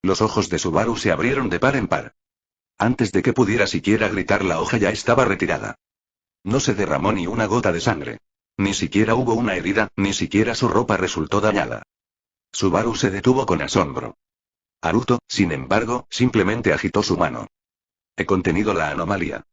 Los ojos de Subaru se abrieron de par en par. Antes de que pudiera siquiera gritar, la hoja ya estaba retirada. No se derramó ni una gota de sangre. Ni siquiera hubo una herida, ni siquiera su ropa resultó dañada. Subaru se detuvo con asombro. Naruto, sin embargo, simplemente agitó su mano. He contenido la anomalía.